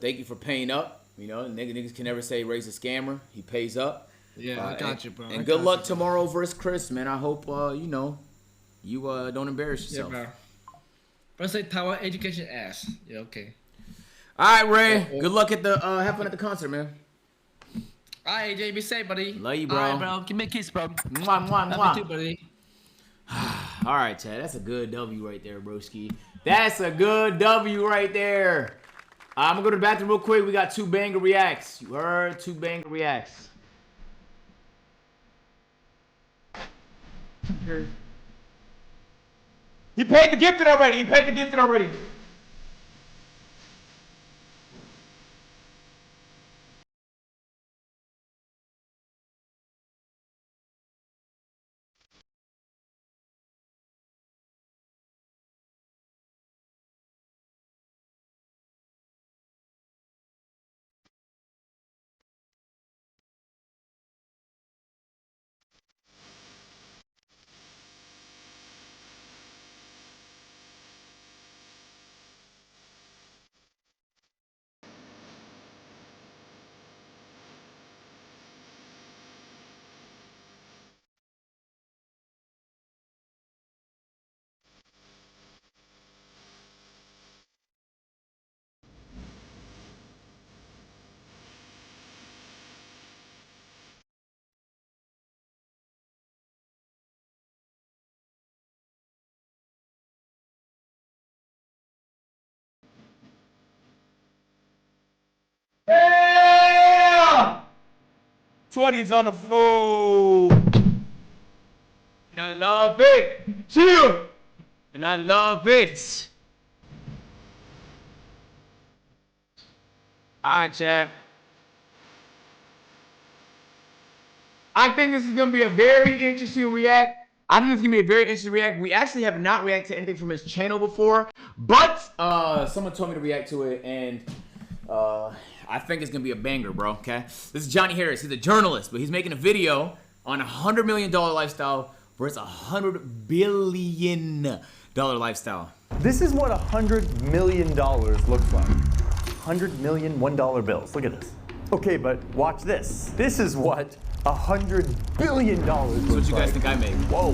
thank you for paying up. Niggas can never say Ray's a scammer. He pays up. Yeah, I got you, bro. And good luck tomorrow versus Chris, man. I hope you don't embarrass yourself. Yeah, bro. Let's say Taiwan education ass. Yeah, okay. All right, Ray. Good luck at the have fun at the concert, man. All right, AJ, be safe, buddy. Love you, bro. All right, bro. Give me a kiss, bro. Mwah, mwah, mwah. Love you too, buddy. All right, Chad. That's a good W right there, broski. That's a good W right there. I'm gonna go to the bathroom real quick. We got 2 banger reacts. You heard? 2 banger reacts. He paid the gifted already. Yeah! 20's on the floor. And I love it. Chill. And I love it. Alright, Chad. I think this is gonna be a very interesting react. We actually have not reacted to anything from his channel before, but someone told me to react to it, and I think it's gonna be a banger, bro. Okay, this is Johnny Harris. He's a journalist, but he's making a video on $100 million lifestyle versus $100 billion lifestyle. This is what $100 million looks like. 100 million $1 bills. Look at this. Okay, but watch this. This is what $100 billion looks like. What you guys think I make? Whoa.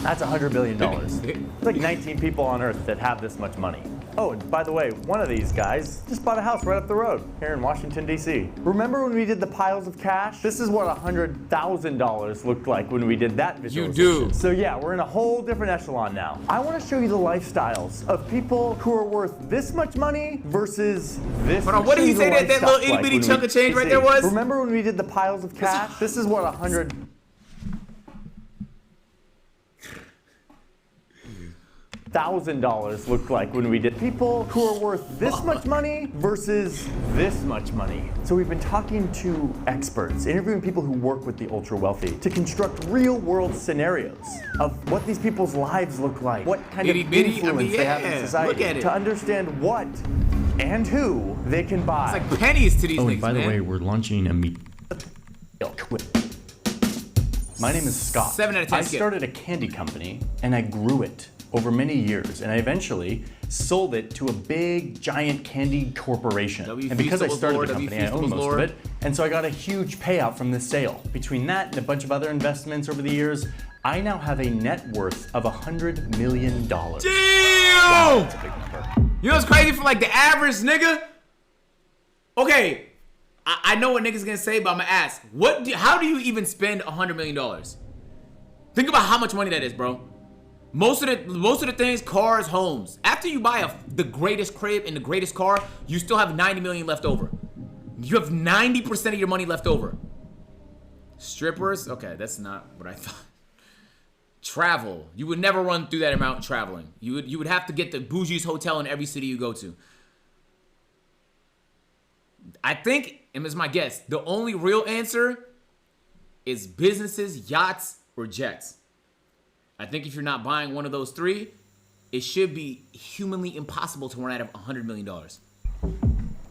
That's $100 billion. There's like 19 people on Earth that have this much money. Oh, and by the way, one of these guys just bought a house right up the road here in Washington, D.C. Remember when we did the piles of cash? This is what $100,000 looked like when we did that visualization. You do. So yeah, we're in a whole different echelon now. I want to show you the lifestyles of people who are worth this much money versus this. Hold on, what did he say that little itty bitty chunk of change right there was? Remember when we did the piles of cash? This is what $100,000 looked like when we did people who are worth this much money versus this much money. So we've been talking to experts, interviewing people who work with the ultra wealthy to construct real world scenarios of what these people's lives look like, what kind of influence they have in society, to understand what and who they can buy. It's like pennies to these niggas, and by the way, we're launching a meet. My name is Scott. 7 out of 10 I started a candy company and I grew it over many years, and I eventually sold it to a big, giant candy corporation. And because I started the company, I own most of it, and so I got a huge payout from this sale. Between that and a bunch of other investments over the years, I now have a net worth of $100 million. Damn! Wow, that's a big number. You know what's crazy for like the average nigga? Okay, I know what niggas gonna say, but I'm gonna ask, how do you even spend $100 million? Think about how much money that is, bro. Most of the things, cars, homes. After you buy the greatest crib and the greatest car, you still have 90 million left over. You have 90% of your money left over. Strippers? Okay, that's not what I thought. Travel. You would never run through that amount traveling. You would have to get the bougiest hotel in every city you go to. I think, and this is my guess, the only real answer is businesses, yachts, or jets. I think if you're not buying one of those 3, it should be humanly impossible to run out of $100 million.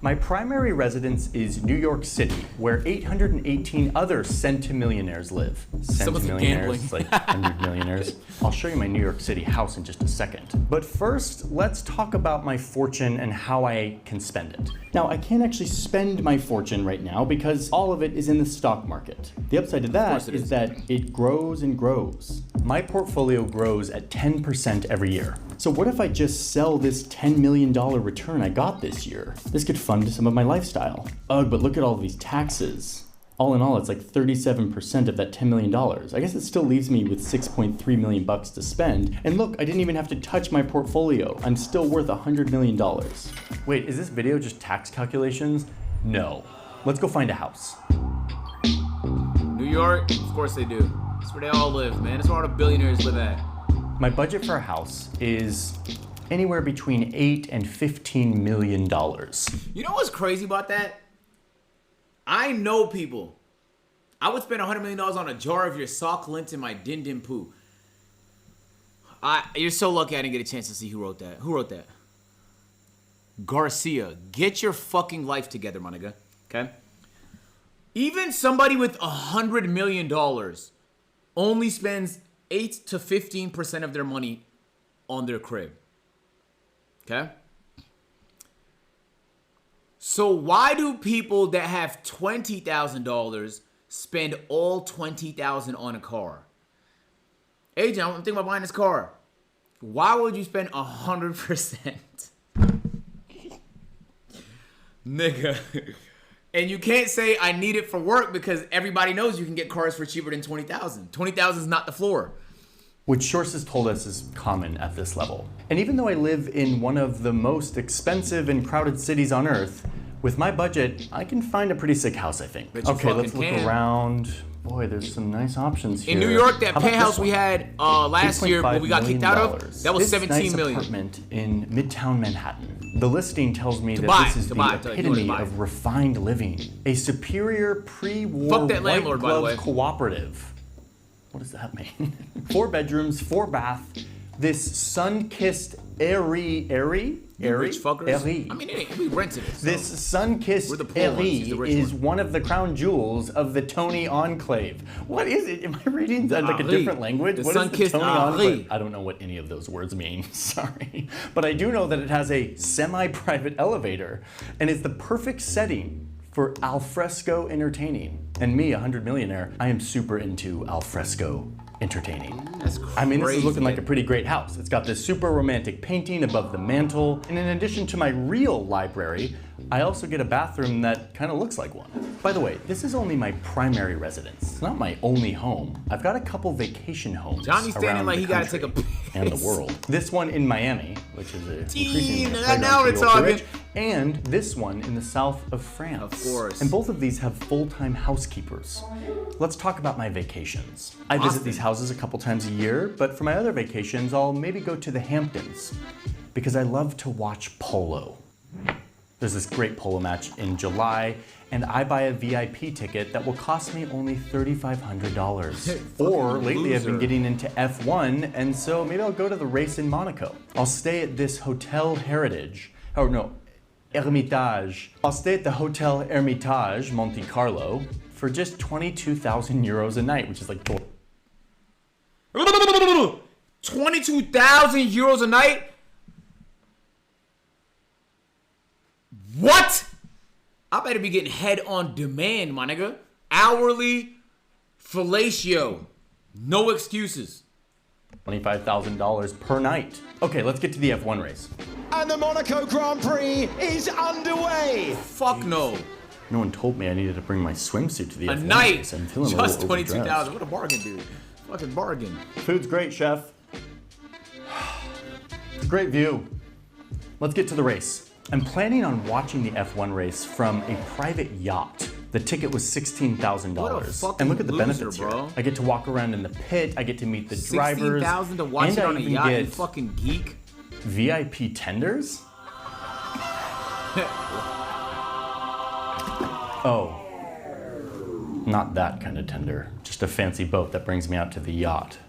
My primary residence is New York City, where 818 other centimillionaires live. Someone's gambling. Centimillionaires, like 100 millionaires. I'll show you my New York City house in just a second. But first, let's talk about my fortune and how I can spend it. Now, I can't actually spend my fortune right now because all of it is in the stock market. The upside to that is that it grows and grows. My portfolio grows at 10% every year. So what if I just sell this $10 million return I got this year? This could fund some of my lifestyle. Ugh, but look at all these taxes. All in all, it's like 37% of that $10 million. I guess it still leaves me with 6.3 million bucks to spend. And look, I didn't even have to touch my portfolio. I'm still worth $100 million. Wait, is this video just tax calculations? No. Let's go find a house. New York? Of course they do. That's where they all live, man. That's where all the billionaires live at. My budget for a house is anywhere between $8 and $15 million. You know what's crazy about that? I know people. I would spend $100 million on a jar of your sock lint in my din din poo. You're so lucky I didn't get a chance to see who wrote that. Who wrote that? Garcia. Get your fucking life together, my nigga. Okay? Even somebody with $100 million only spends 8 to 15% of their money on their crib. Okay? So why do people that have $20,000 spend all $20,000 on a car? Agent, I'm thinking about buying this car. Why would you spend 100%? Nigga. And you can't say I need it for work because everybody knows you can get cars for cheaper than $20,000. $20,000 is not the floor. Which sources told us is common at this level. And even though I live in one of the most expensive and crowded cities on Earth, with my budget, I can find a pretty sick house, I think. Okay, let's look around. Boy, there's some nice options here. In New York, that penthouse we had last year when we got kicked out of, that was $17 million. This nice apartment in Midtown Manhattan. The listing tells me that this is the epitome of refined living. A superior pre-war white glove cooperative. What does that mean? 4 bedrooms, 4 bath. This sun-kissed rich fuckers. I mean, we rented it. So. This sun-kissed is one of the crown jewels of the Tony Enclave. What is it? Am I reading like a different language? What is the Tony Enclave? I don't know what any of those words mean. Sorry, but I do know that it has a semi-private elevator, and it's the perfect setting for alfresco entertaining. And me, a 100 millionaire, I am super into alfresco entertaining. That's crazy. I mean, this is looking like a pretty great house. It's got this super romantic painting above the mantle. And in addition to my real library, I also get a bathroom that kind of looks like one. By the way, this is only my primary residence. It's not my only home. I've got a couple vacation homes Johnny's standing like he gotta take a piss. And the world. This one in Miami, which is increasingly now we're talking. And this one in the south of France. Of course. And both of these have full-time housekeepers. Let's talk about my vacations. I visit these houses a couple times a year, but for my other vacations, I'll maybe go to the Hamptons because I love to watch polo. There's this great polo match in July, and I buy a VIP ticket that will cost me only $3,500. Or lately I've been getting into F1, and so maybe I'll go to the race in Monaco. I'll stay at this Hotel Heritage, oh no, Hermitage. I'll stay at the Hotel Hermitage, Monte Carlo, for just 22,000 euros a night, which is like 22,000 euros a night? What? I better be getting head on demand, my nigga. Hourly fellatio. No excuses. $25,000 per night. Okay, let's get to the F1 race. And the Monaco Grand Prix is underway. Fuck no. No one told me I needed to bring my swimsuit to the F1 night. race. I'm feeling Just a little 22,000. What a bargain, dude. Fucking bargain. Food's great, chef. Great view. Let's get to the race. I'm planning on watching the F1 race from a private yacht. The ticket was $16,000. And look at the benefits here. I get to walk around in the pit. I get to meet the drivers. $16,000 to watch it on a yacht, you fucking geek. VIP tenders? Oh, not that kind of tender. Just a fancy boat that brings me out to the yacht.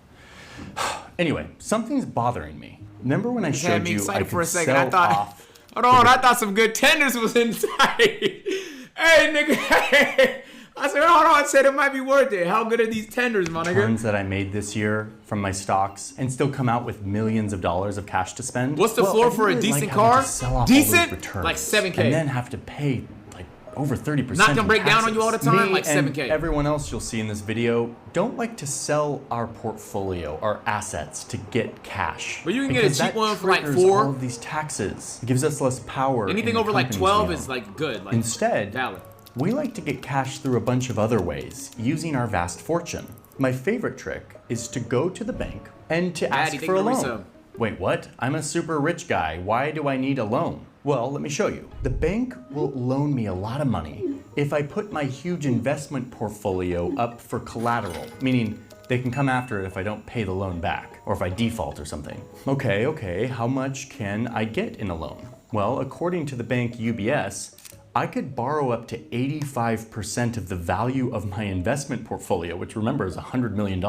Anyway, something's bothering me. Remember when I showed you I could sell off Hold on, I thought some good tenders was inside. Hey, nigga. I said, hold on. I said it might be worth it. How good are these tenders, my nigga? Returns that I made this year from my stocks and still come out with millions of dollars of cash to spend. What's the floor for a decent car? Decent? Like 7K. And then have to pay like over 30%. Not gonna break down on you all the time? Me like 7K. And everyone else you'll see in this video don't like to sell our portfolio, our assets, to get cash. But you can get a cheap one for like triggers 4. all of these taxes. It gives us less power. Anything in the over like companies 12 we is own. like good. Like Instead, valid. we like to get cash through a bunch of other ways, using our vast fortune. My favorite trick is to go to the bank and to ask for a loan. Wait, what? I'm a super rich guy. Why do I need a loan? Well, let me show you. The bank will loan me a lot of money if I put my huge investment portfolio up for collateral, meaning they can come after it if I don't pay the loan back, or if I default or something. Okay, how much can I get in a loan? Well, according to the bank UBS, I could borrow up to 85% of the value of my investment portfolio, which remember is $100 million.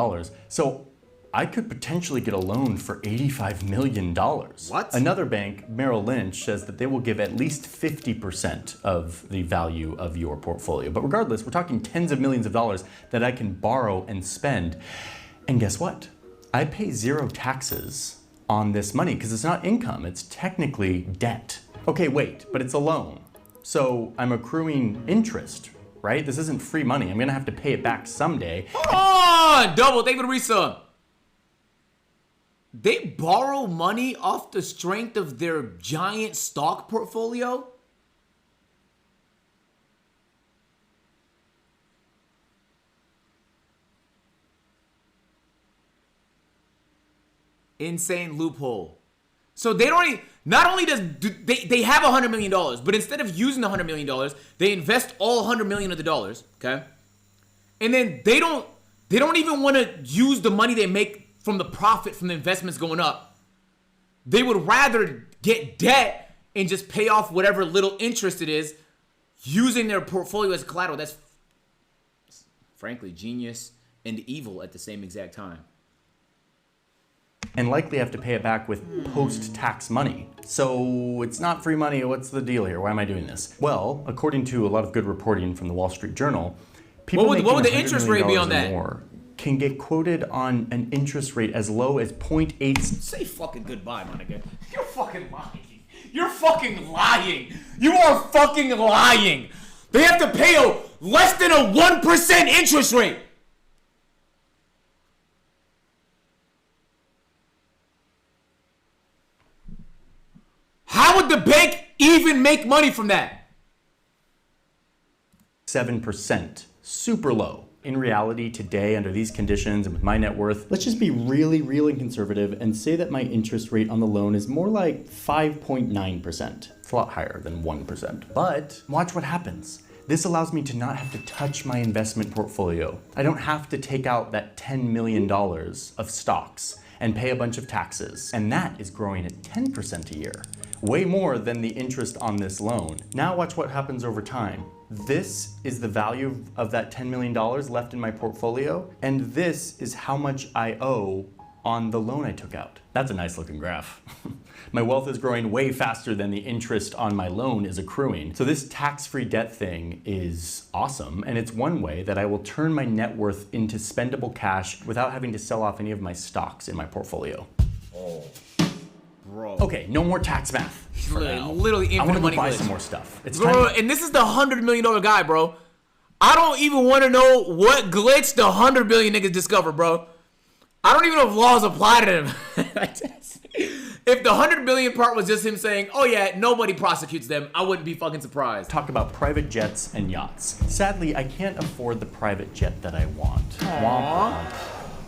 So I could potentially get a loan for $85 million. What? Another bank, Merrill Lynch, says that they will give at least 50% of the value of your portfolio. But regardless, we're talking tens of millions of dollars that I can borrow and spend. And guess what? I pay 0 taxes on this money because it's not income, it's technically debt. Okay, wait, but it's a loan. So I'm accruing interest, right? This isn't free money. I'm gonna have to pay it back someday. Hold on! Double, thank you for the resub. They borrow money off the strength of their giant stock portfolio? Insane loophole. So they don't. Not only they have $100 million, but instead of using the $100 million, they invest all $100 million of the dollars. Okay, and then they don't even want to use the money they make from the profit from the investments going up. They would rather get debt and just pay off whatever little interest it is, using their portfolio as collateral. That's frankly genius and evil at the same exact time. And likely have to pay it back with post-tax money. So it's not free money. What's the deal here? Why am I doing this? Well, according to a lot of good reporting from the Wall Street Journal, people what would the making interest $100 rate be million on that? or more can get quoted on an interest rate as low as 0.8. Say fucking goodbye, my nigga. You're fucking lying. You're fucking lying. You are fucking lying. They have to pay a less than a 1% interest rate. How would the bank even make money from that? 7%. Super low. In reality, today, under these conditions and with my net worth, let's just be really, really conservative and say that my interest rate on the loan is more like 5.9%. It's a lot higher than 1%. But watch what happens. This allows me to not have to touch my investment portfolio. I don't have to take out that $10 million of stocks and pay a bunch of taxes. And that is growing at 10% a year. Way more than the interest on this loan. Now watch what happens over time. This is the value of that $10 million left in my portfolio, and this is how much I owe on the loan I took out. That's a nice looking graph. My wealth is growing way faster than the interest on my loan is accruing. So this tax-free debt thing is awesome, and it's one way that I will turn my net worth into spendable cash without having to sell off any of my stocks in my portfolio. Oh, bro. Okay, no more tax math. Literally I infinite want to money buy glitch. some more stuff. It's Bro, time. and this is the $100 million guy, bro. I don't even want to know what glitch the 100 billion niggas discover, bro. I don't even know if laws apply to them. If the 100 billion part was just him saying, oh yeah, nobody prosecutes them, I wouldn't be fucking surprised. Talk about private jets and yachts. Sadly, I can't afford the private jet that I want. Womp womp.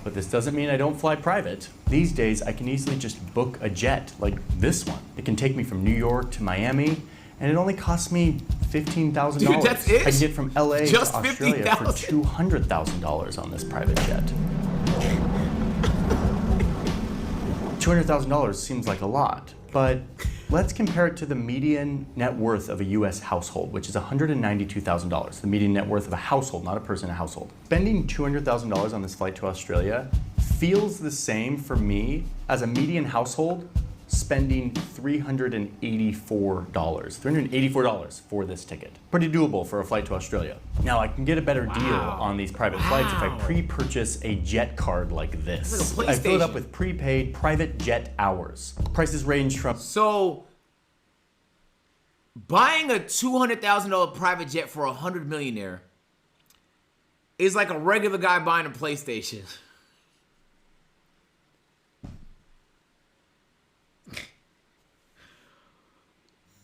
But this doesn't mean I don't fly private. These days, I can easily just book a jet like this one. It can take me from New York to Miami, and it only costs me $15,000. Dude, that's it? I can get from LA Just to Australia for $15,000? $200,000 on this private jet. $200,000 seems like a lot, but let's compare it to the median net worth of a US household, which is $192,000. The median net worth of a household, not a person, a household. Spending $200,000 on this flight to Australia feels the same for me as a median household spending $384 for this ticket. Pretty doable for a flight to Australia. Now I can get a better deal on these private flights if I pre-purchase a jet card like this. Like a I fill it up PlayStation. with prepaid private jet hours. Prices range from So, buying a $200,000 private jet for $100 millionaire is like a regular guy buying a PlayStation.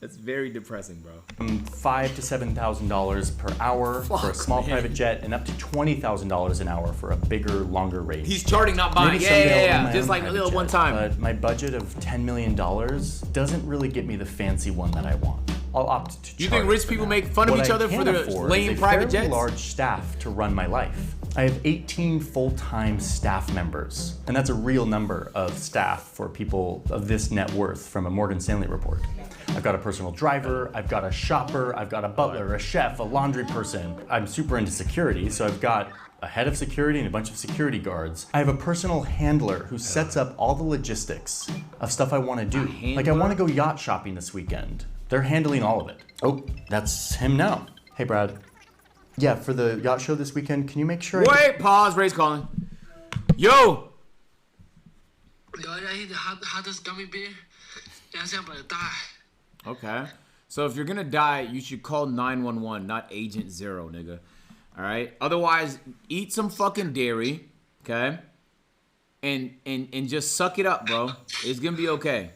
That's very depressing, bro. $5,000 to $7,000 per hour for a small private jet, and up to $20,000 an hour for a bigger, longer range. He's charting, not buying. Maybe someday I'll own my Just own like a private little jet, one time. But my budget of $10 million doesn't really get me the fancy one that I want. I'll opt to You think charter rich for people now. make fun of What each I other for can their afford lame is a private fairly jets? large staff to run my life. I have 18 full-time staff members, and that's a real number of staff for people of this net worth from a Morgan Stanley report. I've got a personal driver, I've got a shopper, I've got a butler, a chef, a laundry person. I'm super into security, so I've got a head of security and a bunch of security guards. I have a personal handler who sets up all the logistics of stuff I want to do. Like I want to go yacht shopping this weekend. They're handling all of it. Oh, that's him now. Hey, Brad. Yeah, for the yacht show this weekend, can you make sure Wait, pause. Ray's calling. Yo! Okay. So if you're gonna die, you should call 911, not Agent 0, nigga. Alright? Otherwise, eat some fucking dairy, okay? And just suck it up, bro. It's gonna be okay.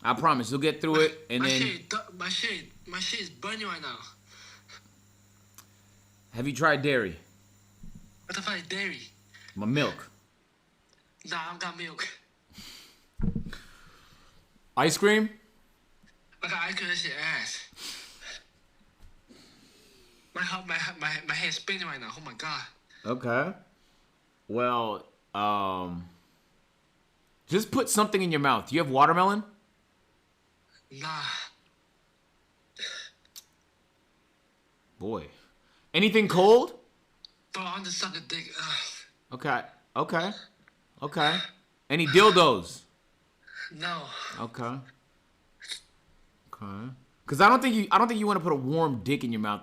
I promise. You'll get through it, and then... My shit is burning right now. Have you tried dairy? What the fuck is dairy? My milk. Nah, I don't got milk. Ice cream? I got ice cream, that shit ass. My head's spinning right now. Oh my god. Okay. Well, just put something in your mouth. Do you have watermelon? Nah. Boy. Anything cold? Bro, I'm just sucking dick. Ugh. Okay. Any dildos? No. Okay. Cause I don't think you want to put a warm dick in your mouth.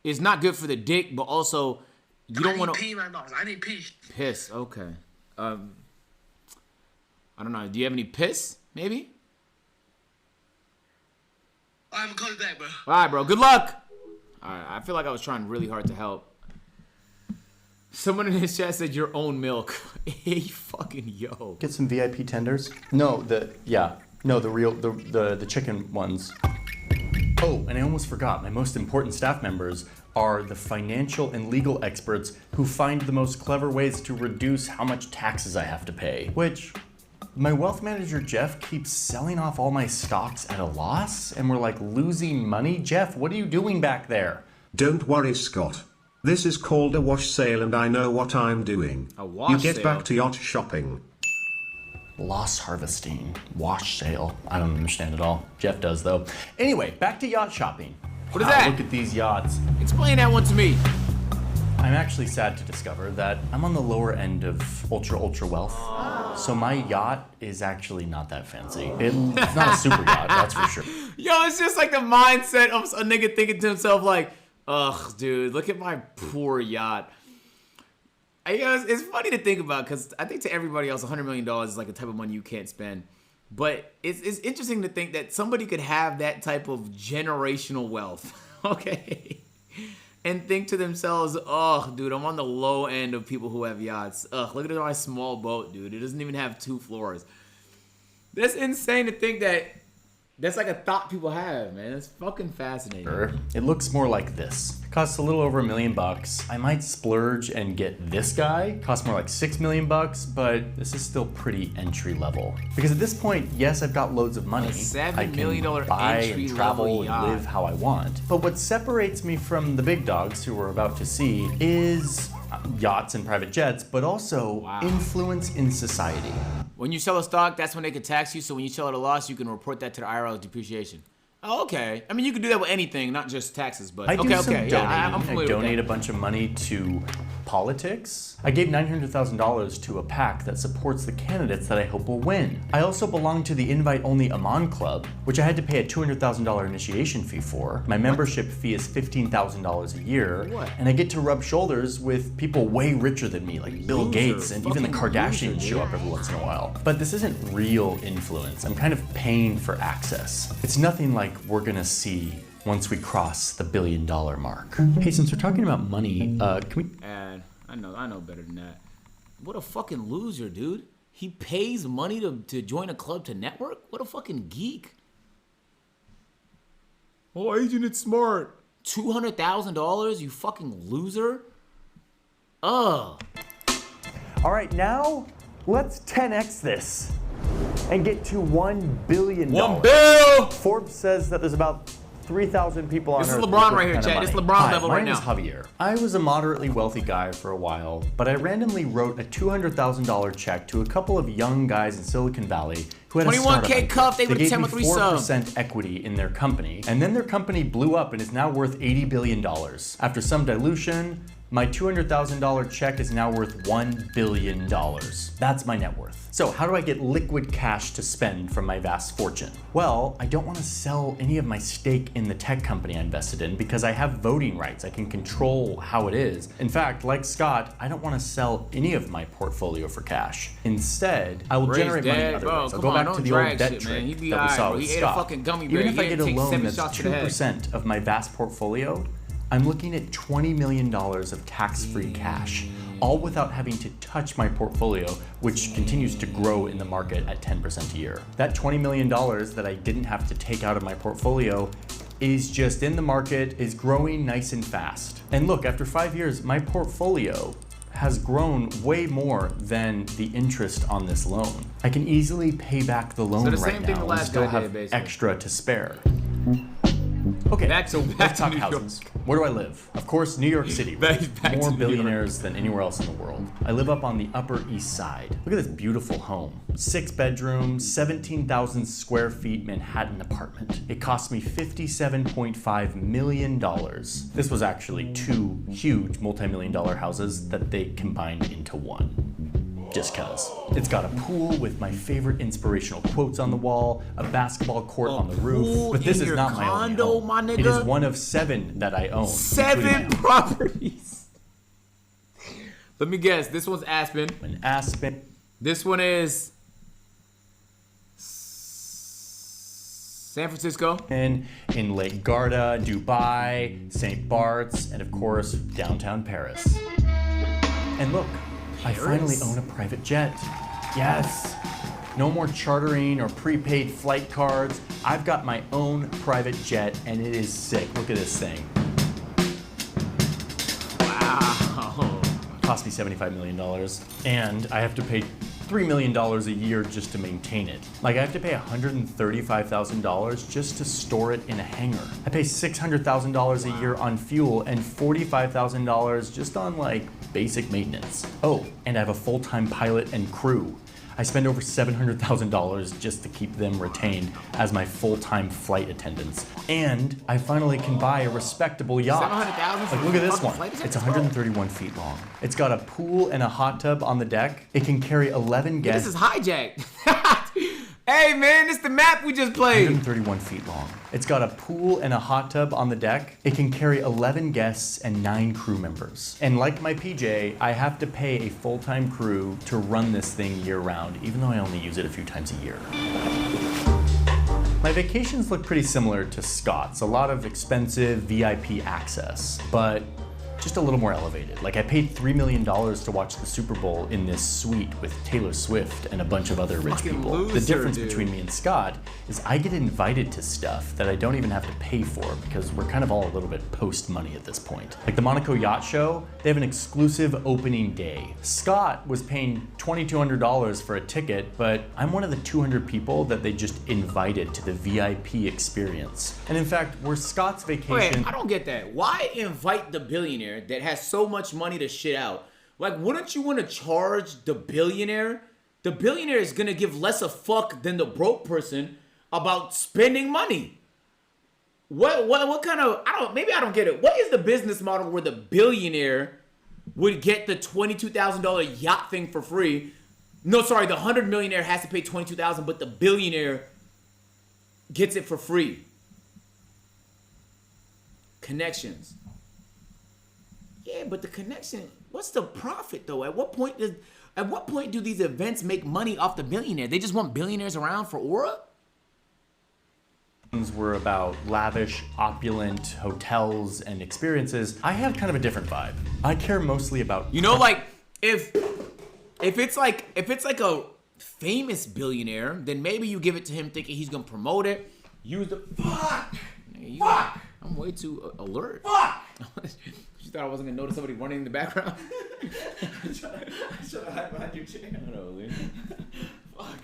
It's not good for the dick, but also you don't want to pee right now. I need pee. piss. Okay. I don't know. Do you have any piss? Maybe. I'm coming back, bro. All right, bro. Good luck. All right. I feel like I was trying really hard to help. Someone in his chat said your own milk. Hey, fucking yo. get some VIP tenders? No, the real, the chicken ones. Oh, and I almost forgot, my most important staff members are the financial and legal experts who find the most clever ways to reduce how much taxes I have to pay. Which, my wealth manager Jeff keeps selling off all my stocks at a loss, and we're like losing money. Jeff, what are you doing back there? Don't worry, Scott. This is called a wash sale and I know what I'm doing. A wash You get sale? back to yacht shopping. Loss harvesting, wash sale. I don't understand it all. Jeff does though. Anyway, back to yacht shopping. What is Wow, that? Look at these yachts. Explain that one to me. I'm actually sad to discover that I'm on the lower end of ultra wealth. So my yacht is actually not that fancy. It's not a super yacht, that's for sure. Yo, it's just like the mindset of a nigga thinking to himself like, ugh, dude, look at my poor yacht. It's funny to think about because I think to everybody else, $100 million is like a type of money you can't spend. But it's interesting to think that somebody could have that type of generational wealth, okay? And think to themselves, oh, dude, I'm on the low end of people who have yachts. Ugh, look at my small boat, dude. It doesn't even have 2 floors. That's insane to think that that's like a thought people have, man. It's fucking fascinating. It looks more like this. It costs a little over $1 million. I might splurge and get this guy. Costs more like $6 million, but this is still pretty entry level. Because at this point, yes, I've got loads of money. $7 million I can buy entry and travel level and yacht. live how I want. But what separates me from the big dogs who we're about to see is yachts and private jets, but also influence in society. When you sell a stock, that's when they can tax you. So when you sell at a loss, you can report that to the IRS as depreciation. Oh, okay. I mean, you can do that with anything, not just taxes. But I do some donating. I'm I familiar with donate that. a bunch of money to politics. I gave $900,000 to a PAC that supports the candidates that I hope will win. I also belong to the invite-only Aman Club, which I had to pay a $200,000 initiation fee for. My membership fee is $15,000 a year, and I get to rub shoulders with people way richer than me, like Bill Gates, and even the Kardashians show up every once in a while. But this isn't real influence. I'm kind of paying for access. It's nothing like we're gonna see once we cross the $1 billion mark. Hey, since we're talking about money, can we... And I know better than that. What a fucking loser, dude. He pays money to join a club to network? What a fucking geek. Oh, Agent, it's smart. $200,000, you fucking loser? Ugh. All right, now let's 10x this and get to $1 billion. $1 billion! Forbes says that there's about 3,000 people on Earth. This is LeBron right here, Chad. This is LeBron level right now. My name is Javier. I was a moderately wealthy guy for a while, but I randomly wrote a $200,000 check to a couple of young guys in Silicon Valley who had a startup. 21K cuff, they would gave 10 me with 3 subs. 4% equity in their company, and then their company blew up and is now worth $80 billion. After some dilution, my $200,000 check is now worth $1 billion. That's my net worth. So how do I get liquid cash to spend from my vast fortune? Well, I don't want to sell any of my stake in the tech company I invested in because I have voting rights. I can control how it is. In fact, like Scott, I don't want to sell any of my portfolio for cash. Instead, I will generate money in other ways. I'll go back to the old debt trick that we saw with Scott. Even if I get a loan that's 2% of my vast portfolio, I'm looking at $20 million of tax-free cash, all without having to touch my portfolio, which continues to grow in the market at 10% a year. That $20 million that I didn't have to take out of my portfolio is just in the market, is growing nice and fast. And look, after 5 years, my portfolio has grown way more than the interest on this loan. I can easily pay back the loan right now and still have extra to spare. Okay, so let's talk houses. Where do I live? Of course, New York City. More billionaires than anywhere else in the world. I live up on the Upper East Side. Look at this beautiful home. 6 bedrooms, 17,000 square feet Manhattan apartment. It cost me $57.5 million. This was actually 2 huge multi-million-dollar houses that they combined into one. Just cause. It's got a pool with my favorite inspirational quotes on the wall, a basketball court on the roof, but this is not my only home. My nigga. It is one of 7 that I own. 7 properties. Let me guess. This one's Aspen. An Aspen. This one is San Francisco. In Lake Garda, Dubai, St. Bart's, and of course, downtown Paris. And look, I finally own a private jet. Yes. No more chartering or prepaid flight cards. I've got my own private jet and it is sick. Look at this thing. Wow. Cost me $75 million and I have to pay $3 million a year just to maintain it. Like I have to pay $135,000 just to store it in a hangar. I pay $600,000 a year on fuel and $45,000 just on like basic maintenance. Oh, and I have a full-time pilot and crew. I spend over $700,000 just to keep them retained as my full-time flight attendants. And I finally can buy a respectable yacht. $700,000 Like, look at this one. It's 131 feet long. It's got a pool and a hot tub on the deck. It can carry 11 guests. This is hijacked. Hey man, this is the map we just played. 131 feet long. It's got a pool and a hot tub on the deck. It can carry 11 guests and 9 crew members. And like my PJ, I have to pay a full-time crew to run this thing year-round, even though I only use it a few times a year. My vacations look pretty similar to Scott's. A lot of expensive VIP access, but just a little more elevated. Like I paid $3 million to watch the Super Bowl in this suite with Taylor Swift and a bunch of other rich people. The difference between me and Scott is I get invited to stuff that I don't even have to pay for because we're kind of all a little bit post money at this point. Like the Monaco Yacht Show, they have an exclusive opening day. Scott was paying $2,200 for a ticket, but I'm one of the 200 people that they just invited to the VIP experience. And in fact, where Scott's vacation— Wait, I don't get that. Why invite the billionaire that has so much money to shit out? Like, wouldn't you want to charge the billionaire? The billionaire is gonna give less a fuck than the broke person about spending money. What kind of— maybe I don't get it. What is the business model where the billionaire would get the $22,000 yacht thing for free. No, sorry, the 100 millionaire has to pay $22,000, but the billionaire gets it for free. Connections. Yeah, but the connection, what's the profit though? At what point do these events make money off the billionaire? They just want billionaires around for aura? Were about lavish, opulent hotels and experiences. I have kind of a different vibe. I care mostly about, you know, like if it's like a famous billionaire, then maybe you give it to him thinking he's gonna promote it. Use the fuck. I'm way too alert. Fuck. You thought I wasn't gonna notice somebody running in the background? I'm trying to hide behind your chair. I don't know, Lee. Fuck.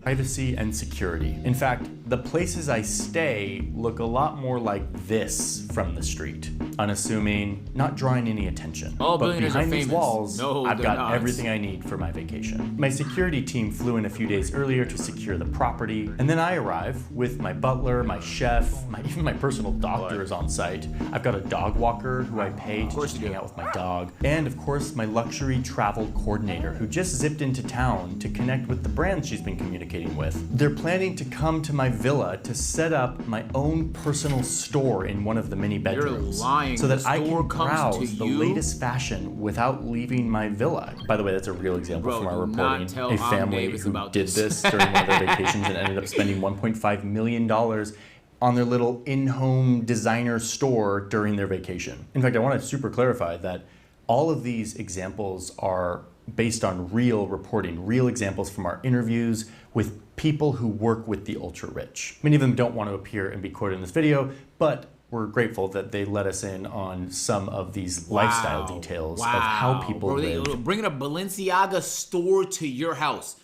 privacy and security. In fact, the places I stay look a lot more like this from the street. Unassuming, not drawing any attention. All but billionaires behind are these famous. walls, No, I've they're got not. everything I need for my vacation. My security team flew in a few days earlier to secure the property, and then I arrive with my butler, my chef, even my personal doctor is on site. I've got a dog walker who I pay to just hang out with my dog, and of course my luxury travel coordinator who just zipped into town to connect with the brands she's been communicating with. They're planning to come to my villa to set up my own personal store in one of the many bedrooms. lying. So that The I store can comes browse to the you? latest fashion without leaving my villa. By the way, that's a real example Bro, from our do not reporting. tell A Om family Davis who about did this. this during one of their vacations and ended up spending $1.5 million on their little in-home designer store during their vacation. In fact, I want to super clarify that all of these examples are based on real reporting, real examples from our interviews with people who work with the ultra rich. Many of them don't want to appear and be quoted in this video, but we're grateful that they let us in on some of these lifestyle details of how people live. They bringing a Balenciaga store to your house.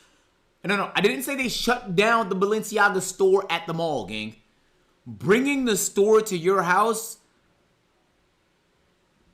No, I didn't say they shut down the Balenciaga store at the mall, gang. Bringing the store to your house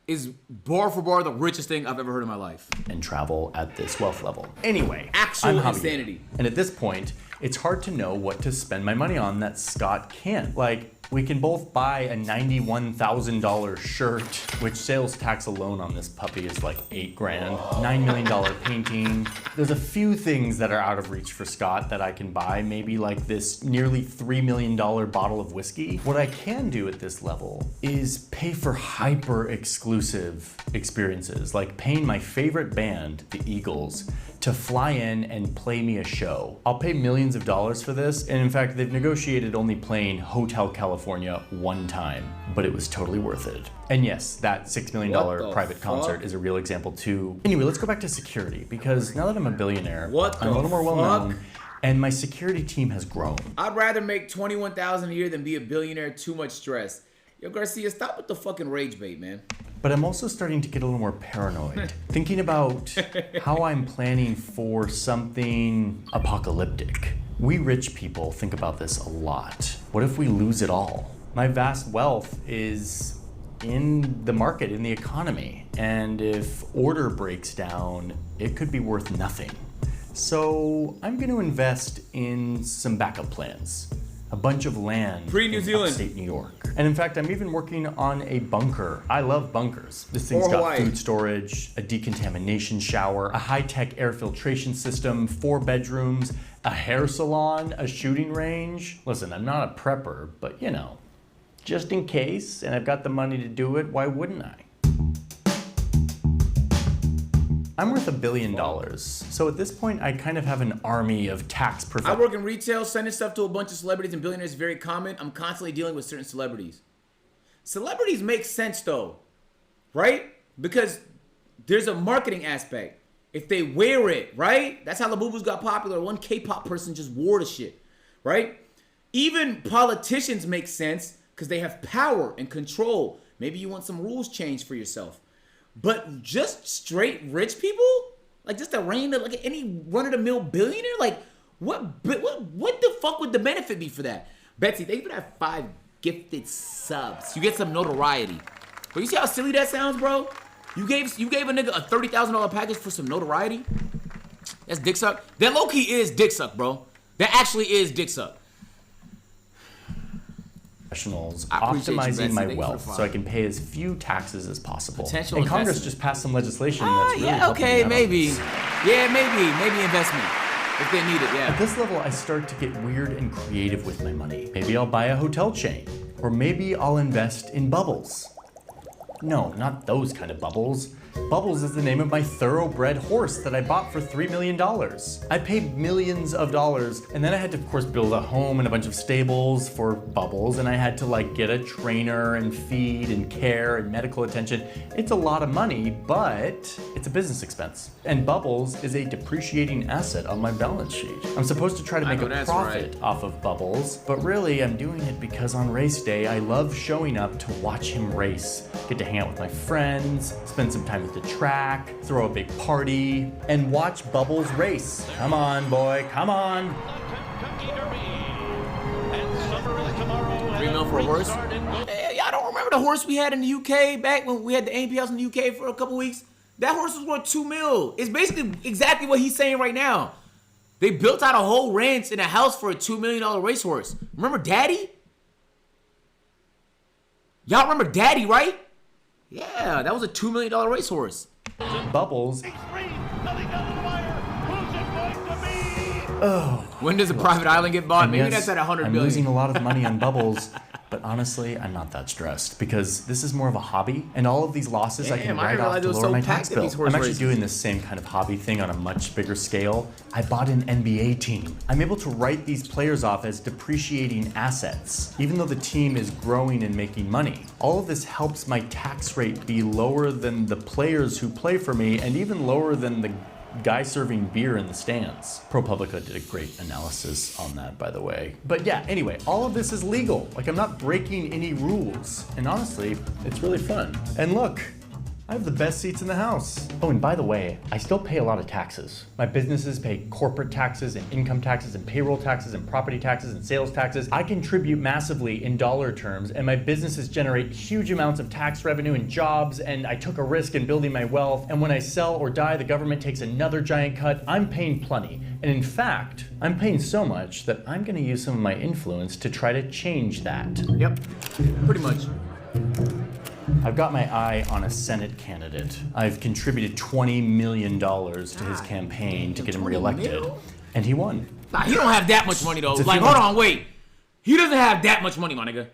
is bar for bar the richest thing I've ever heard in my life. And travel at this wealth level. Anyway, Actual I'm Javier. insanity. And at this point, it's hard to know what to spend my money on that Scott can't. Like, we can both buy a $91,000 shirt, which sales tax alone on this puppy is like $8 grand. $9 million painting. There's a few things that are out of reach for Scott that I can buy, maybe like this nearly $3 million bottle of whiskey. What I can do at this level is pay for hyper exclusive experiences, like paying my favorite band, the Eagles, to fly in and play me a show. I'll pay millions of dollars for this, and in fact, they've negotiated only playing Hotel California one time, but it was totally worth it. And yes, that $6 million private concert is a real example too. Anyway, let's go back to security, because now that I'm a billionaire, I'm a little more well-known, and my security team has grown. I'd rather make $21,000 a year than be a billionaire. Too much stress. Yo, Garcia, stop with the fucking rage bait, man. But I'm also starting to get a little more paranoid, thinking about how I'm planning for something apocalyptic. We rich people think about this a lot. What if we lose it all? My vast wealth is in the market, in the economy, and if order breaks down, it could be worth nothing. So I'm going to invest in some backup plans. A bunch of land Pre-New Zealand. upstate New York. And in fact, I'm even working on a bunker. I love bunkers. This thing's Or got Hawaii. food storage, a decontamination shower, a high-tech air filtration system, 4 bedrooms, a hair salon, a shooting range. Listen, I'm not a prepper, but you know, just in case, and I've got the money to do it, why wouldn't I? I'm worth $1 billion, so at this point I kind of have an army of tax I professionals. work in retail, sending stuff to a bunch of celebrities and billionaires is very common. I'm constantly dealing with certain celebrities. Celebrities make sense though, right? Because there's a marketing aspect. If they wear it, right? That's how the Boo-Boos got popular. One K-pop person just wore the shit, right? Even politicians make sense because they have power and control. Maybe you want some rules changed for yourself. But just straight rich people, like just a random, like any run-of-the-mill billionaire, like what the fuck would the benefit be for that? Betsy, thank you for that 5 gifted subs. You get some notoriety. But you see how silly that sounds, bro? You gave a nigga a $30,000 package for some notoriety. That's dick suck. That low key is dick suck, bro. That actually is dick suck. professionals, I appreciate you, optimizing Betsy. my Thank you for wealth the so I follow. can pay as few taxes as possible. Potential and Congress investment. just passed some legislation that's really Yeah, helping okay, me out on maybe. this. Yeah, maybe investment if they need it. At Yeah. this level, I start to get weird and creative with my money. Maybe I'll buy a hotel chain, or maybe I'll invest in bubbles. No, not those kind of bubbles. Bubbles is the name of my thoroughbred horse that I bought for $3 million. I paid millions of dollars, and then I had to, of course, build a home and a bunch of stables for Bubbles, and I had to like get a trainer and feed and care and medical attention. It's a lot of money, but it's a business expense. And Bubbles is a depreciating asset on my balance sheet. I'm supposed to try to I make know a that's profit right. off of Bubbles, but really I'm doing it because on race day, I love showing up to watch him race, get to hang out with my friends, spend some time at the track, throw a big party, and watch Bubbles race. Come on, boy, come on. $3 million for a horse? Hey, I don't remember the horse we had in the UK back when we had the AMP house in the UK for a couple weeks. That horse was worth $2 million. It's basically exactly what he's saying right now. They built out a whole ranch and a house for a $2 million racehorse. Remember Daddy? Y'all remember Daddy, right? Yeah, that was a $2 million racehorse. Bubbles. When does a private island get bought? And Maybe yes, that's at $100 I'm billion. losing a lot of money on Bubbles, but honestly, I'm not that stressed because this is more of a hobby, and all of these losses I can Damn, I write didn't off realize to it was lower so my packed tax at bill. these horse I'm actually races. doing this same kind of hobby thing on a much bigger scale. I bought an NBA team. I'm able to write these players off as depreciating assets, even though the team is growing and making money. All of this helps my tax rate be lower than the players who play for me, and even lower than the guy serving beer in the stands. ProPublica did a great analysis on that, by the way. But yeah, anyway, all of this is legal. Like, I'm not breaking any rules. And honestly, it's really fun. And look, I have the best seats in the house. Oh, and by the way, I still pay a lot of taxes. My businesses pay corporate taxes and income taxes and payroll taxes and property taxes and sales taxes. I contribute massively in dollar terms, and my businesses generate huge amounts of tax revenue and jobs, and I took a risk in building my wealth, and when I sell or die, the government takes another giant cut. I'm paying plenty. And in fact, I'm paying so much that I'm gonna use some of my influence to try to change that. Yep, pretty much. I've got my eye on a Senate candidate. I've contributed $20 million to his campaign to get him 20 reelected, mil? and he won. Nah, he don't have that much money though. It's a Like, few hold months. on, wait. He doesn't have that much money, my nigga.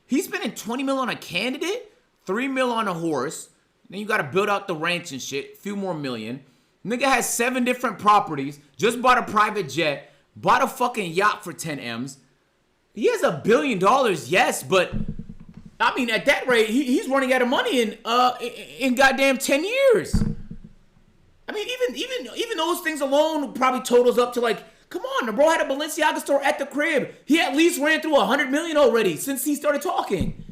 He's spending $20 million on a candidate, $3 million on a horse. Then you gotta build out the ranch and shit, a few more million. Nigga has 7 different properties, just bought a private jet, bought a fucking yacht for 10 M's. He has $1 billion, yes, but I mean, at that rate, he's running out of money in goddamn 10 years. I mean, even those things alone probably totals up to like, come on, the bro had a Balenciaga store at the crib. He at least ran through $100 million already since he started talking.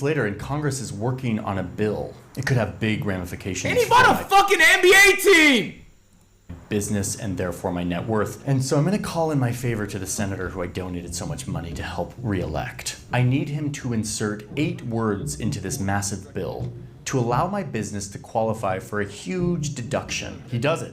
Later, and Congress is working on a bill. It could have big ramifications And he for bought a my fucking NBA team. business and therefore my net worth. And so I'm gonna call in my favor to the senator who I donated so much money to help re-elect. I need him to insert 8 words into this massive bill to allow my business to qualify for a huge deduction. He does it.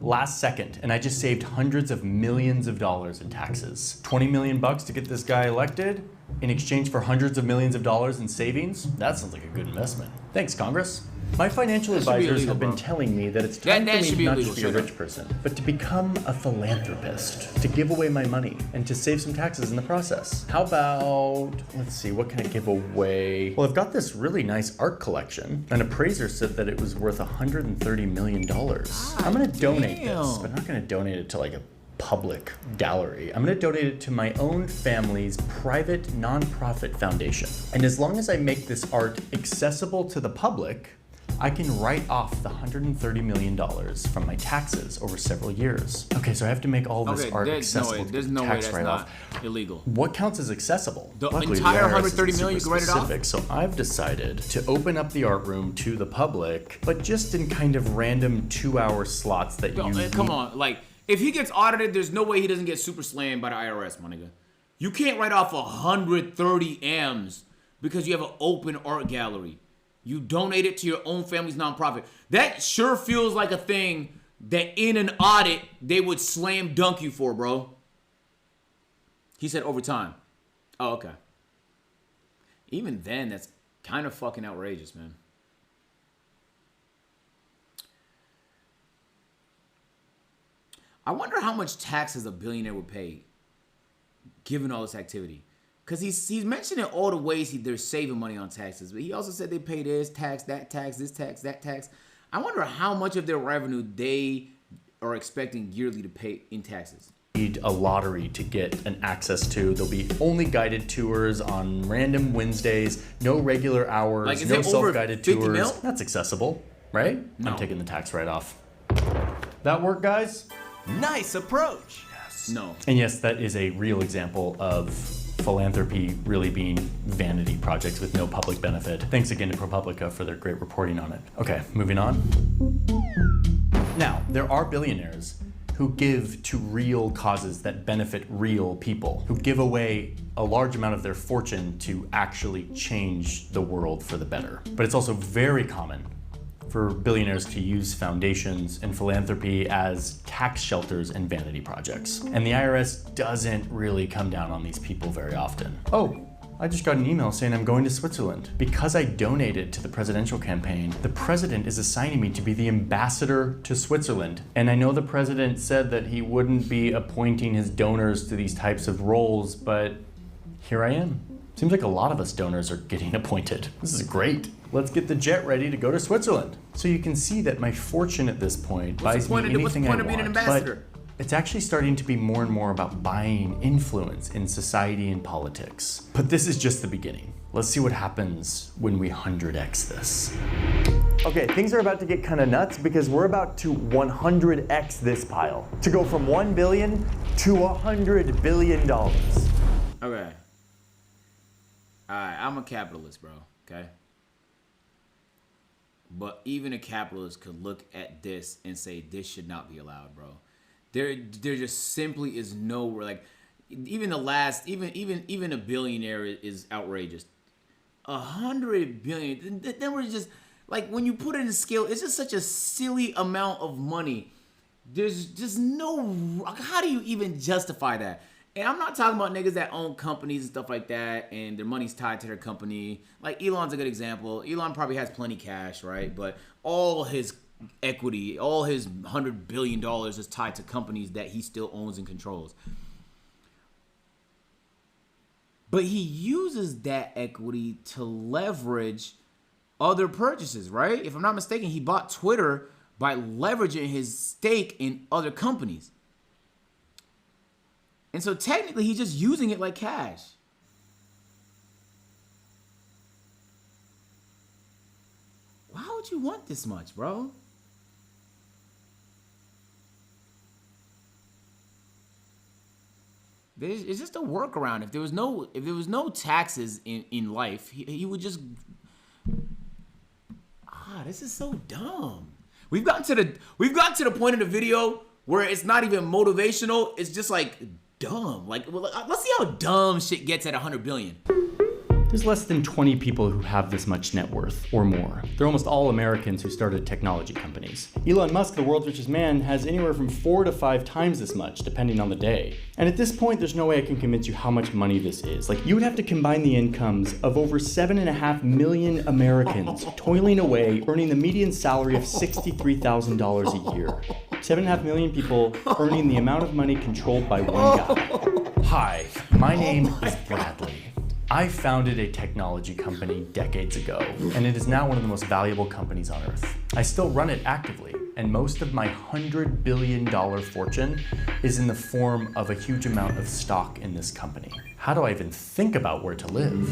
Last second, and I just saved hundreds of millions of dollars in taxes. 20 million bucks to get this guy elected in exchange for hundreds of millions of dollars in savings? That sounds like a good investment. Thanks, Congress. My financial That should be advisors illegal, have been bro. telling me that it's time That for should me be not illegal, to be a straight rich up. person, but to become a philanthropist, to give away my money, and to save some taxes in the process. How about, let's see, what can I give away? Well, I've got this really nice art collection. An appraiser said that it was worth $130 million. I'm gonna donate this, damn. but I'm not gonna donate it to like a public gallery. I'm gonna donate it to my own family's private nonprofit foundation. And as long as I make this art accessible to the public, I can write off the $130 million from my taxes over several years. Okay, so I have to make all this Okay, art there's no accessible way. to There's the no way tax that's write-off. not illegal. What counts as accessible? The Luckily, entire IRS isn't 130 million, super you can write it off? specific, so I've decided to open up the art room to the public, but just in kind of random 2-hour slots that Yo, you come on, like, if he gets audited, there's no way he doesn't get super slammed by the IRS, my nigga. You can't write off 130 M's because you have an open art gallery. You donate it to your own family's nonprofit. That sure feels like a thing that in an audit, they would slam dunk you for, bro. He said over time. Oh, okay. Even then, that's kind of fucking outrageous, man. I wonder how much taxes a billionaire would pay, given all this activity. Because he's mentioning all the ways they're saving money on taxes. But he also said they pay this tax, that tax, this tax, that tax. I wonder how much of their revenue they are expecting yearly to pay in taxes. Need a lottery to get an access to. There'll be only guided tours on random Wednesdays, no regular hours, Like, is no it over self-guided 50 tours. mil? That's accessible, right? No. I'm taking the tax write-off. That work, guys? Nice approach. No. And yes, that is a real example of philanthropy really being vanity projects with no public benefit. Thanks again to ProPublica for their great reporting on it. Okay, moving on. Now, there are billionaires who give to real causes that benefit real people, who give away a large amount of their fortune to actually change the world for the better. But it's also very common for billionaires to use foundations and philanthropy as tax shelters and vanity projects. And the IRS doesn't really come down on these people very often. Oh, I just got an email saying I'm going to Switzerland. Because I donated to the presidential campaign, the president is assigning me to be the ambassador to Switzerland. And I know the president said that he wouldn't be appointing his donors to these types of roles, but here I am. Seems like a lot of us donors are getting appointed. This is great. Let's get the jet ready to go to Switzerland. So you can see that my fortune at this point buys me anything I want. What's the point of being an ambassador? But it's actually starting to be more and more about buying influence in society and politics. But this is just the beginning. Let's see what happens when we 100x this. Okay, things are about to get kind of nuts because we're about to 100x this pile. To go from 1 billion to $100 billion. Okay. Alright, I'm a capitalist, bro. Okay? But even a capitalist could look at this and say this should not be allowed, bro. There just simply is nowhere, like, even a billionaire is outrageous. 100 billion, then we're just, like, when you put it in scale, it's just such a silly amount of money. There's just no, how do you even justify that? And I'm not talking about niggas that own companies and stuff like that, and their money's tied to their company. Like, Elon's a good example. Elon probably has plenty cash, right? But all his equity, all his $100 billion is tied to companies that he still owns and controls. But he uses that equity to leverage other purchases, right? If I'm not mistaken, he bought Twitter by leveraging his stake in other companies. And so technically, he's just using it like cash. Why would you want this much, bro? It's just a workaround. If there was no taxes in life, he would just. This is so dumb. We've gotten to the point in the video where it's not even motivational. It's just like dumb. Like, let's see how dumb shit gets at 100 billion. There's less than 20 people who have this much net worth or more. They're almost all Americans who started technology companies. Elon Musk, the world's richest man, has anywhere from 4 to 5 times this much, depending on the day. And at this point, there's no way I can convince you how much money this is. Like, you would have to combine the incomes of over 7.5 million Americans toiling away, earning the median salary of $63,000 a year. 7.5 million people earning the amount of money controlled by one guy. Hi, my name is Bradley. I founded a technology company decades ago, and it is now one of the most valuable companies on earth. I still run it actively, and most of my $100 billion fortune is in the form of a huge amount of stock in this company. How do I even think about where to live?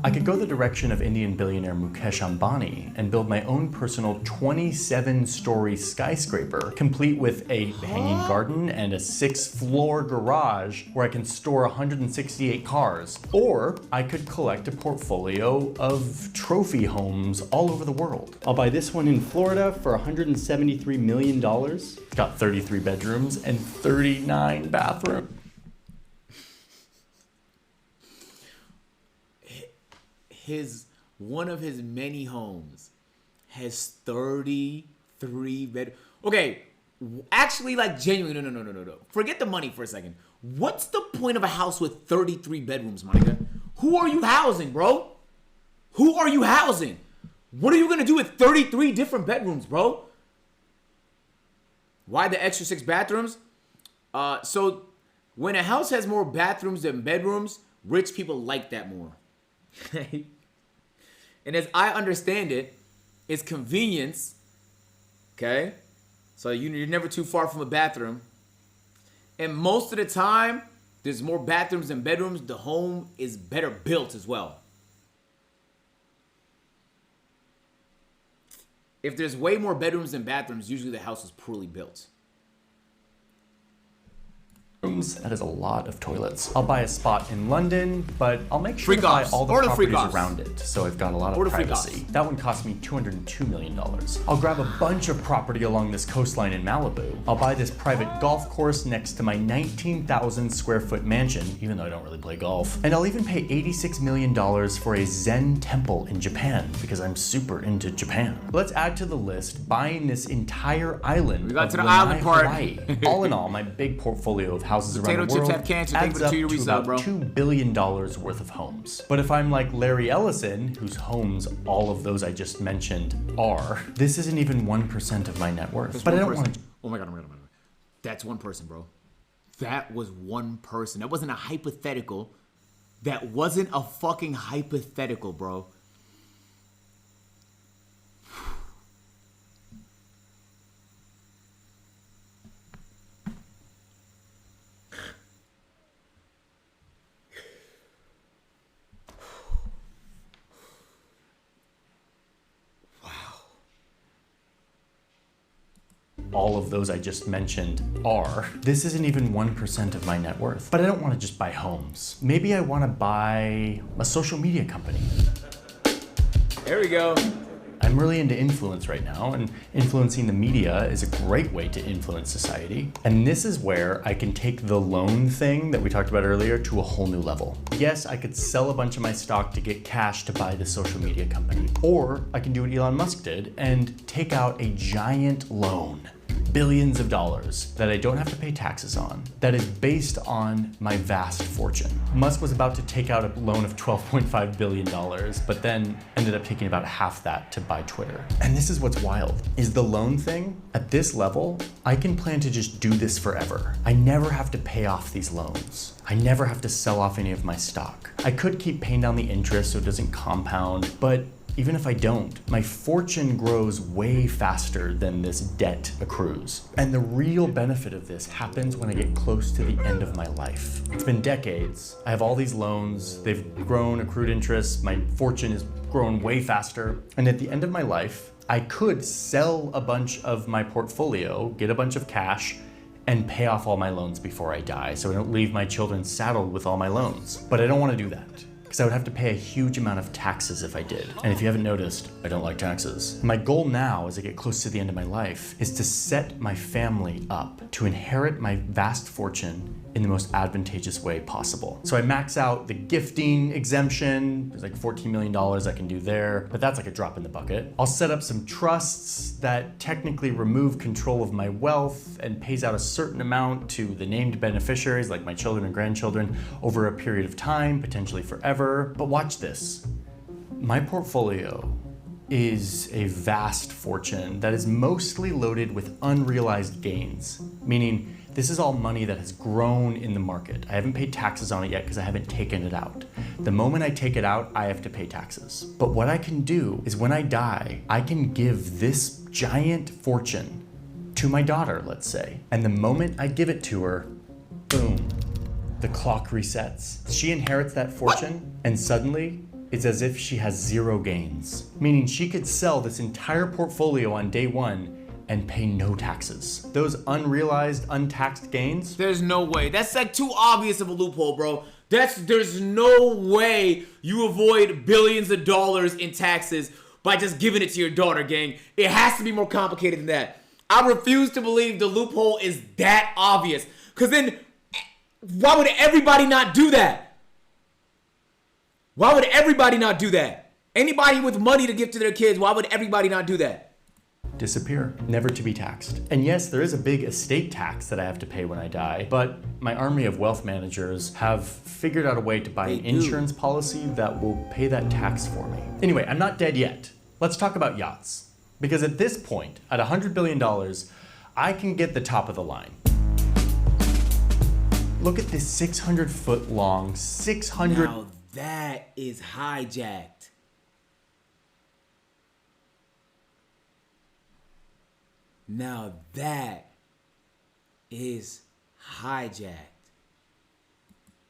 I could go the direction of Indian billionaire Mukesh Ambani and build my own personal 27-story skyscraper, complete with a hanging garden and a 6-floor garage where I can store 168 cars. Or I could collect a portfolio of trophy homes all over the world. I'll buy this one in Florida for $173 million. It's got 33 bedrooms and 39 bathrooms. One of his many homes has 33 bed. Okay, actually, like, genuinely, no. Forget the money for a second. What's the point of a house with 33 bedrooms, my nigga? Who are you housing, bro? Who are you housing? What are you gonna do with 33 different bedrooms, bro? Why the extra 6 bathrooms? So when a house has more bathrooms than bedrooms, rich people like that more. And as I understand it, it's convenience. Okay? So you're never too far from a bathroom. And most of the time, there's more bathrooms than bedrooms. The home is better built as well. If there's way more bedrooms than bathrooms, usually the house is poorly built. That is a lot of toilets. I'll buy a spot in London, but I'll make sure to buy all the properties around it, so I've got a lot of privacy. That one cost me $202 million. I'll grab a bunch of property along this coastline in Malibu. I'll buy this private golf course next to my 19,000 square foot mansion, even though I don't really play golf. And I'll even pay $86 million for a Zen temple in Japan, because I'm super into Japan. Let's add to the list buying this entire island. We got to the island part. Hawaii. All in all, my big portfolio of houses Potato around the world chips have cancer. adds up to resub, about $2 billion worth of homes. But if I'm like Larry Ellison, whose homes all of those I just mentioned are, this isn't even 1% of my net worth. But I don't want to... Oh my God. That's one person, bro. That was one person. That wasn't a hypothetical. That wasn't a fucking hypothetical, bro. All of those I just mentioned are. This isn't even 1% of my net worth. But I don't want to just buy homes. Maybe I want to buy a social media company. There we go. I'm really into influence right now, and influencing the media is a great way to influence society. And this is where I can take the loan thing that we talked about earlier to a whole new level. Yes, I could sell a bunch of my stock to get cash to buy the social media company. Or I can do what Elon Musk did and take out a giant loan, billions of dollars, that I don't have to pay taxes on, that is based on my vast fortune. Musk was about to take out a loan of $12.5 billion, but then ended up taking about half that to buy Twitter. And this is what's wild, is the loan thing, at this level, I can plan to just do this forever. I never have to pay off these loans. I never have to sell off any of my stock. I could keep paying down the interest so it doesn't compound, but even if I don't, my fortune grows way faster than this debt accrues. And the real benefit of this happens when I get close to the end of my life. It's been decades. I have all these loans. They've grown, accrued interest. My fortune has grown way faster. And at the end of my life, I could sell a bunch of my portfolio, get a bunch of cash, and pay off all my loans before I die, so I don't leave my children saddled with all my loans. But I don't want to do that, because I would have to pay a huge amount of taxes if I did. And if you haven't noticed, I don't like taxes. My goal now, as I get close to the end of my life, is to set my family up to inherit my vast fortune in the most advantageous way possible. So I max out the gifting exemption. There's like $14 million I can do there, but that's like a drop in the bucket. I'll set up some trusts that technically remove control of my wealth and pays out a certain amount to the named beneficiaries, like my children and grandchildren, over a period of time, potentially forever. But watch this. My portfolio is a vast fortune that is mostly loaded with unrealized gains, meaning this is all money that has grown in the market. I haven't paid taxes on it yet because I haven't taken it out. The moment I take it out, I have to pay taxes. But what I can do is when I die, I can give this giant fortune to my daughter, let's say. And the moment I give it to her, boom, the clock resets. She inherits that fortune, and suddenly it's as if she has zero gains. Meaning she could sell this entire portfolio on day one and pay no taxes. Those unrealized, untaxed gains. There's no way. That's like too obvious of a loophole, bro. There's no way you avoid billions of dollars in taxes by just giving it to your daughter, gang. It has to be more complicated than that. I refuse to believe the loophole is that obvious. Cause then, why would everybody not do that? Why would everybody not do that? Anybody with money to give to their kids, why would everybody not do that? disappear, never to be taxed. And yes, there is a big estate tax that I have to pay when I die, but my army of wealth managers have figured out a way to buy an insurance policy that will pay that tax for me. Anyway, I'm not dead yet. Let's talk about yachts. Because at this point, at $100 billion, I can get the top of the line. Look at this 600-foot long, 600... Now that is hijacked. Now that is hijacked.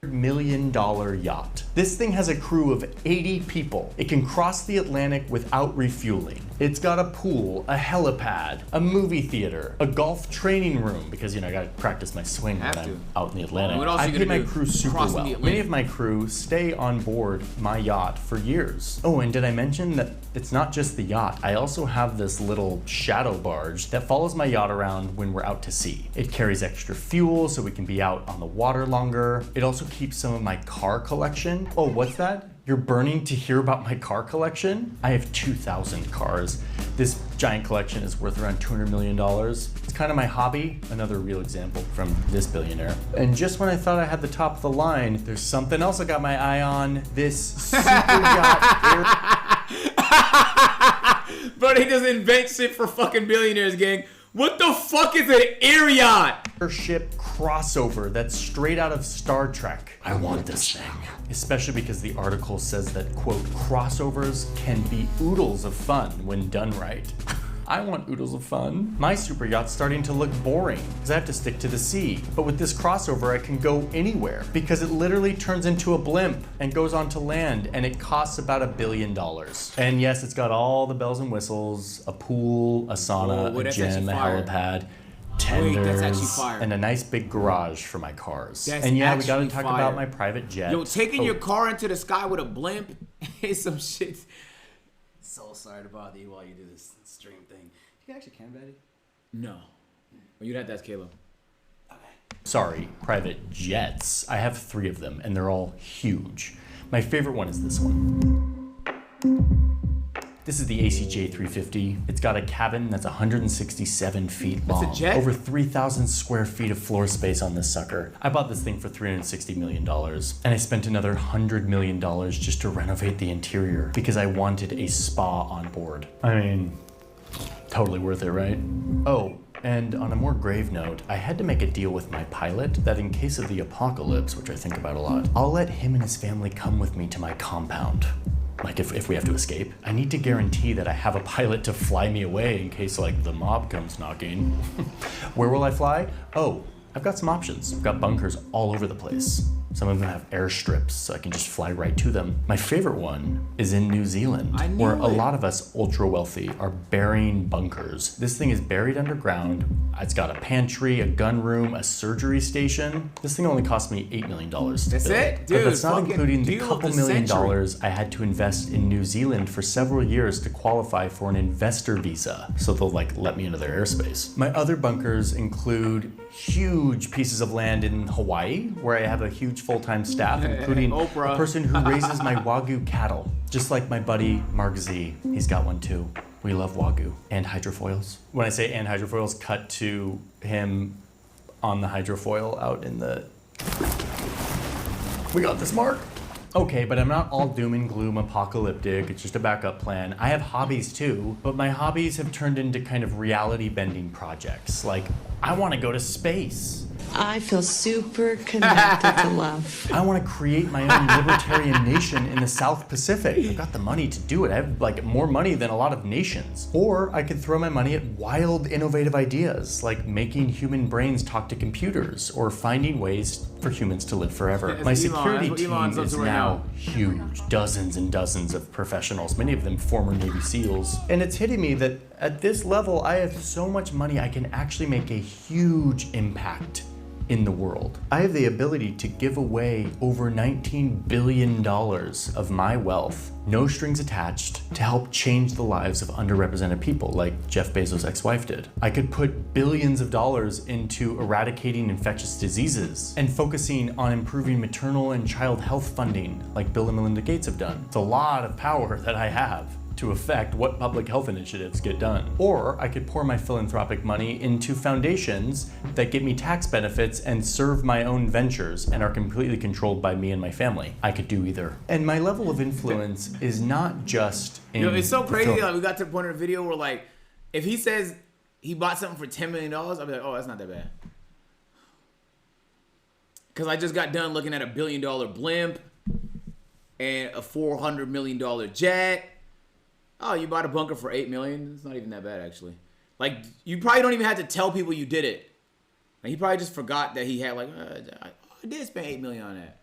$100 million yacht. This thing has a crew of 80 people. It can cross the Atlantic without refueling. It's got a pool, a helipad, a movie theater, a golf training room, because I gotta practice my swing when I'm out in the Atlantic. What else I pay my crew super well. the Atlantic? Many of my crew stay on board my yacht for years. Oh, and did I mention that it's not just the yacht? I also have this little shadow barge that follows my yacht around when we're out to sea. It carries extra fuel so we can be out on the water longer. It also keeps some of my car collection. Oh, what's that? You're burning to hear about my car collection? I have 2,000 cars. This giant collection is worth around $200 million. It's kind of my hobby. Another real example from this billionaire. And just when I thought I had the top of the line, there's something else I got my eye on. This super yacht Bro, he just invent shit for fucking billionaires, gang. What the fuck is an air yacht? airship crossover that's straight out of Star Trek. I want this thing. Especially because the article says that, quote, crossovers can be oodles of fun when done right. I want oodles of fun. My super yacht's starting to look boring because I have to stick to the sea. But with this crossover, I can go anywhere because it literally turns into a blimp and goes onto land, and it costs about $1 billion. And yes, it's got all the bells and whistles, a pool, a sauna, a gym, a helipad, tenders, and a nice big garage for my cars. And yeah, we gotta talk about my private jet. Yo, taking your car into the sky with a blimp is some shit. So sorry to bother you while you do this stream thing. You actually can, Betty? No. Well, you'd have to ask Caleb. Okay. Sorry, private jets. I have 3 of them, and they're all huge. My favorite one is this one. This is the ACJ 350. It's got a cabin that's 167 feet long. That's a jet? Over 3,000 square feet of floor space on this sucker. I bought this thing for $360 million, and I spent another $100 million just to renovate the interior because I wanted a spa on board. I mean, totally worth it, right? Oh, and on a more grave note, I had to make a deal with my pilot that in case of the apocalypse, which I think about a lot, I'll let him and his family come with me to my compound. Like if we have to escape, I need to guarantee that I have a pilot to fly me away in case like the mob comes knocking. Where will I fly? Oh, I've got some options. I've got bunkers all over the place. Some of them have airstrips, so I can just fly right to them. My favorite one is in New Zealand, where a lot of us ultra wealthy are burying bunkers. This thing is buried underground. It's got a pantry, a gun room, a surgery station. This thing only cost me $8 million. That's it? Dude, but that's not including the couple million dollars I had to invest in New Zealand for several years to qualify for an investor visa. So they'll like let me into their airspace. My other bunkers include huge pieces of land in Hawaii, where I have a huge full-time staff, including a person who raises my Wagyu cattle. Just like my buddy Mark Z, he's got one too. We love Wagyu and hydrofoils. When I say and hydrofoils, cut to him on the hydrofoil out in the... We got this, Mark. Okay, but I'm not all doom and gloom apocalyptic. It's just a backup plan. I have hobbies too, but my hobbies have turned into kind of reality bending projects. Like, I want to go to space. I feel super connected to love. I want to create my own libertarian nation in the South Pacific. I've got the money to do it. I have like more money than a lot of nations. Or I could throw my money at wild, innovative ideas, like making human brains talk to computers or finding ways for humans to live forever. My security team is now huge. Dozens and dozens of professionals, many of them former Navy SEALs. And it's hitting me that at this level, I have so much money I can actually make a huge impact in the world. I have the ability to give away over $19 billion of my wealth, no strings attached, to help change the lives of underrepresented people like Jeff Bezos' ex-wife did. I could put billions of dollars into eradicating infectious diseases and focusing on improving maternal and child health funding like Bill and Melinda Gates have done. It's a lot of power that I have to affect what public health initiatives get done. Or I could pour my philanthropic money into foundations that get me tax benefits and serve my own ventures and are completely controlled by me and my family. I could do either. And my level of influence is not just in... Yo, it's so crazy. Like, we got to the point in the video where, like, if he says he bought something for $10 million, I'll be like, oh, that's not that bad. Because I just got done looking at $1 billion blimp and a $400 million jet. Oh, you bought a bunker for $8 million? It's not even that bad, actually. Like, you probably don't even have to tell people you did it. Like, he probably just forgot that he had, like, I did spend $8 million on that.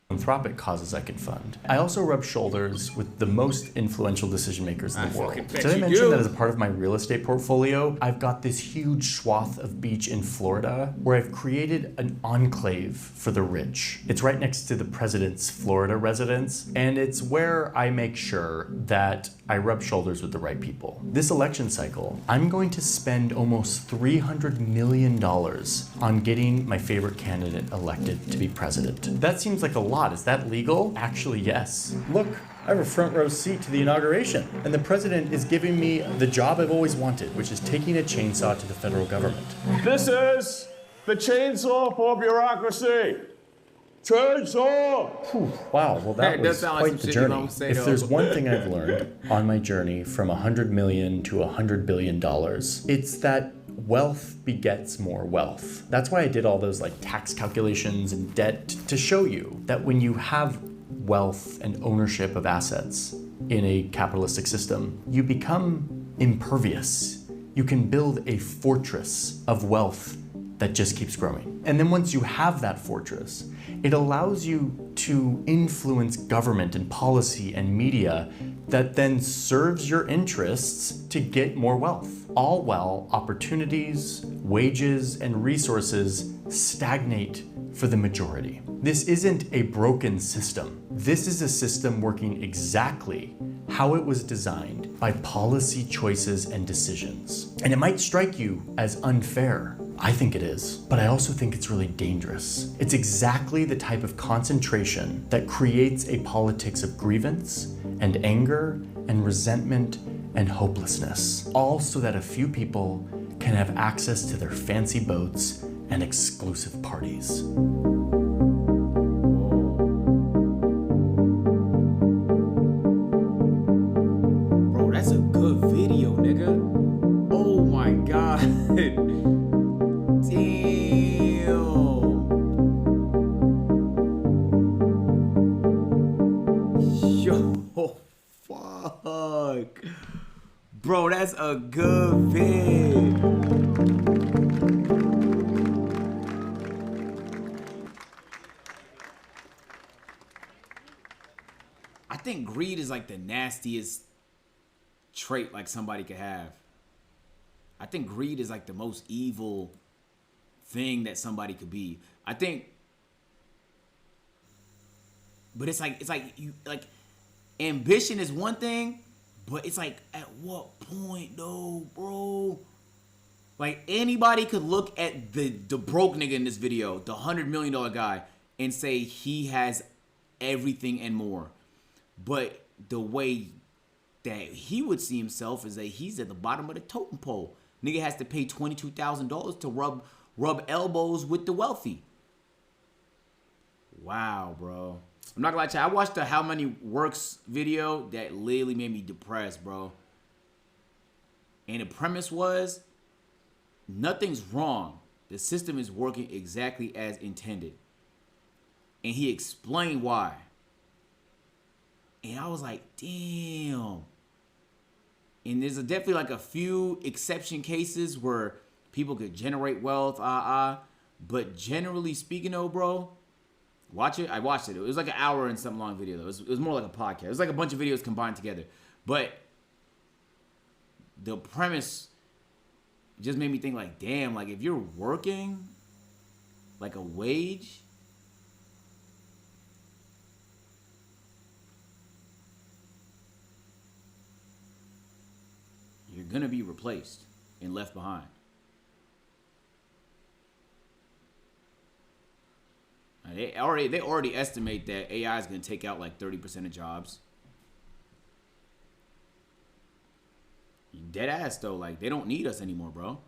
Philanthropic causes I can fund. I also rub shoulders with the most influential decision makers in the world. Did I mention that as a part of my real estate portfolio, I've got this huge swath of beach in Florida where I've created an enclave for the rich. It's right next to the president's Florida residence, and it's where I make sure that I rub shoulders with the right people. This election cycle, I'm going to spend almost $300 million on getting my favorite candidate elected to be president. That seems like a lot. Is that legal? Actually, yes. Look, I have a front row seat to the inauguration, and the president is giving me the job I've always wanted, which is taking a chainsaw to the federal government. This is the chainsaw for bureaucracy. Chainsaw! Whew, wow, well that was quite the journey. If there's one thing I've learned on my journey from $100 million to $100 billion, it's that wealth begets more wealth. That's why I did all those like tax calculations and debt to show you that when you have wealth and ownership of assets in a capitalistic system, you become impervious. You can build a fortress of wealth that just keeps growing. And then once you have that fortress, it allows you to influence government and policy and media that then serves your interests to get more wealth. All while opportunities, wages, and resources stagnate for the majority. This isn't a broken system. This is a system working exactly how it was designed by policy choices and decisions. And it might strike you as unfair. I think it is, but I also think it's really dangerous. It's exactly the type of concentration that creates a politics of grievance and anger and resentment and hopelessness, all so that a few people can have access to their fancy boats and exclusive parties. Bro, that's a good video, nigga. Oh my god. Fuck. Bro, that's a good vid. I think greed is like the nastiest trait like somebody could have. I think greed is like the most evil thing that somebody could be. I think, but it's like you like ambition is one thing, but it's like at what point though, bro? Like anybody could look at the broke nigga in this video, the $100 million guy, and say he has everything and more. But the way that he would see himself is that he's at the bottom of the totem pole. Nigga has to pay $22,000 to rub elbows with the wealthy. Wow, bro. I'm not gonna lie to you. I watched the How Many Works video that literally made me depressed, bro. And the premise was, nothing's wrong. The system is working exactly as intended. And he explained why. And I was like, damn. And there's definitely like a few exception cases where people could generate wealth, but generally speaking though, bro, watch it. I watched it. It was like an hour and something long video though. It was more like a podcast. It was like a bunch of videos combined together. But the premise just made me think like, damn, like if you're working like a wage, you're gonna be replaced and left behind. They already estimate that AI is gonna take out like 30% of jobs. Dead ass though, like they don't need us anymore, bro.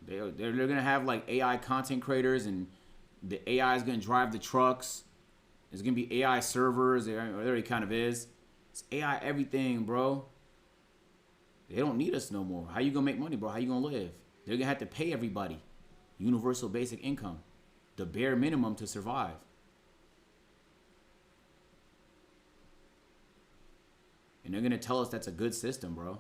They're gonna have like AI content creators, and the AI is gonna drive the trucks. There's gonna be AI servers. There already kind of is. It's AI everything, bro. They don't need us no more. How you gonna make money, bro? How you gonna live? They're gonna have to pay everybody universal basic income, the bare minimum to survive. And they're gonna tell us that's a good system, bro.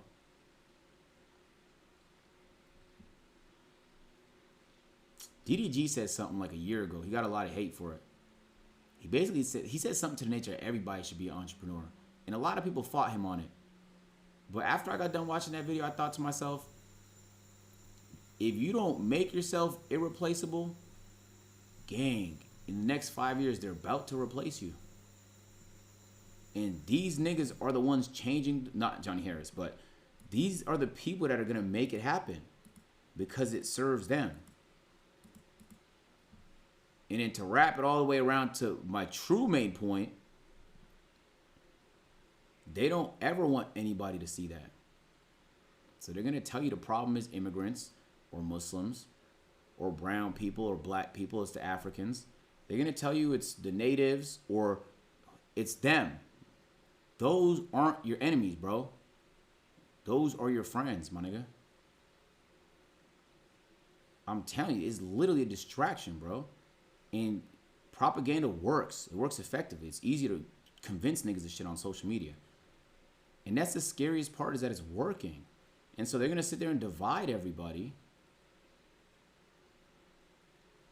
DDG said something like a year ago. He got a lot of hate for it. He basically said something to the nature of everybody should be an entrepreneur. And a lot of people fought him on it. But after I got done watching that video, I thought to myself, if you don't make yourself irreplaceable, gang, in the next 5 years, they're about to replace you. And these niggas are the ones changing, not Johnny Harris, but these are the people that are going to make it happen because it serves them. And then to wrap it all the way around to my true main point, they don't ever want anybody to see that. So they're going to tell you the problem is immigrants or Muslims or brown people or black people. It's the Africans. They're going to tell you it's the natives or it's them. Those aren't your enemies, bro. Those are your friends, my nigga. I'm telling you, it's literally a distraction, bro. And propaganda works. It works effectively. It's easy to convince niggas of shit on social media. And that's the scariest part, is that it's working. And so they're going to sit there and divide everybody.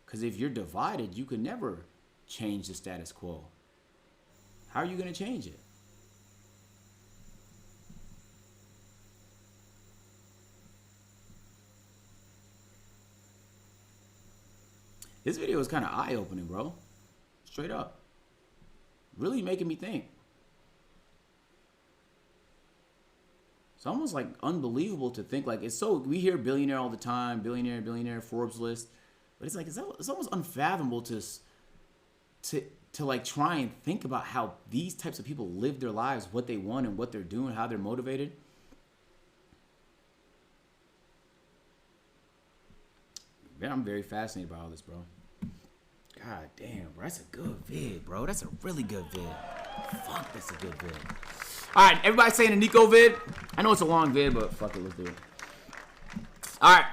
Because if you're divided, you can never change the status quo. How are you going to change it? This video is kind of eye-opening, bro. Straight up. Really making me think. It's almost like unbelievable to think, like, it's so, we hear billionaire all the time, billionaire, Forbes list, but it's like, it's almost unfathomable to like try and think about how these types of people live their lives, what they want and what they're doing, how they're motivated. Man, I'm very fascinated by all this, bro. God damn, bro. That's a good vid, bro. That's a really good vid. Fuck, that's a good vid. All right, everybody saying a Nico vid. I know it's a long vid, but fuck it, let's do it. All right.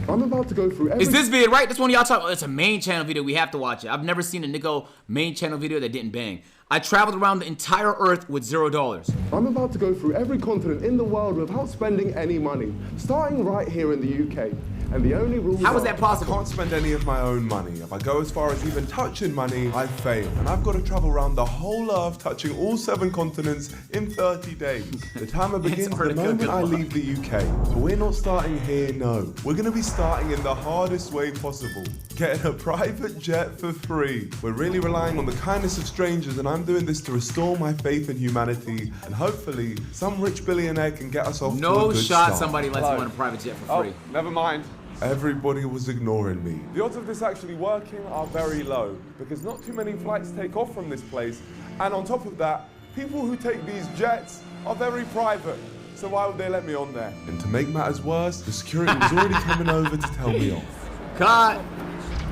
I'm about to go through every... Is this vid right? This one y'all talking about. It's a main channel video. We have to watch it. I've never seen a Nico main channel video that didn't bang. I traveled around the entire earth with $0. I'm about to go through every continent in the world without spending any money, starting right here in the UK. And the only rules How is that possible? I can't spend any of my own money. If I go as far as even touching money, I fail. And I've got to travel around the whole earth, touching all 7 continents in 30 days. The timer begins the moment I leave the UK. So we're not starting here, no. We're going to be starting in the hardest way possible. Getting a private jet for free. We're really relying on the kindness of strangers, and I'm doing this to restore my faith in humanity. And hopefully, some rich billionaire can get us off to a good start. Somebody lets you on a private jet for free. Oh, never mind. Everybody was ignoring me. The odds of this actually working are very low because not too many flights take off from this place. And on top of that, people who take these jets are very private. So why would they let me on there? And to make matters worse, the security was already coming over to tell me off. God.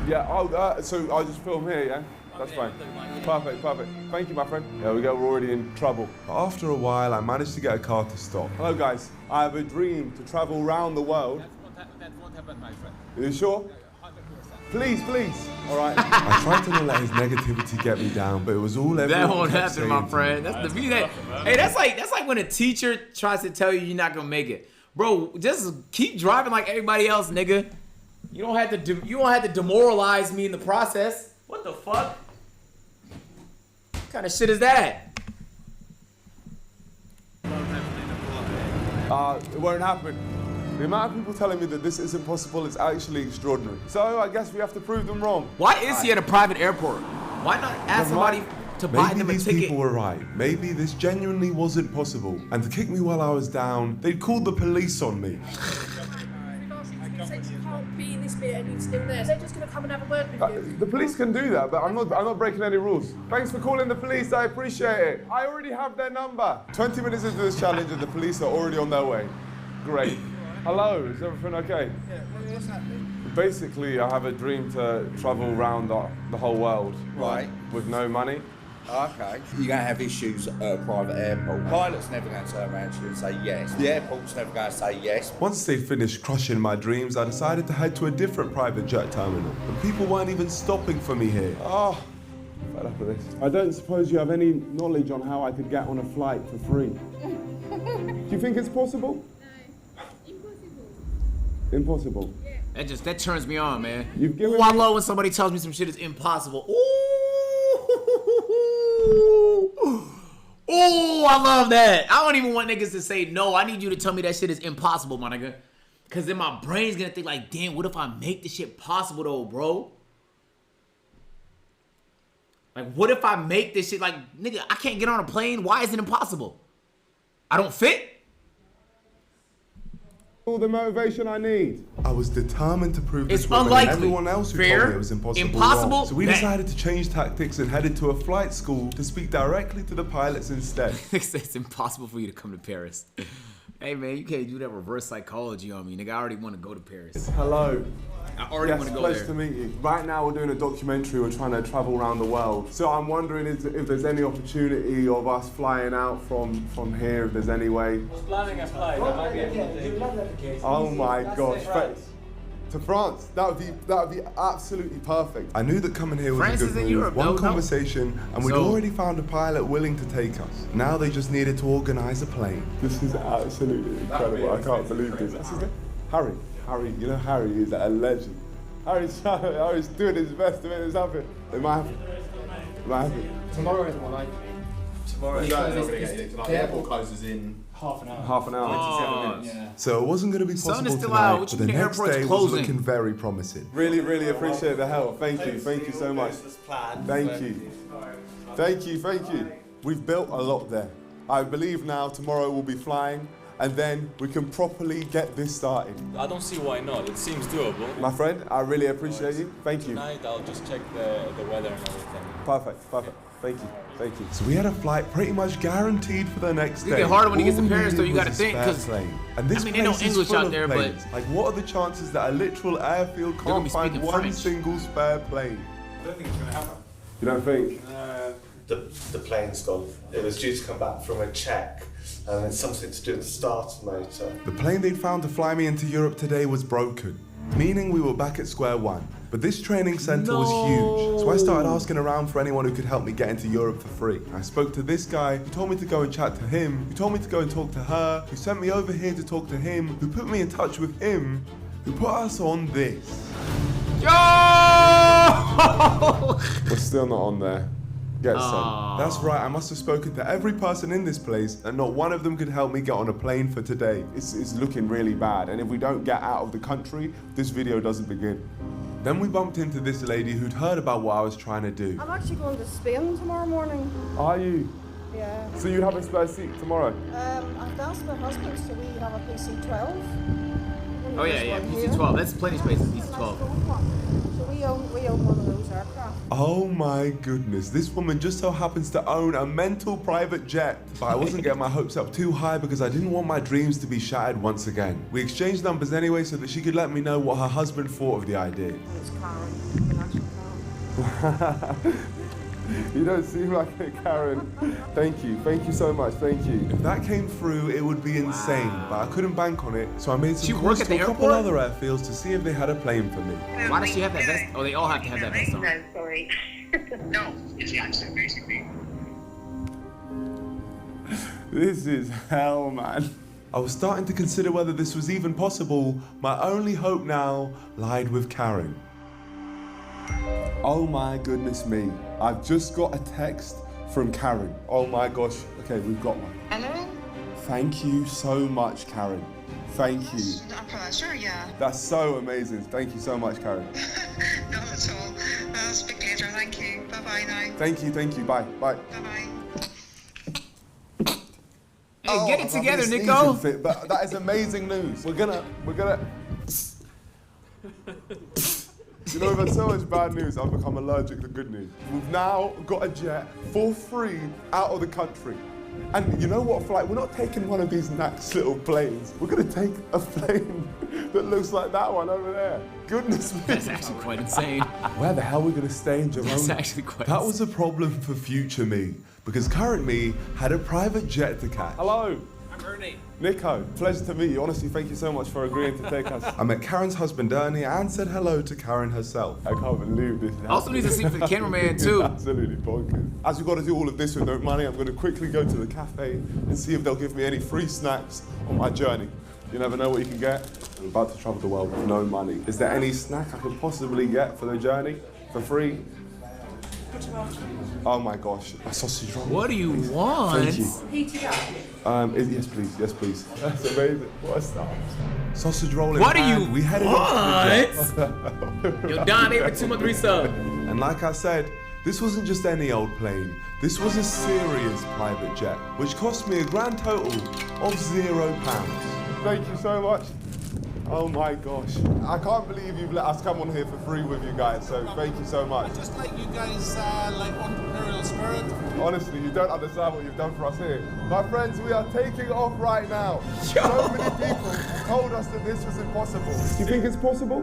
Yeah, so I'll just film here, yeah? That's fine. Perfect. Thank you, my friend. There we go, we're already in trouble. After a while, I managed to get a car to stop. Hello, guys. I have a dream to travel around the world. That won't happen, my friend. Are you sure? 100%. Please. All right. I tried to not let his negativity get me down, but it was all everyone That won't kept happen, my saying friend. That's the view that. Hey, that's like when a teacher tries to tell you you're not gonna make it, bro. Just keep driving like everybody else, nigga. You don't have to demoralize me in the process. What the fuck? What kind of shit is that? It won't happen. The amount of people telling me that this isn't possible is actually extraordinary. So I guess we have to prove them wrong. Why is he at a private airport? Why not ask somebody to buy them a ticket? Maybe these people were right. Maybe this genuinely wasn't possible. And to kick me while I was down, they'd called the police on me. They're just gonna come and have a word with you. The police can do that, but I'm not breaking any rules. Thanks for calling the police, I appreciate it. I already have their number. 20 minutes into this challenge and the police are already on their way. Great. Hello, is everything okay? Yeah, what's happening? Basically, I have a dream to travel around the whole world. Right. With no money. Okay. You're going to have issues at a private airport. Pilot's never going to turn around to you and say yes. The airport's never going to say yes. Once they finished crushing my dreams, I decided to head to a different private jet terminal. And people weren't even stopping for me here. Oh, fed up with this. I don't suppose you have any knowledge on how I could get on a flight for free. Do you think it's possible? No. Impossible. That turns me on, man. You've given Ooh, I love when somebody tells me some shit is impossible. Ooh, I love that. I don't even want niggas to say no. I need you to tell me that shit is impossible, my nigga. Cause then my brain's gonna think like, damn, what if I make this shit possible though, bro? Like, what if I make this shit like, nigga, I can't get on a plane. Why is it impossible? I don't fit? All the motivation I need. I was determined to prove It's this woman unlikely. and everyone else who Fair. told me it was impossible. Impossible? wrong. So we Bang. decided to change tactics and headed to a flight school to speak directly to the pilots instead. It's impossible for you to come to Paris. Hey man, you can't do that reverse psychology on me, nigga. I already want to go to Paris. Hello. I already want to go pleasure there. to meet you. Right now we're doing a documentary. We're trying to travel around the world. So I'm wondering if there's any opportunity of us flying out from here, if there's any way. I was planning a flight. I might be able to. Oh my gosh. To France. That would be absolutely perfect. I knew that coming here was France a is good in move. Europe, One though, no? conversation, and we'd already found a pilot willing to take us. Now they just needed to organize a plane. This is absolutely incredible. I can't believe this. What's his name? Harry. Harry. You know Harry is a legend. Harry's doing his best to make this happen. It might happen. It might happen. Tomorrow is more like. Tomorrow the airport closes in half an hour. Half an hour. 57 minutes. Yeah. So it wasn't going to be Sun possible is still tonight, out. What but you the mean the next airport's day was closing? looking very promising. Really, really appreciate the help. Thank you so much. Thank you. Thank you. We've built a lot there. I believe now tomorrow we'll be flying, and then we can properly get this started. I don't see why not. It seems doable. My friend, I really appreciate you. Thank you. Tonight I'll just check the weather and everything. Perfect. Thank you. So we had a flight pretty much guaranteed for the next It's day. get harder when you get All to we Paris, though. needed You gotta was a think, spare 'cause, plane. And this I mean, they know place is English full out of there, but- planes. Like, what are the chances that a literal airfield gonna can't be find speaking one French. single spare plane? I don't think it's going to happen. You don't think? The plane's gone. It was due to come back from a check, and it's something to do with the starter motor. The plane they'd found to fly me into Europe today was broken, meaning we were back at square one. But this training center was huge, so I started asking around for anyone who could help me get into Europe for free. I spoke to this guy, who told me to go and chat to him, who told me to go and talk to her, who sent me over here to talk to him, who put me in touch with him, who put us on this. Yo! We're still not on there. Get some. That's right, I must have spoken to every person in this place, and not one of them could help me get on a plane for today. It's looking really bad, and if we don't get out of the country, this video doesn't begin. Then we bumped into this lady who'd heard about what I was trying to do. I'm actually going to Spain tomorrow morning. Are you? Yeah. So you have a spare seat tomorrow? I've asked my husband, so we have a PC-12. Oh yeah, PC-12. That's plenty of space. PC-12. So we own one of those aircraft. Oh my goodness, this woman just so happens to own a mental private jet. But I wasn't getting my hopes up too high because I didn't want my dreams to be shattered once again. We exchanged numbers anyway so that she could let me know what her husband thought of the idea. It's Karen. An actual Karen. You don't seem like a Karen. Thank you so much, thank you. If that came through, it would be insane, but I couldn't bank on it, so I made She some work calls at to the a couple airport? other airfields to see if they had a plane for me. Why does she have that vest? Oh, they all have to have that vest on. No, sorry. No, it's the accent, basically. This is hell, man. I was starting to consider whether this was even possible. My only hope now lied with Karen. Oh my goodness me. I've just got a text from Karen. Oh my gosh. Okay, we've got one. Hello? Thank you so much, Karen. Thank you. No pleasure, yeah. That's so amazing. Thank you so much, Karen. No, that's all. I'll speak later, thank you. Bye-bye now. Thank you. Bye. Bye-bye. Hey, get it I'm together, having a Nico. sneezing fit, but that is amazing news. We're gonna. You know, we've had so much bad news, I've become allergic to good news. We've now got a jet for free out of the country. And you know what flight? We're not taking one of these nice little planes. We're gonna take a plane that looks like that one over there. Goodness me. That's actually quite insane. Where the hell are we gonna stay in Girona? That's actually quite That was a problem for future me, because current me had a private jet to catch. Hello. I'm Ernie. Nico, pleasure to meet you. Honestly, thank you so much for agreeing to take us. I met Karen's husband Ernie and said hello to Karen herself. I can't believe this. Also needs to see for the cameraman too. Absolutely bonkers. As we've got to do all of this with no money, I'm going to quickly go to the cafe and see if they'll give me any free snacks on my journey. You never know what you can get. I'm about to travel the world with no money. Is there any snack I could possibly get for the journey for free? Oh my gosh, a sausage roll. What do you want? Thank you. Heated up. Yes please, yes please. That's amazing. What a start. Sausage roll in What do hand, you we headed off to the jet. Yo, Don, every 2 month resub. And like I said, this wasn't just any old plane. This was a serious private jet, which cost me a grand total of £0. Thank you so much. Oh my gosh. I can't believe you've let us come on here for free with you guys, so thank you so much. Just like you guys, like entrepreneurial spirit. Honestly, you don't understand what you've done for us here. My friends, we are taking off right now. So many people told us that this was impossible. Do you think it's possible?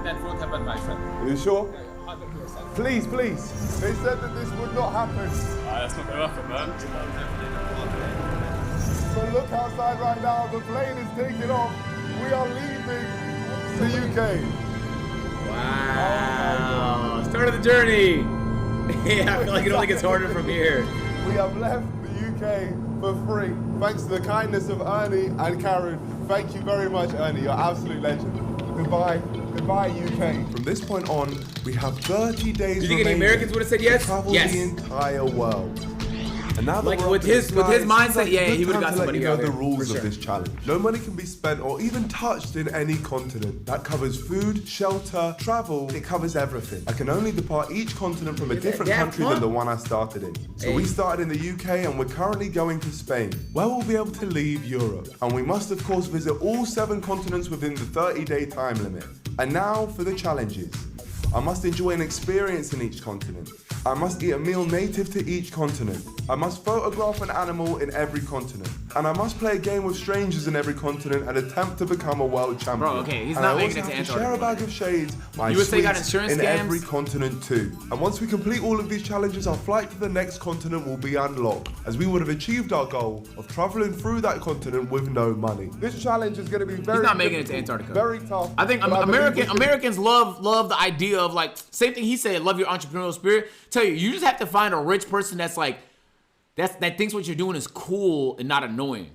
That won't happen, my friend. Are you sure? 100%. Please, please. They said that this would not happen. That's not gonna happen, man. So look outside right now, the plane is taking off. We are leaving the UK. Wow. Start of the journey. Yeah, I feel like it only gets harder from here. We have left the UK for free. Thanks to the kindness of Ernie and Karen. Thank you very much, Ernie. You're an absolute legend. Goodbye. Goodbye, UK. From this point on, we have 30 days Do you think any Americans would have said yes? to travel Yes. the entire world. And now that Like, we're with up to his- this, with his guys, mindset, it's yeah, a good he would've time got to let somebody you know out the there, rules for of sure. this challenge. No money can be spent or even touched in any continent. That covers food, shelter, travel. It covers everything. I can only depart each continent from a different that country fun? than the one I started in. So we started in the UK and we're currently going to Spain, where we'll be able to leave Europe. And we must of course visit all 7 continents within the 30-day time limit. And now for the challenges. I must enjoy an experience in each continent. I must eat a meal native to each continent. I must photograph an animal in every continent. And I must play a game with strangers in every continent and attempt to become a world champion. Bro, okay, he's And not I making also it to have to share a Antarctica. bag of shades, my You would say you got sweets, insurance in scams? every continent too. And once we complete all of these challenges, our flight to the next continent will be unlocked, as we would have achieved our goal of traveling through that continent with no money. This challenge is going to be very He's not making it to difficult, Antarctica. Very tough. I think but believe we can- Americans love the idea of, like, same thing he said, love your entrepreneurial spirit. Tell you just have to find a rich person that's like, that thinks what you're doing is cool and not annoying.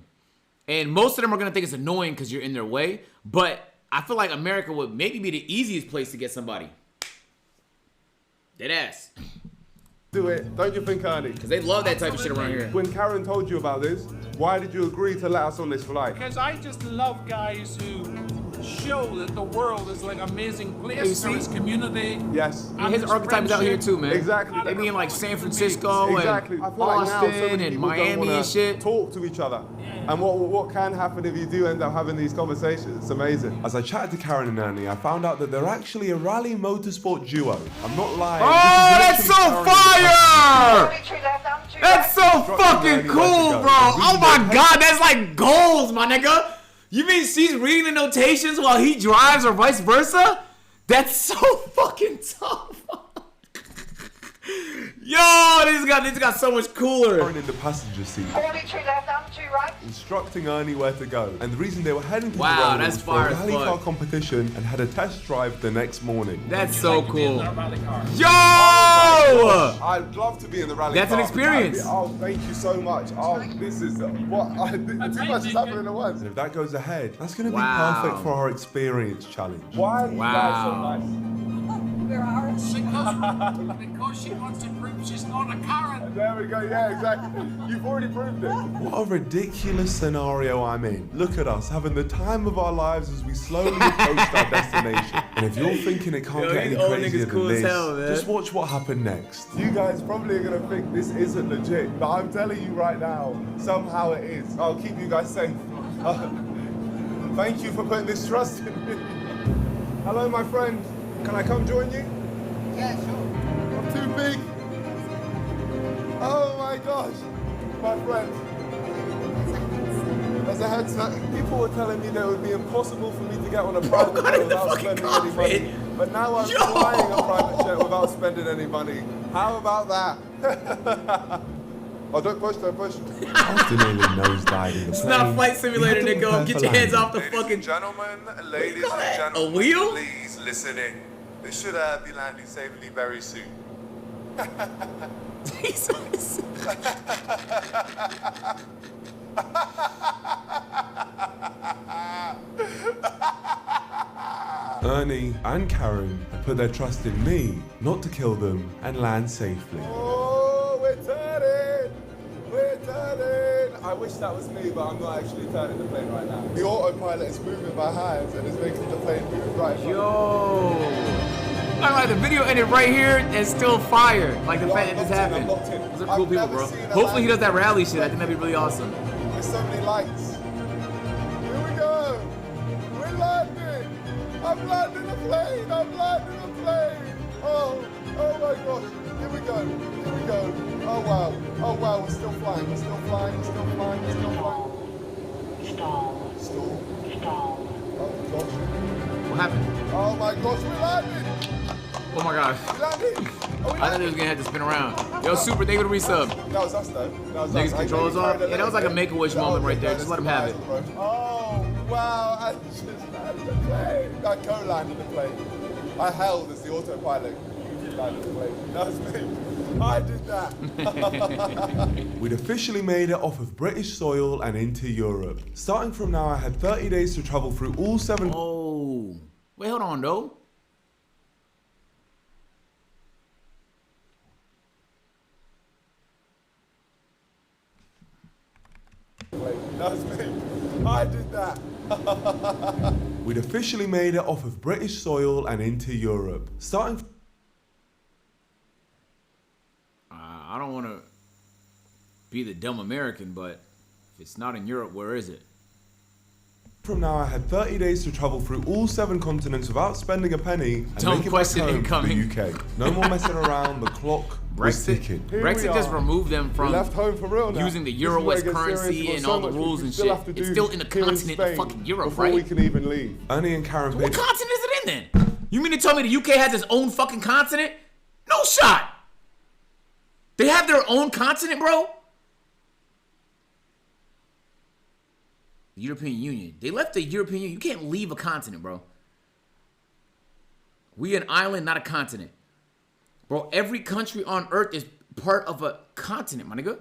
And most of them are gonna think it's annoying because you're in their way. But I feel like America would maybe be the easiest place to get somebody. Dead ass. Do it, don't you think, Ernie? Because they love that type of shit around here. When Karen told you about this, why did you agree to let us on this flight? Because I just love guys who show that the world is like an amazing place. see? There is community. Yes. Yeah, his there's archetype is out here too, man. Exactly. They be in like San Francisco Exactly. and I feel like now so Austin many and people don't Miami wanna and shit. talk to each other. And what can happen if you do end up having these conversations? It's amazing. As I chatted to Karen and Ernie, I found out that they're actually a rally motorsport duo. I'm not lying. Oh, This is that's so literally Karen and fire! That's so fucking cool, bro. Oh my god, that's like goals, my nigga. You mean she's reading the notations while he drives or vice versa? That's so fucking tough. Yo, this got so much cooler. Karen in the passenger seat, 43 left, I'm 2 right. instructing Ernie where to go. And the reason they were heading to Wow, the that's was for fire a as rally fuck. car competition and had a test drive the next morning. That's so cool. Yo! I'd love to be in the rally. That's an car. experience. Oh, thank you so much. Oh, this is what too much is happening at once. And if that goes ahead, that's going to be Wow. perfect for our experience challenge. Why are you guys so Wow. nice? Because she wants to prove she's not a Karen. There we go. Yeah, exactly. You've already proved it. What a ridiculous scenario I'm in. Look at us having the time of our lives as we slowly approach our destination. And if you're thinking it can't Yo, get any these old crazier niggas cool than as this, hell, man. just watch what happened next. You guys probably are gonna think this isn't legit, but I'm telling you right now, somehow it is. I'll keep you guys safe. Thank you for putting this trust in me. Hello, my friend. Can I come join you? Yeah, sure. I'm too big. Oh my God. gosh, my friend. As a headset, people were telling me that it would be impossible for me to get on a private jet without spending any money. But now I'm flying a private jet without spending any money. How about that? Oh, don't push, don't push. After nearly nosediving the It's plane, not Flight Simulator, nigga. Get your hands off the fucking. Gentlemen, ladies and gentlemen, a wheel? please listen in. This should be landing safely very soon. Jesus. Ernie and Karen had put their trust in me not to kill them and land safely. Oh, we're turning! We're turning! I wish that was me, but I'm not actually turning the plane right now. The autopilot is moving my hands and is making the plane move right now. Yo! I like the video ended right here and still fire. Like the fact that this happened. Those are cool people, bro. Hopefully he does that rally shit. I think that'd be really awesome. There's so many lights. Here we go! We're landing! I'm landing a plane! I'm landing a plane! Oh my gosh! Here we go! Here we go! Oh wow! Oh wow! We're still flying! We're still flying! We're still flying! We're still flying! Stall! Stall! Oh gosh! What happened? Oh my gosh! We're landing! Oh my gosh. We're landing! I thought he was gonna have to spin around. Yo, Super, thank you for the resub. That was us though. That was Niggas us. controls off. Yeah, that was like a Make-A-Wish moment right there. Just let him have it. Oh wow! I just landed the plane. I co-landed the plane. I held as the autopilot. You landed the plane. That was me. I did that. We'd officially made it off of British soil and into Europe. Starting from now, I had 30 days to travel through all 7. Oh, wait, hold on though. That was me. I did that. We'd officially made it off of British soil and into Europe. Starting. I don't want to be the dumb American, but if it's not in Europe, where is it? From now, I had 30 days to travel through all 7 continents without spending a penny and Dumb make it back question home incoming. to the UK. No more messing around. The clock was ticking. Brexit just removed them from left home for real now. using the Euro as currency and all the rules and shit. It's still in the continent of fucking Europe, before right? we can even leave. Ernie and Karen So what continent is it in then? You mean to tell me the UK has its own fucking continent? No shot. They have their own continent, bro? The European Union. They left the European Union. You can't leave a continent, bro. We an island, not a continent. Bro, every country on Earth is part of a continent, my nigga.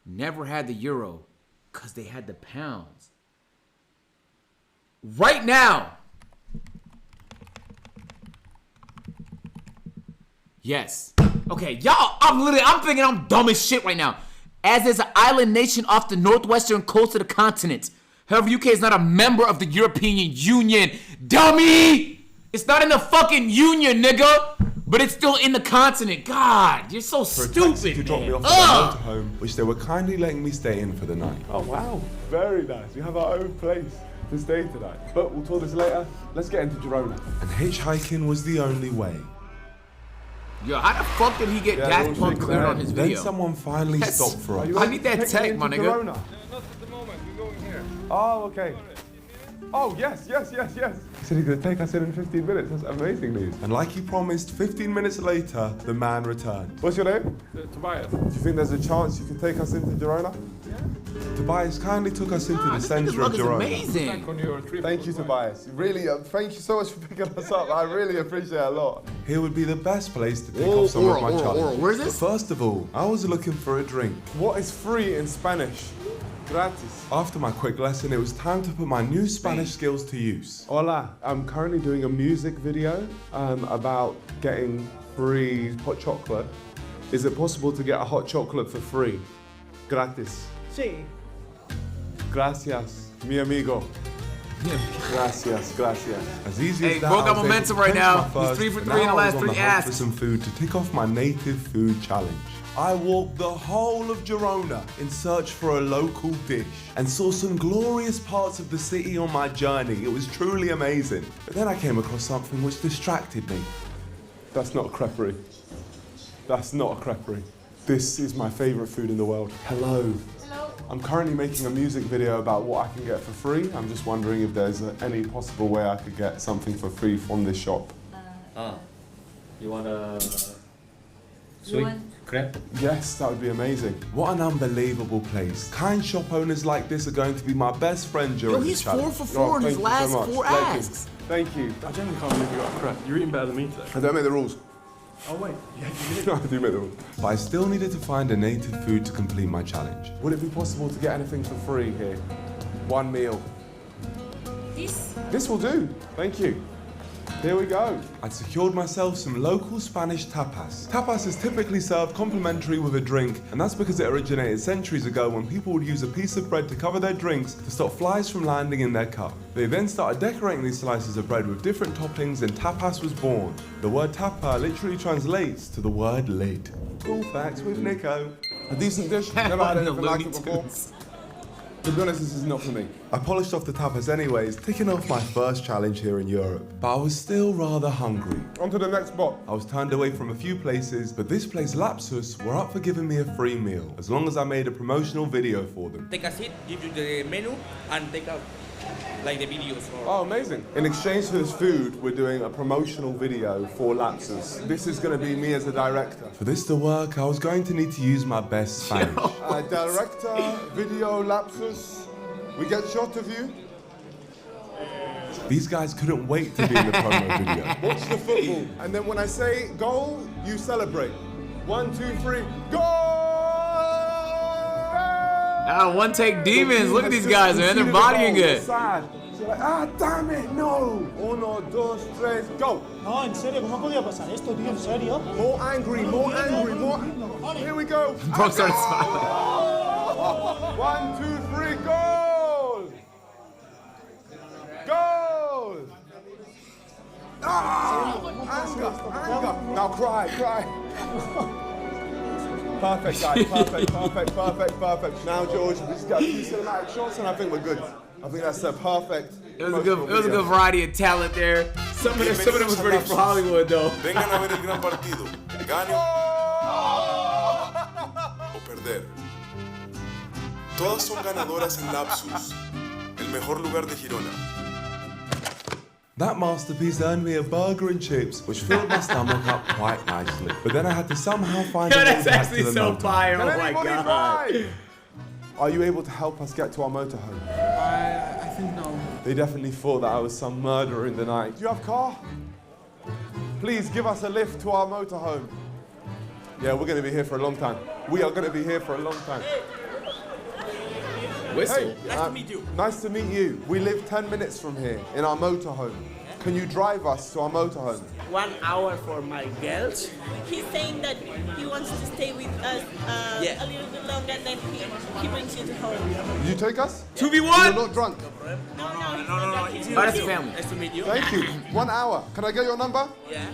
Never had the euro because they had the pounds. Right now. Yes. Okay, y'all, I'm thinking I'm dumb as shit right now. As is an island nation off the northwestern coast of the continent. However, UK is not a member of the European Union. Dummy! It's not in the fucking union, nigga. But it's still in the continent. God, you're so stupid, to drop me man. off at the motorhome, which they were kindly letting me stay in for the night. Oh wow, very nice. We have our own place to stay tonight. But we'll talk this later. Let's get into Girona. And hitchhiking was the only way. Yo, how the fuck did he get gas pump cleared on his video? Then someone finally stopped for us. I need that tech, my nigga. Girona? Not at the moment, we're going here. Oh, okay. Oh, yes. He said he's going to take us in 15 minutes. That's amazing news. And like he promised, 15 minutes later, the man returned. What's your name? Tobias. Do you think there's a chance you can take us into Girona? Tobias kindly took us into the center of Girona. Amazing. Thank you, Tobias. Really, thank you so much for picking us up. I really appreciate it a lot. Here would be the best place to take off some of my challenge. Where's this? But first of all, I was looking for a drink. What is free in Spanish? Gratis. After my quick lesson, it was time to put my new Spanish skills to use. Hola, I'm currently doing a music video about getting free hot chocolate. Is it possible to get a hot chocolate for free? Gratis. Sí. Gracias, mi amigo. Gracias. As easy Hey, as that, broke I up was momentum able to right now. finish my He's 3 for first, 3 in the and now I last was on 3 the hunt asks. for some food to tick off my native food challenge. I walked the whole of Girona in search for a local dish and saw some glorious parts of the city on my journey. It was truly amazing. But then I came across something which distracted me. That's not creperie. That's not a creperie. This is my favorite food in the world. Hello. Hello. I'm currently making a music video about what I can get for free. I'm just wondering if there's any possible way I could get something for free from this shop. You want a sweet crepe? Yes, that would be amazing. What an unbelievable place. Kind shop owners like this are going to be my best friend during Yo, the he's challenge. 4 for 4 in his last 4 asks. Thank you. I genuinely can't believe you got a crepe. You're eating better than me today. I don't make the rules. Oh wait, yeah, you did. No, I do make the rules. But I still needed to find a native food to complete my challenge. Would it be possible to get anything for free here? One meal. This will do. Thank you. Here we go. I'd secured myself some local Spanish tapas. Tapas is typically served complimentary with a drink, and that's because it originated centuries ago when people would use a piece of bread to cover their drinks to stop flies from landing in their cup. They then started decorating these slices of bread with different toppings, and tapas was born. The word tapa literally translates to the word lid. Cool facts with Nico. A decent dish. Never had anything like it before. To be honest, this is not for me. I polished off the tapas anyways, ticking off my first challenge here in Europe. But I was still rather hungry. On to the next spot. I was turned away from a few places, but this place Lapsus were up for giving me a free meal, as long as I made a promotional video for them. Take a seat, give you the menu, and take out like the videos. Oh, amazing. In exchange for this food, we're doing a promotional video for Lapsus. This is going to be me as a director. For this to work, I was going to need to use my best Spanish. Director, video, Lapsus. We get shot of you. These guys couldn't wait to be in the promo video. Watch the football. And then when I say goal, you celebrate. 1, 2, 3, goal! One take demons. Look at these guys, man. They're bodying it. Sad. So like, damn it, no. 1, 2, 3, go. No, en serio, ¿cómo podía pasar esto, tío? En serio. More angry, more angry, more. Here we go. Bro started smiling. 1, 2, 3, goal! Goal! Anger. Now cry. Perfect, guys. Perfect. Now, George, we just got a few cinematic shots, and I think we're good. I think that's perfect. It was a good variety of talent there. Some of them was ready for Hollywood, though. Vengan a ver el gran partido. Gane o perder. Todas son ganadoras en Lapsus, el mejor lugar de Girona. That masterpiece earned me a burger and chips, which filled my stomach up quite nicely. But then I had to somehow find a way That's back actually to the so motorhome. fire. Oh my god. Are you able to help us get to our motorhome? I think no. They definitely thought that I was some murderer in the night. Do you have a car? Please give us a lift to our motorhome. Yeah, we're going to be here for a long time. We are going to be here for a long time. Whistle. Hey, nice to meet you. Nice to meet you. We live 10 minutes from here in our motorhome. Can you drive us to our motorhome? 1 hour for my girls. He's saying that he wants to stay with us a little bit longer, and then he brings you to home. Did you take us? 2v1? You're not drunk? No. It's Oh, that's the family. Nice to meet you. Thank you. 1 hour. Can I get your number? Yeah.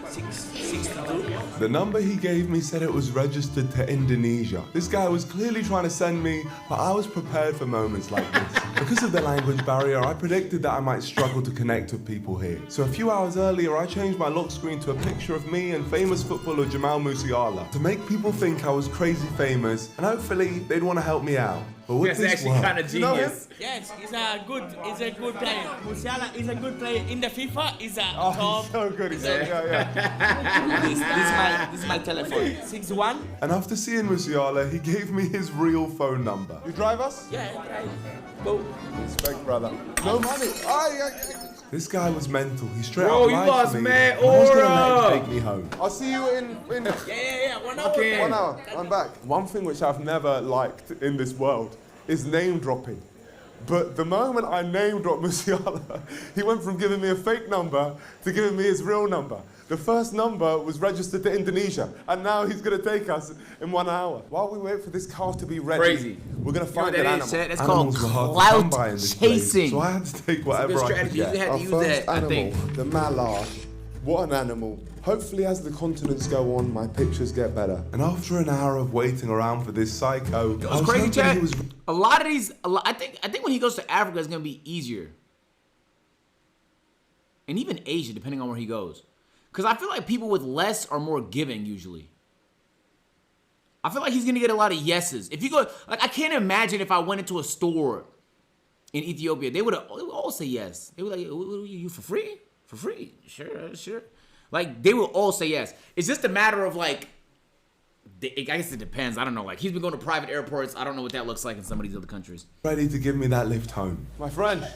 662. The number he gave me said it was registered to Indonesia. This guy was clearly trying to send me, but I was prepared for moments like this. Because of the language barrier, I predicted that I might struggle to connect with people here. So a few hours earlier, I changed my lock screen to a picture of me and famous footballer Jamal Musiala to make people think I was crazy famous, and hopefully they'd want to help me out. But would That's this actually work? kind of genius. Yes, he's a good player. Musiala is a good player in the FIFA. He's a top. He's so good. He's so good. Yeah. This is my telephone. 61. And after seeing Musiala, he gave me his real phone number. You drive us? Yeah, right. Go. Respect, brother. No money. This guy was mental. He straight Bro, up you lied lost to me. mad and I was gonna let aura. him take me home. I'll see you in Yeah. 1 hour. Okay. 1 hour. I'm back. One thing which I've never liked in this world is name dropping. But the moment I name dropped Musiala, he went from giving me a fake number to giving me his real number. The first number was registered to Indonesia, and now he's going to take us in 1 hour. While we wait for this car to be ready, Crazy. we're going to You know what find an that animal. is, Chet? That's called Animals were hard to come by clout in this place, chasing. so I had to take It's a whatever good I could strategy. You get. usually have Our to use first that, I animal, think. the mallard. What an animal. Hopefully as the continents go on, my pictures get better. And after an hour of waiting around for this psycho, It I was was crazy, hoping Chad. he was A lot of these, I think when he goes to Africa, it's gonna be easier, and even Asia, depending on where he goes. Because I feel like people with less are more giving usually. I feel like he's gonna get a lot of yeses. If you go, like, I can't imagine if I went into a store in Ethiopia, they would all say yes. They were like, you for free? For free? Sure. Like, they will all say yes. It's just a matter of, like, I guess it depends. I don't know. Like, he's been going to private airports. I don't know what that looks like in some of these other countries. Ready to give me that lift home. My friend.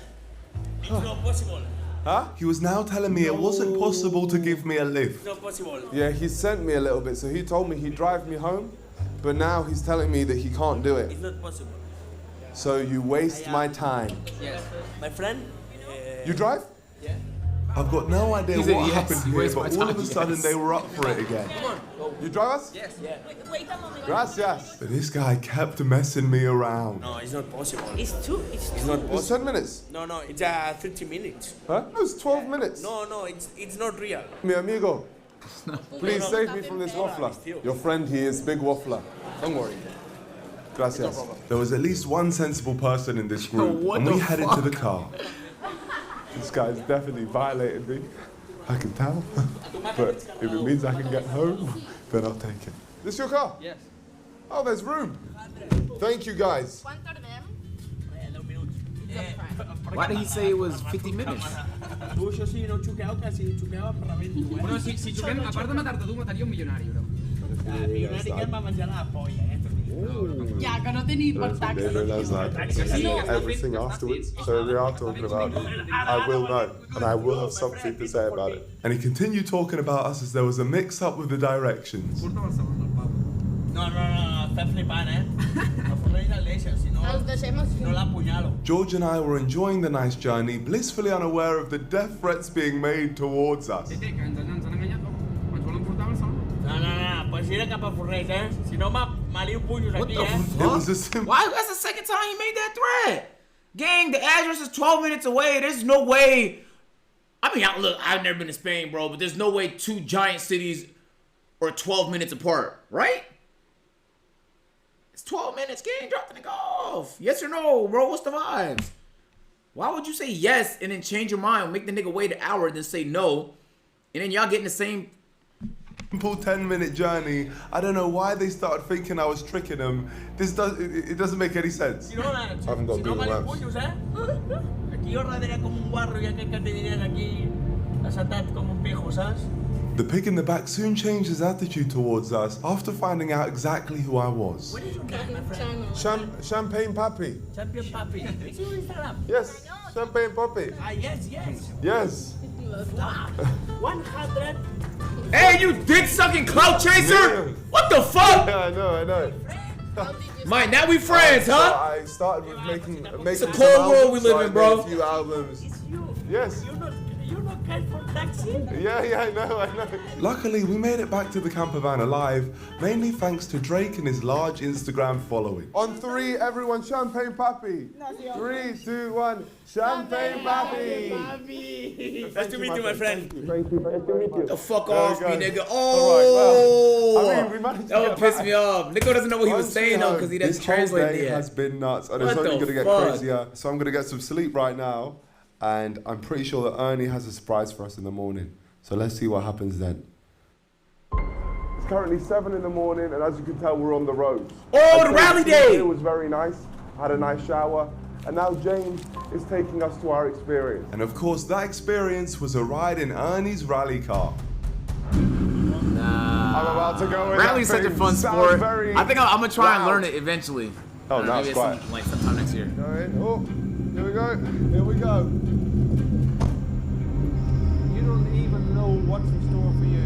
It's not possible. Huh? He was now telling me it wasn't possible to give me a lift. It's not possible. Yeah, he sent me a little bit, so he told me he'd drive me home, but now he's telling me that he can't do it. It's not possible. So you waste my time. Yes. My friend? You drive? Yeah. I've got no idea He said what yes, happened he here, wastes but my all of time, a sudden yes. they were up for it again. Come on, go. You drive us? Yes. Yeah. Wait a moment. Gracias. But this guy kept messing me around. No, it's not possible. It's two. It's not It's possible. 10 minutes. No, it's 30 minutes. Huh? No, it's 12 minutes. No, it's not real. Mi amigo, please save me from this waffler. Your friend, he is big waffler. Don't worry. Gracias. There was at least one sensible person in this group, what and we the headed fuck? to the car. This guy's definitely violated me. I can tell. But if it means I can get home, then I'll take it. This your car? Yes. Oh, there's room. Thank you, guys. Why did he say it was 50 minutes? Yo sí no chuqueado, casi chuqueado para ver. Bueno, si chocan, aparte de matarte tú, mataría un millonario, bro. Millonario que va a manchar la polla, Ya, que no te ni por taxi. They realize that everything afterwards. So we are talking about it. I will know, and I will have something to say about it. And he continued talking about us as there was a mix-up with the directions. No, está flipando, La poner en la iglesia, si no la apuñalo. George and I were enjoying the nice journey, blissfully unaware of the death threats being made towards us. No, pues ir a capa furrés, Si no, malí puños What aquí, the fuck? It was a simple... Why? That's the second time he made that threat. Gang, the address is 12 minutes away. There's no way. I mean, look, I've never been to Spain, bro, but there's no way two giant cities are 12 minutes apart, right? It's 12 minutes, gang. Drop the nigga off. Yes or no, bro? What's the vibes? Why would you say yes and then change your mind, make the nigga wait an hour, then say no, and then y'all getting the same... Simple 10-minute journey. I don't know why they started thinking I was tricking them. It doesn't make any sense. Si no, I haven't got Google malí Maps. puños, Aquí yo radería como un guarro, ya que te vinieran aquí a saltar como un pijo, ¿sabes? The pig in the back soon changed his attitude towards us after finding out exactly who I was. What is your name, my friend? Champagne Papi. Champion Papi. It's your Instagram. Yes, Champagne Papi. Yes. Yes. 100. Hey, you dick-sucking clout chaser! Yeah. What the fuck? Yeah, I know. Mike, now we friends, So huh? I started with making It's a some cold world albums, we so live I in, made bro. A few albums. It's you. Yes. You're not good for taxi? Yeah, I know. Luckily, we made it back to the camper van alive, mainly thanks to Drake and his large Instagram following. On 3, everyone, Champagne Papi. 3, 2, 1, Champagne Papi. Nice to meet you, my friend. Thank you. Nice to meet you. The fuck There off we me, go. nigga. All right, well, I mean, we managed to that would get piss back. me off. Nico doesn't know what he was Honestly, saying though, because he doesn't this whole translate day it has yet. been nuts, and What it's only the going to get fuck? crazier. So I'm going to get some sleep right now, and I'm pretty sure that Ernie has a surprise for us in the morning. So let's see what happens then. It's currently 7 in the morning, and as you can tell, we're on the road. Oh, the rally day! It was very nice. Had a nice shower, and now James is taking us to our experience. And of course, that experience was a ride in Ernie's rally car. I'm about to go in. Rally's that such a thing. fun Sounds sport. very I think I'm gonna try and loud. learn it eventually. Oh, no, maybe it's quiet. like sometime next year. Go in. Oh, here we go. Here we go. You don't even know what's in store for you.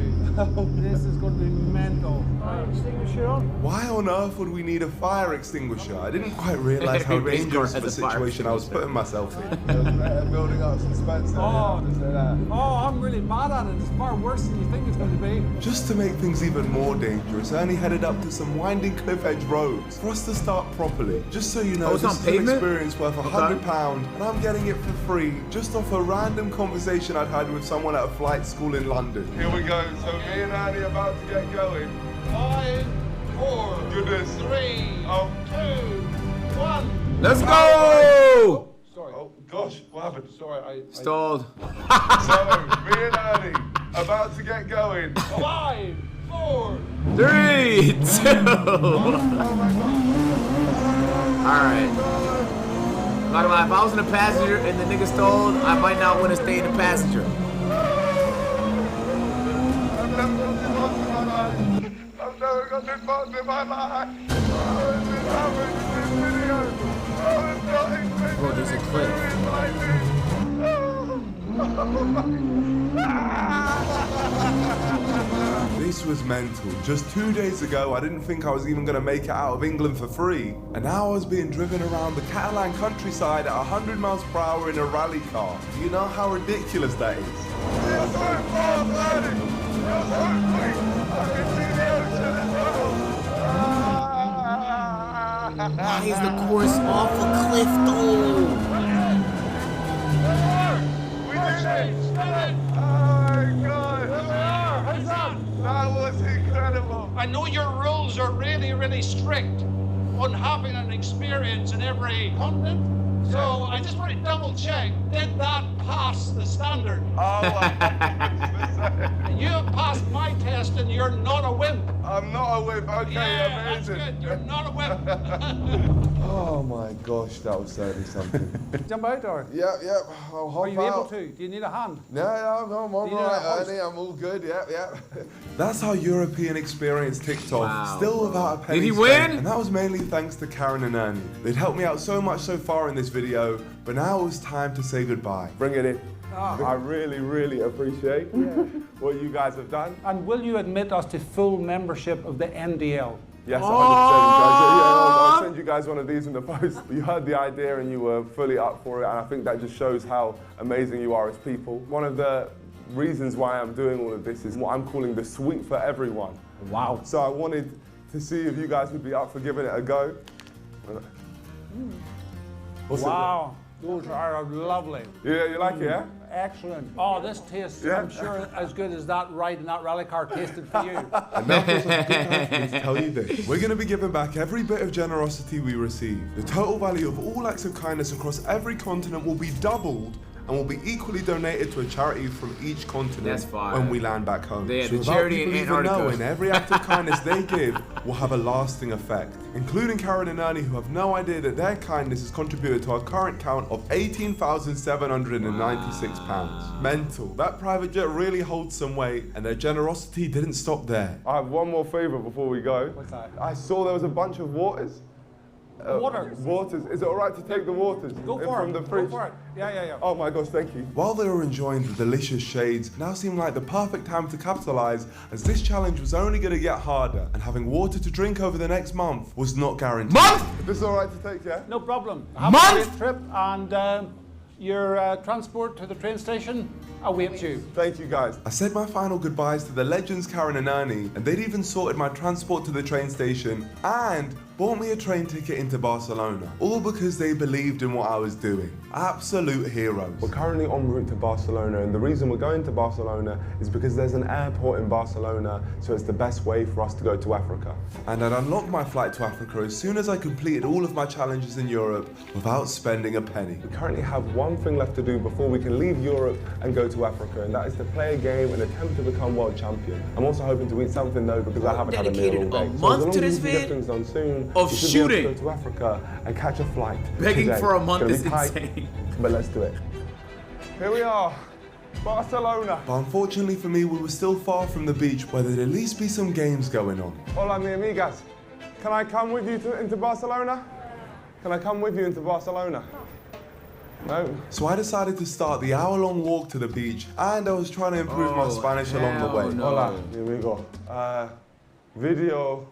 This is going to be mental. Extinguisher on? Why on earth would we need a fire extinguisher? I didn't quite realize how Race car dangerous of has a a fire situation I was putting myself in. Building up suspense. I'm really bad at it. It's far worse than you think it's going to be. Just to make things even more dangerous, Ernie headed up to some winding cliff edge roads for us to start properly. Just so you know, Oh, it's this on is pavement? an experience worth £100, and I'm getting it for free just off a random conversation I'd had with someone at a flight school in London. Here we go. So me and Annie are about to get going. 5, 4, Goodness. 3, 2, 1. Let's go! Sorry. Oh gosh, what happened? Sorry, Stalled. So me and Annie About to get going. 5, 4. 3, 2. Alright. Not gonna lie, if I was in the passenger and the nigga stalled, I might not want to stay in the passenger. I've never got this fast in my life. Bro, there's a clip. This was mental. Just 2 days ago, I didn't think I was even going to make it out of England for free. And now I was being driven around the Catalan countryside at 100 miles per hour in a rally car. Do you know how ridiculous that is? You're so fast, Daddy! You're so quick! I can see the ocean as well! Why is the course off a cliff though? We did it! Oh my God! That was incredible! I know your rules are really, really strict on having an experience in every continent. So I just want to double check, did that pass the standard? Oh, You have passed my test and you're not a wimp. I'm not a wimp, okay, Yeah, amazing. that's good, you're not a wimp. Oh my gosh, that was certainly something. Jump out, or? Yeah. I'll hop Are you able out. to? Do you need a hand? No, I'm all Do you need a right, hoist? Ernie. I'm all good. Yeah. That's how European experience ticked off. Wow, Still bro. without a penny Did he spent, win? And that was mainly thanks to Karen and Ernie. They'd helped me out so much so far in this video, but now it was time to say goodbye. Bring it in. I really, really appreciate what you guys have done. And will you admit us to full membership of the NDL? Yes, 100%. I'll send you guys one of these in the post. You heard the idea and you were fully up for it, and I think that just shows how amazing you are as people. One of the reasons why I'm doing all of this is what I'm calling the Suite for Everyone. Wow. So I wanted to see if you guys would be up for giving it a go. Wow, those are lovely. Yeah, you like it, yeah? Excellent. Oh, this tastes, Yeah. I'm sure, as good as that ride in that rally car tasted for you. And now feels like a good time for me to tell you this. We're going to be giving back every bit of generosity we receive. The total value of all acts of kindness across every continent will be doubled and will be equally donated to a charity from each continent. That's fine. When we land back home. Yeah, So the without charity in people even Antarctica. knowing, every act of kindness they give will have a lasting effect, including Karen and Ernie, who have no idea that their kindness has contributed to our current count of £18,796. Mental. That private jet really holds some weight, and their generosity didn't stop there. I have one more favour before we go. What's that? I saw there was a bunch of waters. Waters? Waters. Is it all right to take the waters Go for from it. the fridge? Go for it. Yeah. Oh my gosh, thank you. While they were enjoying the delicious shades, now seemed like the perfect time to capitalize, as this challenge was only going to get harder, and having water to drink over the next month was not guaranteed. Month? This is all right to take, yeah? No problem. Have Month? a great trip, and your transport to the train station awaits you. Thank you, guys. I said my final goodbyes to the legends Karen and Ernie, and they'd even sorted my transport to the train station and bought me a train ticket into Barcelona, all because they believed in what I was doing. Absolute heroes. We're currently en route to Barcelona, and the reason we're going to Barcelona is because there's an airport in Barcelona, so it's the best way for us to go to Africa. And I'd unlocked my flight to Africa as soon as I completed all of my challenges in Europe without spending a penny. We currently have one thing left to do before we can leave Europe and go to Africa, and that is to play a game and attempt to become world champion. I'm also hoping to eat something though, because I haven't had a meal all day. Dedicated a So as month long to as this we can get vid things done soon, of we should shooting. be able to go to Africa and catch a flight. Begging today. for a month It's is gonna be tight, insane. but let's do it. Here we are, Barcelona. But unfortunately for me, we were still far from the beach where there'd at least be some games going on. Hola, mi amigas. Can I come with you into Barcelona? Can I come with you into Barcelona? No. So I decided to start the hour-long walk to the beach, and I was trying to improve my Spanish along the way. no. Hola, mi amigo. Video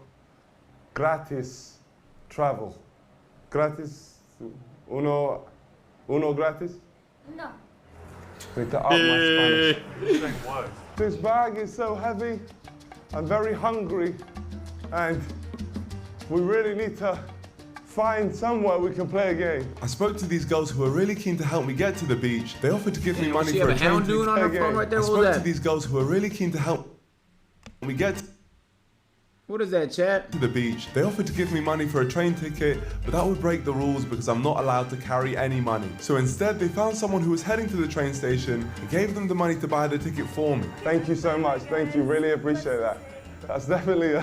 gratis travel. Gratis, uno gratis? No. Need to up my Spanish. This bag is so heavy. I'm very hungry, and we really need to find somewhere we can play a game. I spoke to these girls who were really keen to help me get to the beach. They offered to give me money for a train ticket to play a game. I spoke to these girls who were really keen to help me get to What is that, chat? To the beach. They offered to give me money for a train ticket, but that would break the rules because I'm not allowed to carry any money. So instead, they found someone who was heading to the train station and gave them the money to buy the ticket for me. Thank you so much. Thank you. Really appreciate that. That's definitely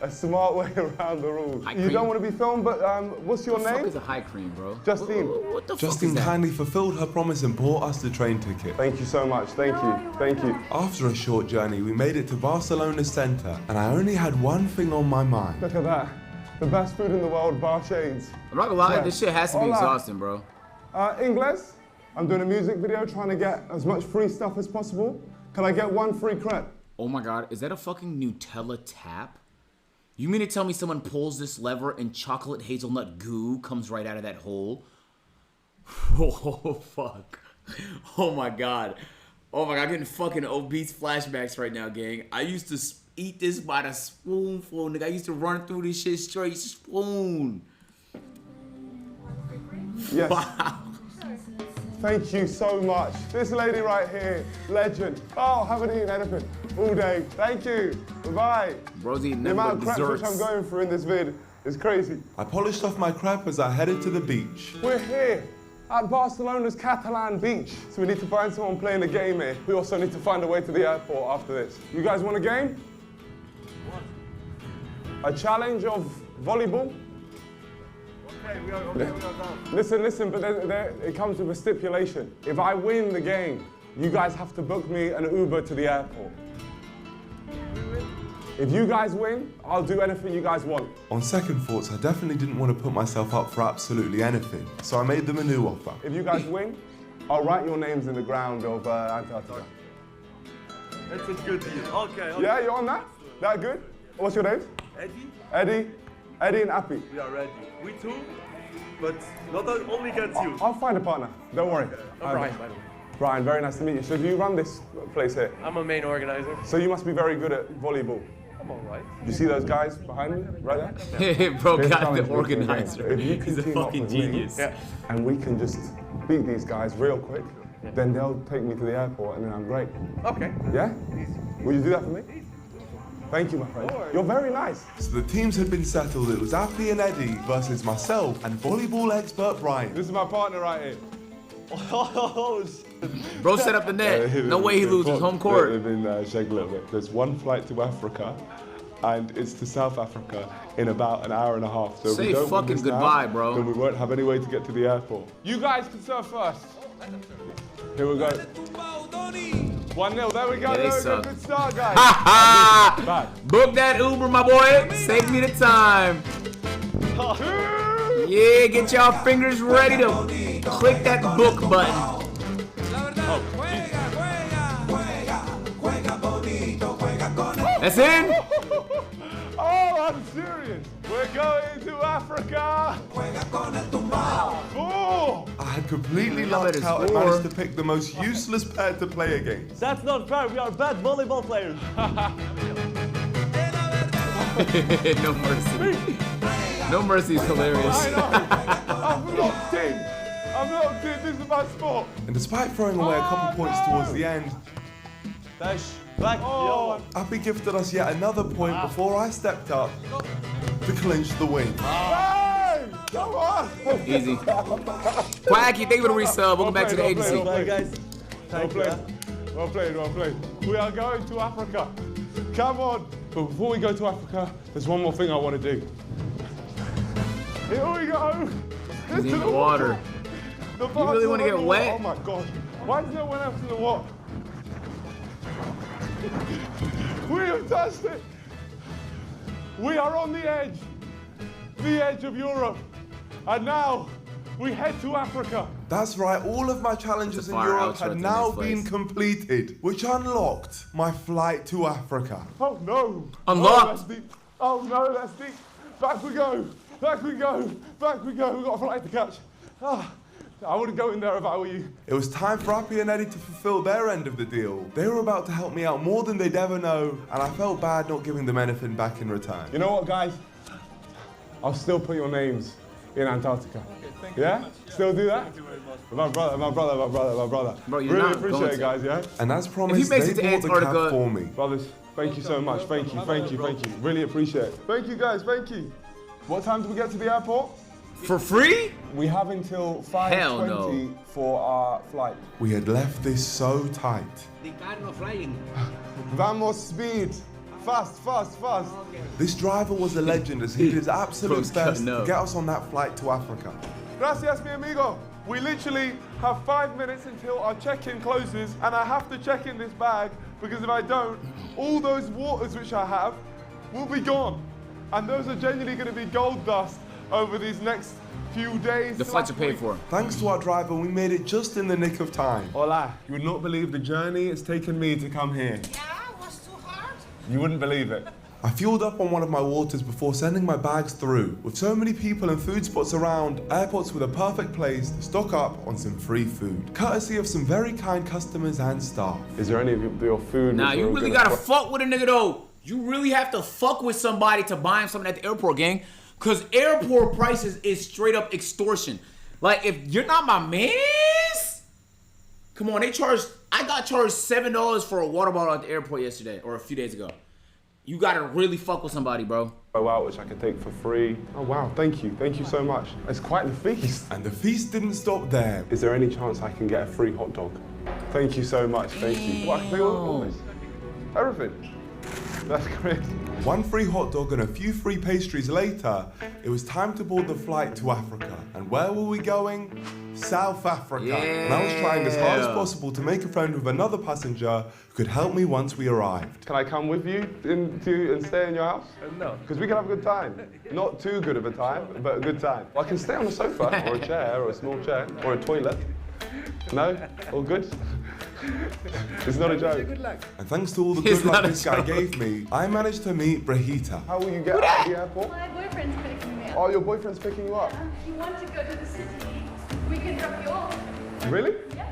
a smart way around the rules. You don't want to be filmed, but what's your name? What the fuck is a high cream, bro? Justine. What the fuck Justine is that? kindly fulfilled her promise and bought us the train ticket. Thank you so much. Thank you. Thank you. After a short journey, we made it to Barcelona's centre, and I only had one thing on my mind. Look at that. The best food in the world, bar shades. I'm not gonna lie, this shit has to be Hola. exhausting, bro. Ingles, I'm doing a music video trying to get as much free stuff as possible. Can I get one free crepe? Oh my god, is that a fucking Nutella tap? You mean to tell me someone pulls this lever and chocolate hazelnut goo comes right out of that hole? Oh, fuck. Oh my god. Oh my god, I'm getting fucking obese flashbacks right now, gang. I used to eat this by the spoonful, nigga. I used to run through this shit straight spoon. Yes. Wow. Thank you so much. This lady right here, legend. Oh, haven't eaten anything all day. Thank you. Bye-bye. Bro's eating the amount of nothing crepes but which I'm desserts. going through in this vid is crazy. I polished off my crepe as I headed to the beach. We're here at Barcelona's Catalan beach. So we need to find someone playing a game here. We also need to find a way to the airport after this. You guys want a game? What? A challenge of volleyball? Okay, we are down. Listen, but it comes with a stipulation. If I win the game, you guys have to book me an Uber to the airport. If you guys win, I'll do anything you guys want. On second thoughts, I definitely didn't want to put myself up for absolutely anything, so I made them a new offer. If you guys win, I'll write your names in the ground of Antarctica. That's a good deal. Okay. Yeah, you on that? That good? What's your names? Eddie? Eddie and Appy. We are ready. We too, but not only against you. I'll find a partner, don't worry. I'm Brian, by the way. Brian, very nice to meet you. So do you run this place here? I'm a main organizer. So you must be very good at volleyball. I'm all right. You see those guys behind me, right there? Bro Here's got challenge the with game. organizer. If you can He's a team up fucking with me, genius. and we can just beat these guys real quick, then they'll take me to the airport and then I'm great. Okay. Yeah? Will you do that for me? Thank you, my friend. You're very nice. So the teams had been settled. It was Appy and Eddie versus myself and volleyball expert Brian. This is my partner right here. Bro set up the net. No way he loses home court. They've been shaking a little bit. There's one flight to Africa, and it's to South Africa in about an hour and a half. So if Say we don't win fucking this goodbye, now, bro. Then we won't have any way to get to the airport. You guys can surf first. Here we go. 1-0, there we go. Yeah, they There we go. suck. Good start, guys. Ha ha! Bad. Book that Uber, my boy. Save me the time. Yeah, get y'all fingers ready to click that book button. That's in? Oh, I'm serious. We're going to Africa. Oh. I had completely lucked out and managed to pick the most useless pair to play against. That's not fair. We are bad volleyball players. No mercy. No mercy is hilarious. I know. I'm locked in. I'm locked in. This is my sport. And despite throwing away a couple points towards the end, Appy gifted us yet another point before I stepped up to clinch the win. Hey, come on. Easy. Quacky, thank you for the resub. Welcome back to the agency. Well played, well played. We are going to Africa. Come on. But before we go to Africa, there's one more thing I want to do. Here we go. He's in the water. The You really want to get wet? Oh my God. Why is no one else in the water? We have touched it. We are on the edge of Europe. And now we head to Africa. That's right, all of my challenges in fire Europe outro had to now this been place. completed, which unlocked my flight to Africa. Oh no. Unlocked. Oh, that's deep. Oh no, that's deep. Back we go. Back we go. Back we go. We've got a flight to catch. Ah, I wouldn't go in there if I were you. It was time for Appy and Eddie to fulfill their end of the deal. They were about to help me out more than they'd ever know, and I felt bad not giving them anything back in return. You know what, guys? I'll still put your names in Antarctica. Yeah? Still do that? My brother. Bro, you're really not appreciate going it, guys, yeah? And as promised, makes they it to bought the Antarctica- cab for me. Brothers, thank you so much. Thank you. Really appreciate it. Thank you, guys. Thank you. What time do we get to the airport? For free? We have until Hell 5:20 no. for our flight. We had left this so tight. The car no flying. Vamos, speed. Fast. This driver was a legend as he did his absolute Bro, best no. to get us on that flight to Africa. Gracias, mi amigo. We literally have 5 minutes until our check-in closes, and I have to check in this bag because if I don't, all those waters which I have will be gone. And those are genuinely going to be gold dust over these next few days. The flights are paid for. Thanks to our driver, we made it just in the nick of time. Hola. You would not believe the journey it's taken me to come here. Yeah, it was too hard. You wouldn't believe it. I fueled up on one of my waters before sending my bags through. With so many people and food spots around, airports were the perfect place to stock up on some free food, courtesy of some very kind customers and staff. Is there any of your food? Nah, you really gotta fuck with a nigga though. You really have to fuck with somebody to buy him something at the airport, gang. Cause airport prices is straight up extortion. Like if you're not my mans, come on, I got charged $7 for a water bottle at the airport yesterday or a few days ago. You gotta really fuck with somebody, bro. Oh wow, which I can take for free. Oh wow, thank you so much. It's quite the feast. And the feast didn't stop there. Is there any chance I can get a free hot dog? Thank you so much, thank you. What, I can take all this? Everything. That's great. One free hot dog and a few free pastries later, it was time to board the flight to Africa. And where were we going? South Africa. Yeah. And I was trying as hard as possible to make a friend with another passenger who could help me once we arrived. Can I come with you and stay in your house? No. Because we can have a good time. Not too good of a time, but a good time. I can stay on a sofa or a chair or a small chair or a toilet. No? All good? It's not a joke. Good luck. And thanks to all the good luck this guy gave me, I managed to meet Brahita. How will you get out of the airport? My boyfriend's picking me up. Oh, your boyfriend's picking you up? If you want to go to the city, we can drop you off. Really? Yeah.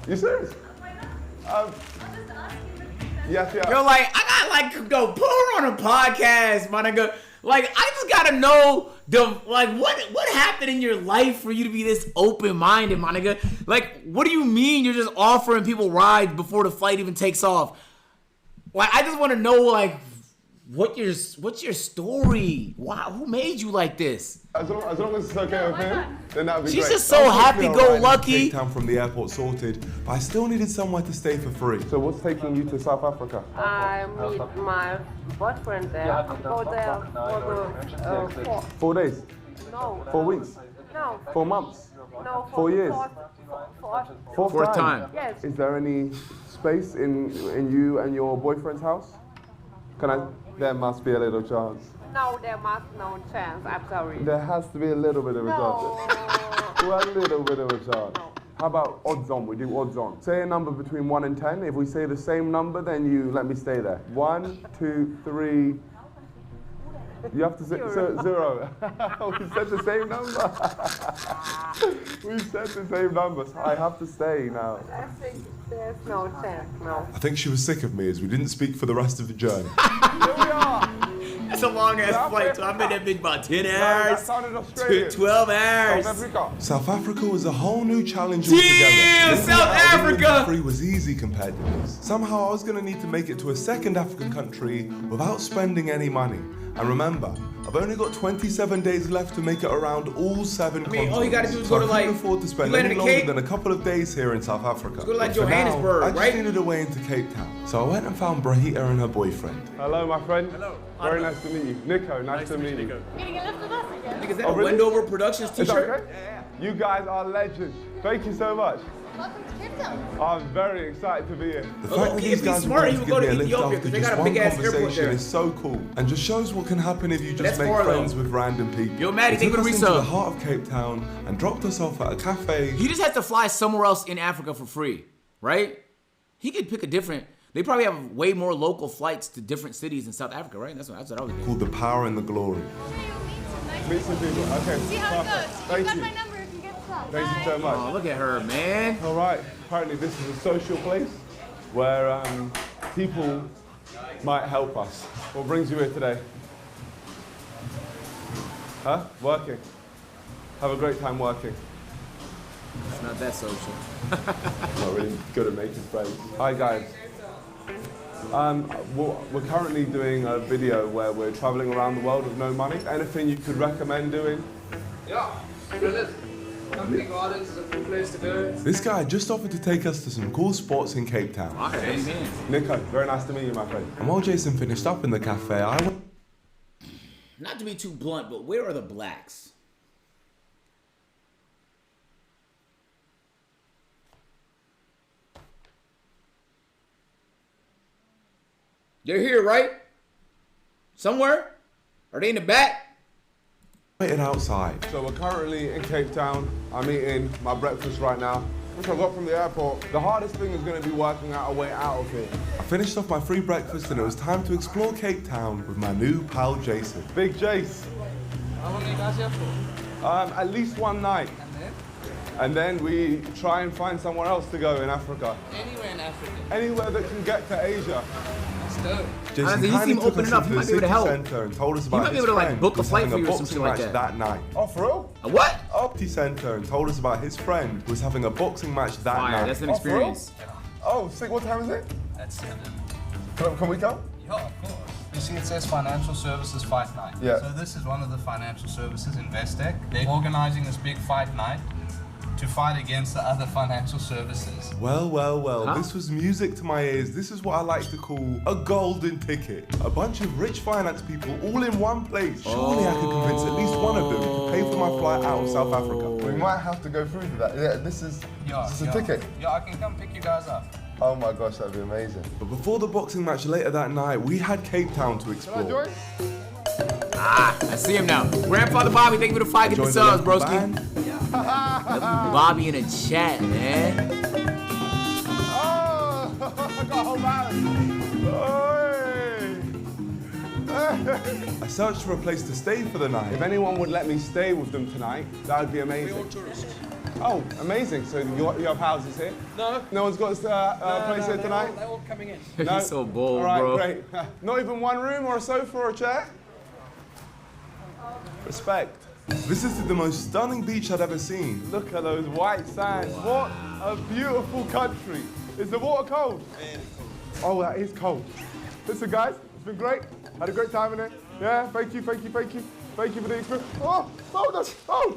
You serious? Why not? Um, I'll just ask you. yes. Yo, like, I gotta go put her on a podcast, my nigga. Like, I just gotta know what happened in your life for you to be this open-minded, my nigga. Like, what do you mean you're just offering people rides before the flight even takes off? Like, I just want to know, like, what's your story? Wow, who made you like this? As long as it's okay with him, then that would be She's great. just so happy-go-lucky. Cape Town from the airport sorted, but I still needed somewhere to stay for free. So what's taking you to South Africa? I meet my boyfriend there. Go there for 4 days? no. 4 weeks? No. 4 months? No. 4 years? Fourth time. Yes. Is there any space in you and your boyfriend's house? There must be a little chance. No, there must no chance. I'm sorry. There has to be a little bit of a chance. Well, a little bit of a chance. How about odds on? We do odds on. Say a number between 1 and 10. If we say the same number, then you let me stay there. 1, 2, 3. You have to say 0. We said the same number. We said the same number. So I have to stay now. I think there's no chance. No. I think she was sick of me as we didn't speak for the rest of the journey. Here we are. That's a long-ass flight, so I've been that bitch about 10 hours. Australia. 12 hours. South Africa. South Africa was a whole new challenge altogether. Damn, Making South it out of England Africa! free was easy compared to this. Somehow I was going to need to make it to a second African country without spending any money. And remember, I've only got 27 days left to make it around all 7 continents. all you gotta do is so go to, I couldn't like, afford to spend you land any in longer Cape? than a couple of days here in South Africa. Go to, like, But for now, Johannesburg, I just right? needed a way into Cape Town. So I went and found Brahita and her boyfriend. Hello, my friend. Hello. Very nice to meet you. Nico, nice to meet you. Getting a lift with us again. Nigga, is that Oh, a really? Wendover Productions Is t-shirt? that okay? You guys are legends. Thank you so much. Welcome to Cape Town. I'm very excited to be here. The fact that these guys were smart, willing he to would give go me a to lift Ethiopia, after 'cause they just got a one big-ass airport conversation there. is so cool and just shows what can happen if you just That's make far, friends though. with random people. Yo, Maddie, They think took of us the into the resub. heart of Cape Town and dropped us off at a cafe. He just has to fly somewhere else in Africa for free, right? He could pick a different. They probably have way more local flights to different cities in South Africa, right? That's what I was thinking. Called The Power and the Glory. Meet some people. Okay. See how it goes. Thank You've got you. my number if you get stuck. Thank you so much. Oh, look at her, man. All right. Apparently, this is a social place where people might help us. What brings you here today? Huh? Working. Have a great time working. It's not that social. Not really good at making friends. Hi guys. We're currently doing a video where we're traveling around the world with no money. Anything you could recommend doing? Yeah, brilliant. Company Gardens is a cool place to go. This guy just offered to take us to some cool spots in Cape Town. Nico, very nice to meet you, my friend. And while Jason finished up in the cafe, I went... Not to be too blunt, but where are the blacks? They're here, right? Somewhere? Are they in the back? Waited outside. So we're currently in Cape Town. I'm eating my breakfast right now, which I got from the airport. The hardest thing is going to be working out a way out of here. I finished off my free breakfast and it was time to explore Cape Town with my new pal Jason. Big Jace. How long are you guys here for? At least one night. And then we try and find somewhere else to go in Africa. Anywhere in Africa? Anywhere that can get to Asia. Jason he seemed open enough. He might be able to help. And told us He about might be his able to like friend book a who's flight having for you or boxing something like match that. night. Oh, for real? A what? Opti Center and told us about his friend who was having a boxing match that night. That's an experience. Oh, sick. What time is it? At 7. Can we go? Yeah, of course. You see, it says Financial Services Fight Night. Yeah. So this is one of the financial services, Investec. They're organizing this big fight night to fight against the other financial services. Well, this was music to my ears. This is what I like to call a golden ticket. A bunch of rich finance people all in one place. Surely I could convince at least one of them to pay for my flight out of South Africa. We might have to go through with that. Yeah, this is a ticket. Yeah, I can come pick you guys up. Oh my gosh, that'd be amazing. But before the boxing match later that night, we had Cape Town to explore. Can I join? I see him now. Grandfather Bobby, thank you for the 5 get the subs, broski. Bobby in the chat, man. Oh, I got a whole I searched for a place to stay for the night. If anyone would let me stay with them tonight, that would be amazing. We're all tourists. Oh, amazing. So you have houses here? No. No one's got a place here tonight? They're all coming in. No? He's so bold, all right, bro. Great. Not even one room or a sofa or a chair? Respect. Visited the most stunning beach I'd ever seen. Look at those white sands. What a beautiful country. Is the water cold? Oh, that is cold. Listen, guys, it's been great. Had a great time in it. Yeah, thank you. Thank you for the experience. Oh,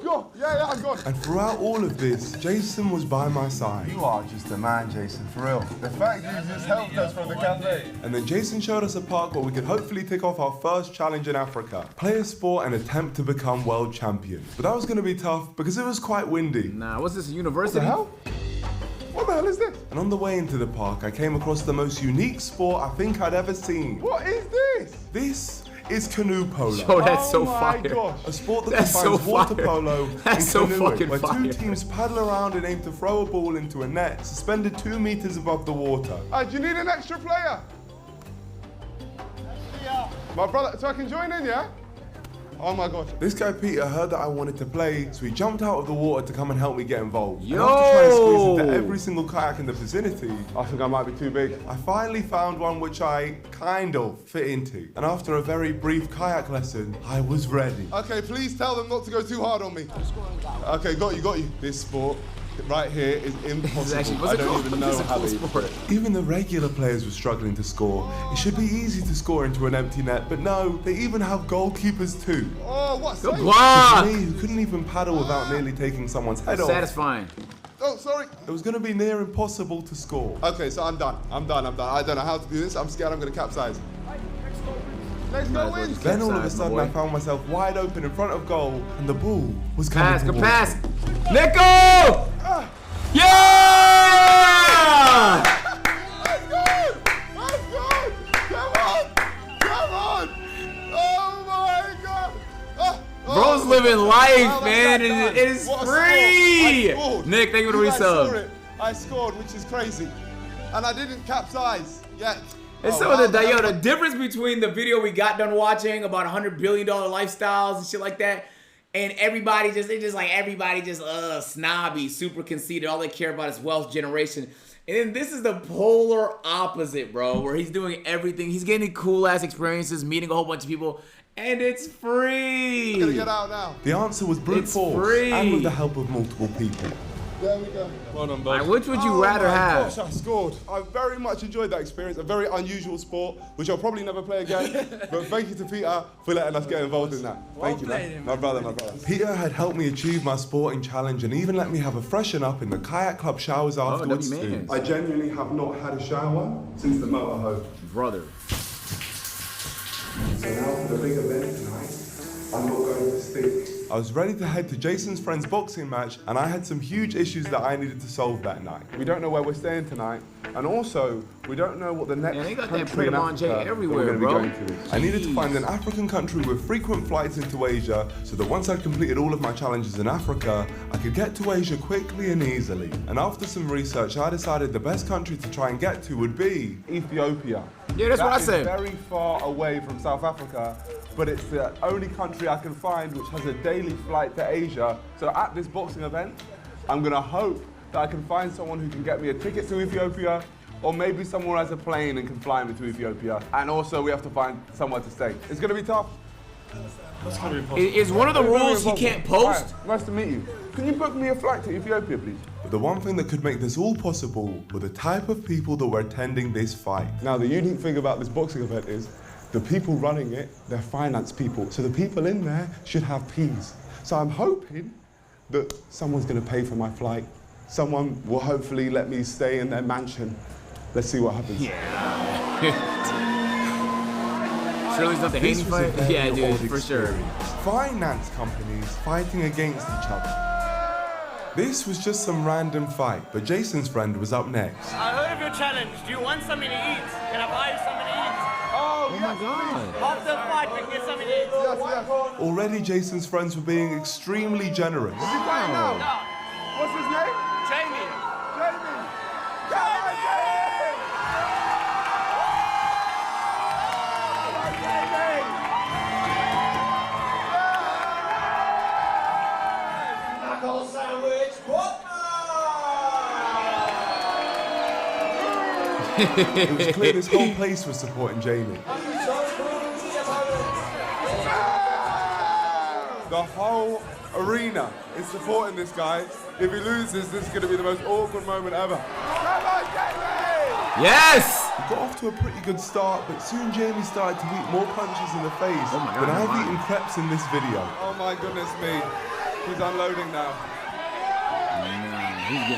God. Yeah, I'm gone. And throughout all of this, Jason was by my side. You are just a man, Jason, for real. The fact you just helped us from the cafe. And then Jason showed us a park where we could hopefully tick off our first challenge in Africa. Play a sport and attempt to become world champions. But that was going to be tough because it was quite windy. Nah, what's this, a university? What the hell? What the hell is this? And on the way into the park, I came across the most unique sport I think I'd ever seen. What is this? This is canoe polo. Yo, that's so my fire. Gosh. A sport that That's combines so water fire. polo That's so and canoeing, fucking where fire. two teams paddle around and aim to throw a ball into a net suspended 2 meters above the water. Do you need an extra player? My brother, so I can join in, yeah? Oh my God. This guy Peter heard that I wanted to play, so he jumped out of the water to come and help me get involved. Yo! And after trying to squeeze into every single kayak in the vicinity, I think I might be too big. I finally found one which I kind of fit into. And after a very brief kayak lesson, I was ready. Okay, please tell them not to go too hard on me. Okay, got you. This sport right here is impossible. I don't even know how they do it. Even the regular players were struggling to score. It should be easy to score into an empty net, but no, they even have goalkeepers too. Oh, what? Good block! For me, who couldn't even paddle without nearly taking someone's head off. Satisfying. Oh, sorry. It was going to be near impossible to score. Okay, so I'm done. I don't know how to do this. I'm scared I'm going to capsize. Let's go in. Then all of a sudden I found myself wide open in front of goal and the ball was coming towards me. Pass. Nico! Yeah! Let's go! Come on! Oh my God! Bro's living life, wow, man. that It is what a free. score. I scored. Nick, thank you for the You guys saw resub. it. I scored, which is crazy. And I didn't capsize yet. And so the difference between the video we got done watching about $100 billion lifestyles and shit like that, and everybody just snobby, super conceited. All they care about is wealth generation. And then this is the polar opposite, bro, where he's doing everything. He's getting cool ass experiences, meeting a whole bunch of people, and it's free. I'm gonna get out now. The answer was brute force, free. and with the help of multiple people. There we go. Well done, Right, which would you rather have? Gosh, I scored. I very much enjoyed that experience. A very unusual sport, which I'll probably never play again. But thank you to Peter for letting us get involved in that. Thank you, man. My brother. Peter had helped me achieve my sporting challenge and even let me have a freshen up in the kayak club showers afterwards too. I genuinely have not had a shower since the motorhome. Brother. So now for the big event tonight, I'm not going to stink. I was ready to head to Jason's friend's boxing match, and I had some huge issues that I needed to solve that night. We don't know where we're staying tonight, and also we don't know what the next they got that country in Pokemon J Africa everywhere, that we're bro. going to be going to. I needed to find an African country with frequent flights into Asia, so that once I'd completed all of my challenges in Africa, I could get to Asia quickly and easily. And after some research, I decided the best country to try and get to would be Ethiopia. Yeah, that's what I said. That is very far away from South Africa, but it's the only country I can find which has a daily flight to Asia. So at this boxing event, I'm gonna hope that I can find someone who can get me a ticket to Ethiopia, or maybe someone has a plane and can fly me to Ethiopia. And also we have to find somewhere to stay. It's gonna be tough. Is one of the rules he can't post? Right, nice to meet you. Can you book me a flight to Ethiopia, please? But the one thing that could make this all possible were the type of people that were attending this fight. Now, the unique thing about this boxing event is the people running it, they're finance people. So the people in there should have peas. So I'm hoping that someone's gonna pay for my flight. Someone will hopefully let me stay in their mansion. Let's see what happens. Surely it's not the Haney fight? Yeah, dude, for sure. Finance companies fighting against each other. This was just some random fight, but Jason's friend was up next. I heard of your challenge. Do you want something to eat? Can I buy you something to eat? Oh my God. After the fight, we can get something to eat. Yes. Already Jason's friends were being extremely generous. What's his name? Jamie. Jamie! Come on, Jamie! Knuckle sandwich. It was clear this whole place was supporting Jamie. The whole arena is supporting this guy. If he loses, this is going to be the most awkward moment ever. Come on, Jamie! Yes! We got off to a pretty good start, but soon Jamie started to eat more punches in the face than I've eaten crepes in this video. Oh my goodness me. He's unloading now.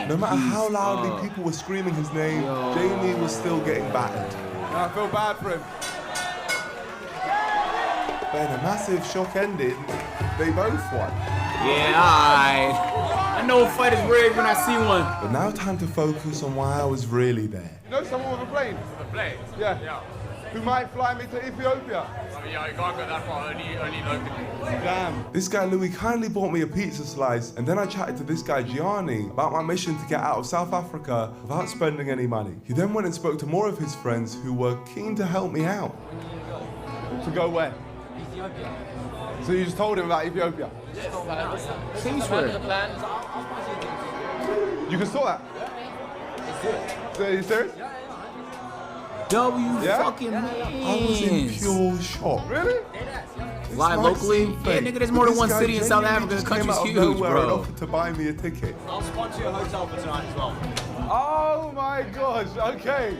No matter how loudly people were screaming his name, Jamie was still getting battered. I feel bad for him. But in a massive shock ending, they both won. Yeah, I know a fight is rigged when I see one. But now time to focus on why I was really there. You know someone with a plane? A plane? Yeah. Who might fly me to Ethiopia? Yeah, you can't go that far, only locally. Damn. This guy Louis kindly bought me a pizza slice, and then I chatted to this guy Gianni about my mission to get out of South Africa without spending any money. He then went and spoke to more of his friends who were keen to help me out. To go where? Ethiopia. So you just told him about Ethiopia? You can sort that? Are you serious? Fucking man. I was in pure shock. Really? Live locally? Yeah, nigga, there's more than one city in South Africa. The country's huge, And bro. offered to buy me a ticket. I'll sponsor your hotel for tonight as well. Oh my gosh, okay.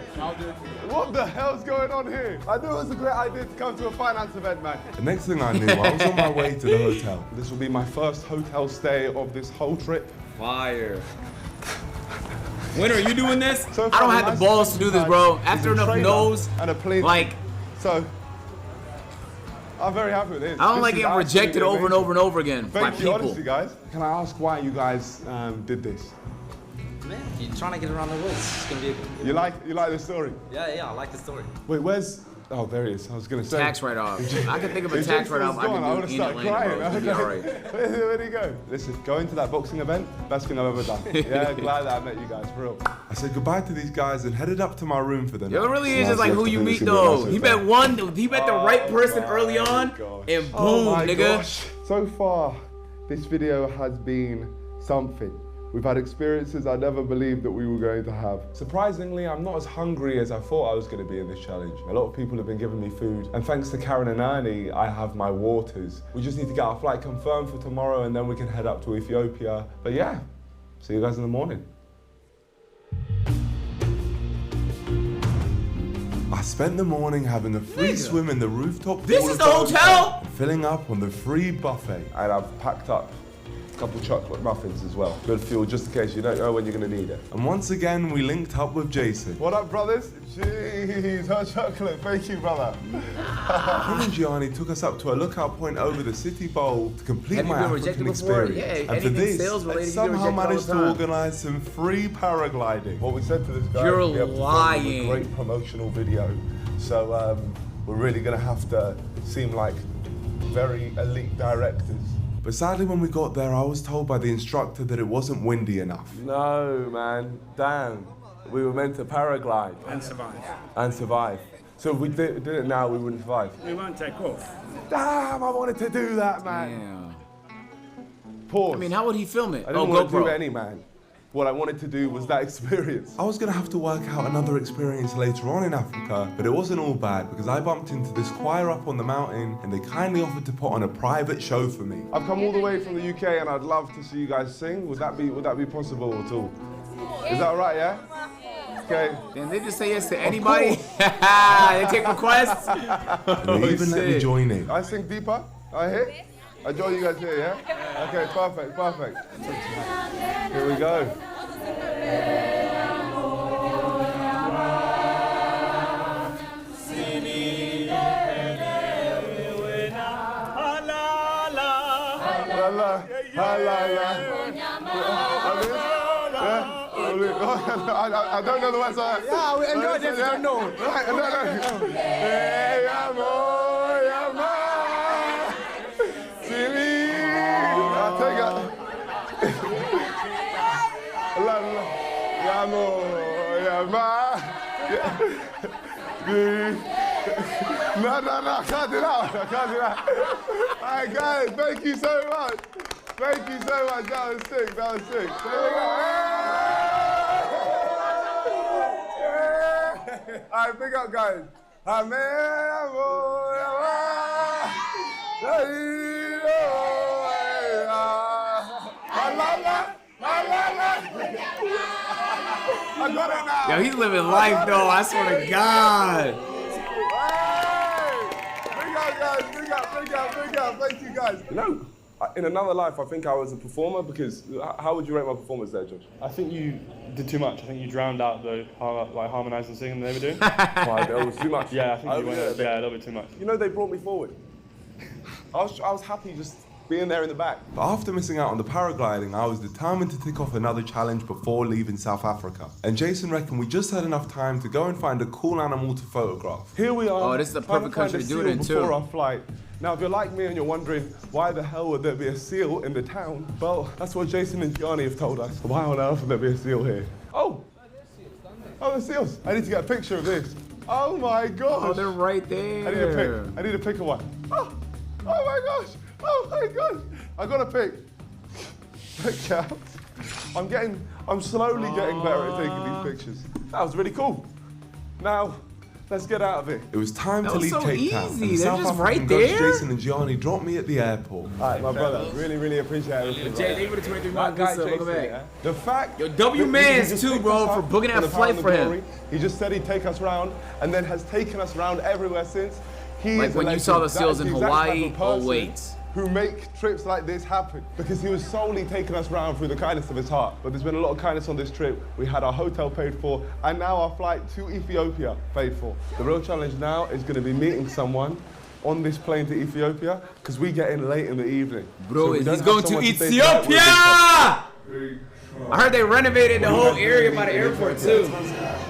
What the hell's going on here? I knew it was a great idea to come to a finance event, man. The next thing I knew, I was on my way to the hotel. This will be my first hotel stay of this whole trip. Fire. When are you doing this? So I don't have the balls to do this, bro. After enough no's, and a plane. like, so I'm very happy with this. I don't This like is getting rejected absolutely over and over and over again by Thank you, people. honestly, guys. Can I ask why you guys did this? Man, you're trying to get around the world. It's gonna be You like the story? Yeah, I like the story. Wait, where's? Oh, there he is. I was gonna say Tax write-off. I can think of a If tax Jason was write-off I gone, I can would do have in started Atlanta, crying. bro. It'll be all right. Where'd he go? Listen, going to that boxing event, best thing I've ever done. Yeah, glad that I met you guys, for real. I said goodbye to these guys and headed up to my room for the night. It really is just like who you meet, though. He met the right person early on, and boom, Oh my nigga. gosh. So far, this video has been something. We've had experiences I never believed that we were going to have. Surprisingly, I'm not as hungry as I thought I was going to be in this challenge. A lot of people have been giving me food, and thanks to Karen and Ernie, I have my waters. We just need to get our flight confirmed for tomorrow, and then we can head up to Ethiopia. But yeah, see you guys in the morning. I spent the morning having a free swim in the rooftop pool. This is the hotel? Filling up on the free buffet. And I've packed up a couple chocolate muffins as well. Good fuel, just in case you don't know when you're gonna need it. And once again, we linked up with Jason. What up, brothers? Jeez, hot chocolate, thank you, brother. Him and Gianni took us up to a lookout point over the city bowl to complete my African experience. Yeah, and for this, I somehow managed to time. organize some free paragliding. What we said to this guy, You're we have to lying. film a great promotional video. So we're really gonna have to seem like very elite directors. But sadly, when we got there, I was told by the instructor that it wasn't windy enough. No, man, damn. We were meant to paraglide. And survive. And survive. So if we did it now, we wouldn't survive. We won't take off. Damn, I wanted to do that, man. Pause. I mean, how would he film it? I didn't want to do any, man. What I wanted to do was that experience. I was gonna have to work out another experience later on in Africa, but it wasn't all bad because I bumped into this choir up on the mountain and they kindly offered to put on a private show for me. I've come all the way from the UK and I'd love to see you guys sing. Would that be possible at all? Is that all right, yeah? Okay. Then they just say yes to anybody. They take requests. They even let me join in. I sing deeper. I hear. I join you guys here, yeah? Okay, perfect, perfect. Here we go. I don't know the words. Yeah, we enjoyed it. I don't know. Hey, amor, amor. I'll take it. No, I can't do that. All right, guys, thank you so much. Thank you so much. That was sick. There we go. All right, big up, guys. I got it now. Yo, he's living life though, I swear to God. Big up. Thank you guys. You know, in another life, I think I was a performer because how would you rate my performance there, Josh? I think you did too much. I think you drowned out the harmonising and singing they were doing. Right, that was too much. Yeah, I think you went a little bit too much. You know, they brought me forward. I was happy just being there in the back. But after missing out on the paragliding, I was determined to tick off another challenge before leaving South Africa. And Jason reckoned we just had enough time to go and find a cool animal to photograph. Here we are. Oh, this is the perfect country to do it in too. Before our flight. Now, if you're like me and you're wondering why the hell would there be a seal in the town, well, that's what Jason and Gianni have told us. Why on earth would there be a seal here? Oh, the seals. I need to get a picture of this. Oh my gosh. Oh, they're right there. I need to pick one. Oh my gosh. Oh my gosh. I got a pic. Look out. I'm slowly getting better at taking these pictures. That was really cool. Now, let's get out of here. It was time to leave Cape Town. And the South African coach Jason and Gianni dropped me at the airport. All right, my brother, really appreciate it. Jay, they would have 23 months. Welcome back. The fact. Yo, W-Mans too, bro, for booking that flight for him. He just said he'd take us around, and then has taken us around everywhere since. Like when you saw the seals in Hawaii. Oh wait. Who make trips like this happen, because he was solely taking us around through the kindness of his heart. But there's been a lot of kindness on this trip. We had our hotel paid for, and now our flight to Ethiopia paid for. The real challenge now is going to be meeting someone on this plane to Ethiopia, because we get in late in the evening. Bro, so he's going to Ethiopia! I heard they renovated the whole area by the airport too.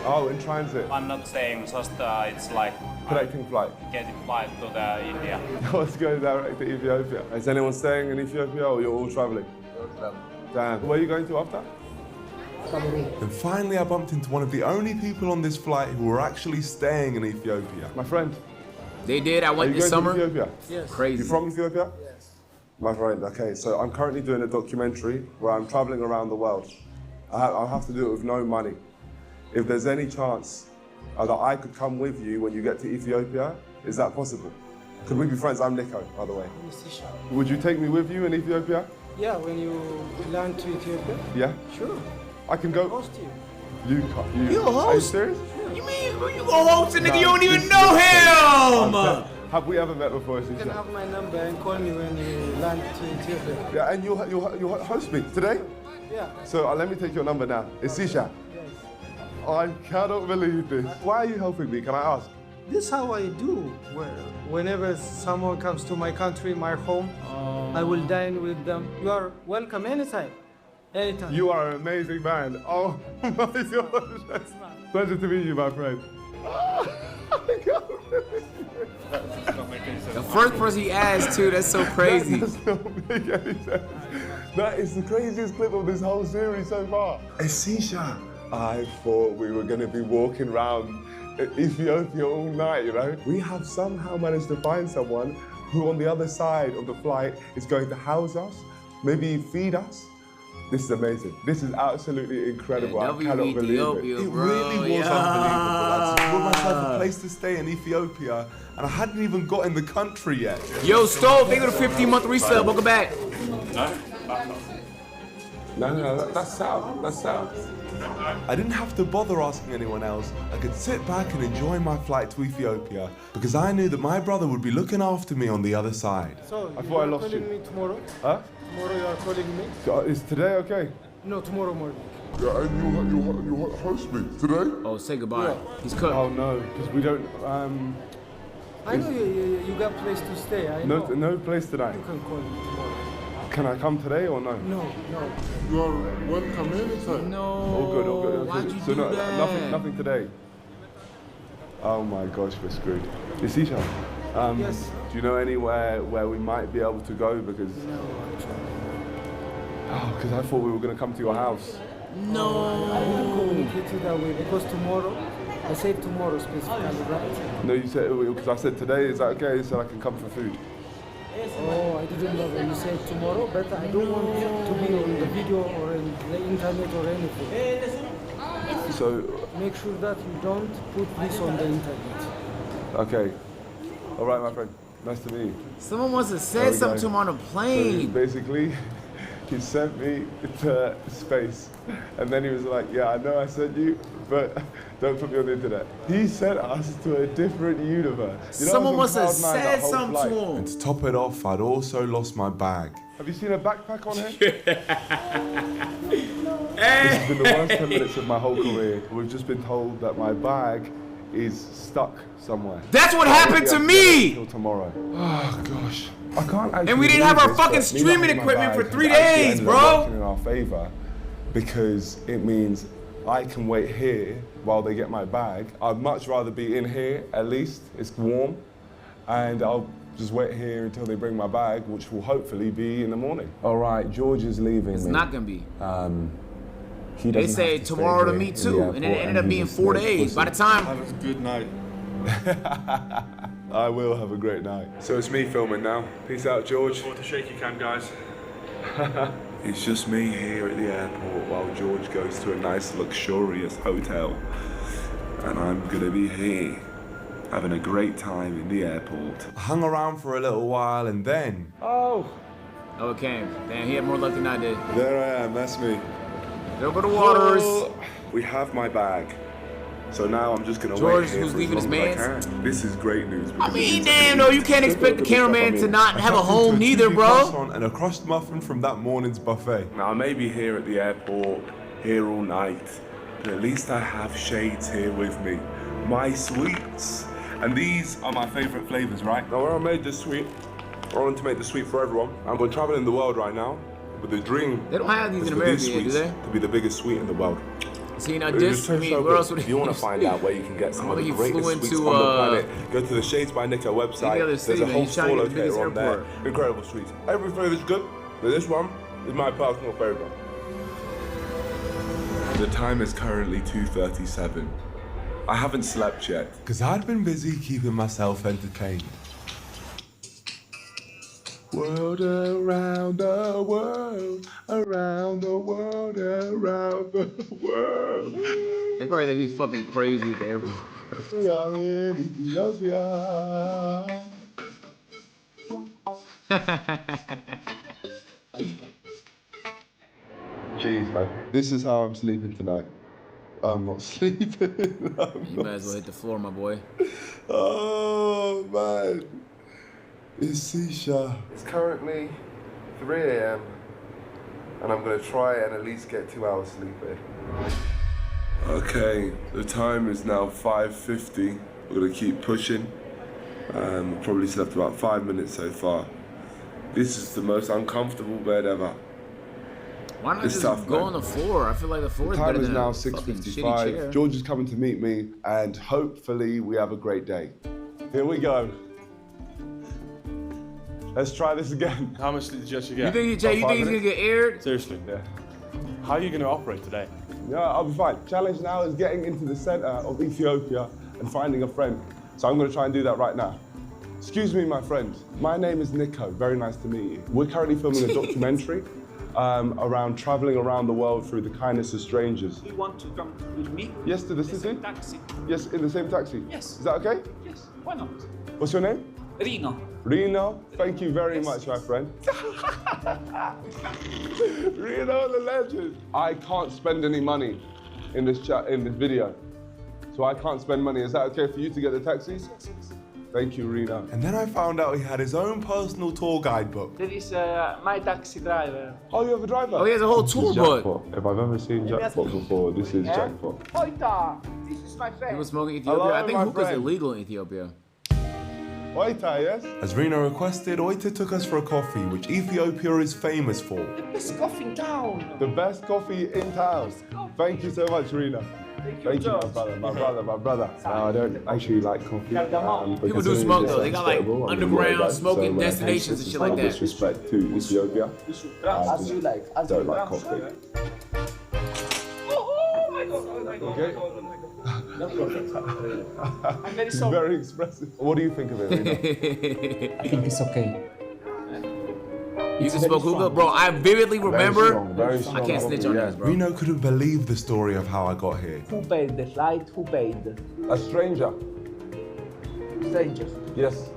Oh, in transit. I'm not saying just it's like connecting flight. Getting flight to the India. Let's go direct to Ethiopia. Is anyone staying in Ethiopia or you're all traveling? Damn. Where are you going to after? And finally I bumped into one of the only people on this flight who were actually staying in Ethiopia. My friend. They did. I went this summer. To Ethiopia? Yes. Crazy. You from Ethiopia? Yes. My friend, okay, so I'm currently doing a documentary where I'm traveling around the world. I'll have to do it with no money. If there's any chance that I could come with you when you get to Ethiopia, is that possible? Could we be friends? I'm Nico, by the way. Would you take me with you in Ethiopia? Yeah, when you land to Ethiopia? Yeah? Sure. I can go. Host you. You You a Are you host? serious? You mean you gonna host a nigga you don't even know him? Have we ever met before? You can have my number and call me when you land to Ethiopia. Yeah, and you'll host me today? Yeah. So let me take your number now. It's Sisha. Yes. I cannot believe this. Why are you helping me? Can I ask? This is how I do. Whenever someone comes to my country, my home, I will dine with them. You are welcome anytime. Anytime. You are an amazing man. Oh my gosh. Pleasure to meet you, my friend. The first person he asked too, that's so crazy. That does not make any sense. That is the craziest clip of this whole series so far. Esisha, I thought we were going to be walking around Ethiopia all night, you know? We have somehow managed to find someone who on the other side of the flight is going to house us, maybe feed us. This is amazing. This is absolutely incredible. I cannot believe it. It really was unbelievable. I secured myself a place to stay in Ethiopia, and I hadn't even got in the country yet. Yo, Stove, they got a 15-month resale. Welcome back. No, that's South. That's South. I didn't have to bother asking anyone else. I could sit back and enjoy my flight to Ethiopia because I knew that my brother would be looking after me on the other side. So, I thought I lost you. calling me tomorrow? Huh? Tomorrow you are calling me? Is today okay? No, tomorrow morning. Yeah, and you host me today? Oh, say goodbye. Yeah. He's cooked. Oh no, because we don't. I know you got place to stay. I know. No place tonight. You can call me tomorrow. Can I come today or no? No. You are welcome anytime. No. All good, all good. Why'd you so do that? nothing today. Oh my gosh, we're screwed. Isisha, Yes. do you know anywhere where we might be able to go? Because I thought we were going to come to your house. No. I didn't communicate it that way because tomorrow, I said tomorrow specifically, right? No, you said, because I said today, is that okay? So I can come for food. Oh, I didn't know that you said tomorrow, but I don't want it to be on the video or in the internet or anything. So, make sure that you don't put this on the internet. Okay. All right, my friend. Nice to meet you. Someone must have said something to him on a plane. So basically, he sent me to space. And then he was like, yeah, I know I sent you, but don't put me on the internet. He sent us to a different universe. You know, someone must have said something to him. And to top it off, I'd also lost my bag. Have you seen a backpack on here? This has been the worst 10 minutes of my whole career. We've just been told that my bag is stuck somewhere. That's what happened to me! Until tomorrow. Oh gosh. I can't actually. And we didn't have our fucking streaming equipment for 3 days, bro! In our favor, because it means I can wait here while they get my bag. I'd much rather be in here, at least. It's warm. And I'll just wait here until they bring my bag, which will hopefully be in the morning. All right, George is leaving. It's not gonna be. They say tomorrow to me too, and then it ended up being 4 days. By the time. Have a good night. I will have a great night. So it's me filming now. Peace out, George. What a shaky cam, guys. It's just me here at the airport while George goes to a nice luxurious hotel. And I'm gonna be here, having a great time in the airport. I hung around for a little while and then... Oh, it came. Damn, he had more luck than I did. There I am, that's me. Over the waters. Oh, we have my bag. So now I'm just gonna George, wait here who's for leaving as his long as I mans? can. This is great news. I mean, damn, though, you can't expect the cameraman to not have a home neither, bro. And a crushed muffin from that morning's buffet. Now I may be here at the airport, here all night, but at least I have shades here with me. My sweets. And these are my favorite flavors, right? Now when I made this sweet, I wanted to make the sweet for everyone. I'm going traveling the world right now, but the dream They don't have these is in for America these yet, do sweets they? to be the biggest sweet in the world. See, now It this, just I tastes mean, so where good. else would If you want to find out where you can get some of the he greatest flew sweets into, on the planet, go to the Shades by Nico website. other There's city, a man. whole He's trying to store get the biggest locator on there. airport. Incredible sweets. Every flavor's good, but this one is my personal favorite. The time is currently 2:37. I haven't slept yet. Because I'd been busy keeping myself entertained. World around the world, around the world, around the world. They probably think he's fucking crazy there. We are in Ethiopia. Jeez, man. This is how I'm sleeping tonight. I'm not sleeping. You might as well hit the floor, my boy. Oh, man. It's Sisha. It's currently 3 a.m. and I'm going to try and at least get 2 hours sleep in. Okay, the time is now 5:50. We're going to keep pushing. We've probably slept about 5 minutes so far. This is the most uncomfortable bed ever. Why not It's just tough, go man. on the floor? I feel like the floor is The better time is than now a fucking shitty 6:55. chair. George is coming to meet me, and hopefully we have a great day. Here we go. Let's try this again. How much did you actually get? You think, Jay, you think he's gonna get aired? Seriously? Yeah. How are you gonna operate today? Yeah, I'll be fine. Challenge now is getting into the center of Ethiopia and finding a friend. So I'm gonna try and do that right now. Excuse me, my friend. My name is Nico. Very nice to meet you. We're currently filming a documentary around traveling around the world through the kindness of strangers. You want to come with me? Yes, to the city? Same taxi. Yes, in the same taxi? Yes. Is that okay? Yes, why not? What's your name? Rino. Reno, thank you very much, my friend. Reno, the legend. I can't spend any money in this video. So I can't spend money. Is that okay for you to get the taxis? Thank you, Reno. And then I found out he had his own personal tour guidebook. There is my taxi driver. Oh, you have a driver? Oh, he has a whole tour book. Jackpot. If I've ever seen jackpot before, this is jackpot. Oita, this is my friend. People smoking Ethiopia? Hello, I think my hookah's friend. illegal in Ethiopia. Oita, yes? As Reno requested, Oita took us for a coffee, which Ethiopia is famous for. The best coffee in town. The best coffee in town. Thank you so much, Reno. Thank you, my brother. I don't actually like coffee. People do smoke though. They got like underground smoking destinations and shit like that. Disrespect to Ethiopia. As you like. As Don't you like coffee. Oh my god. Oh my god. Okay. No problem. I'm very He's sorry. very expressive. What do you think of it, Reno? I think it's okay. You can smoke hookah? Bro, I vividly remember. Very strong I can't snitch on this, bro. Reno couldn't believe the story of how I got here. Who paid the flight? Who paid? A stranger. Stranger. Yes.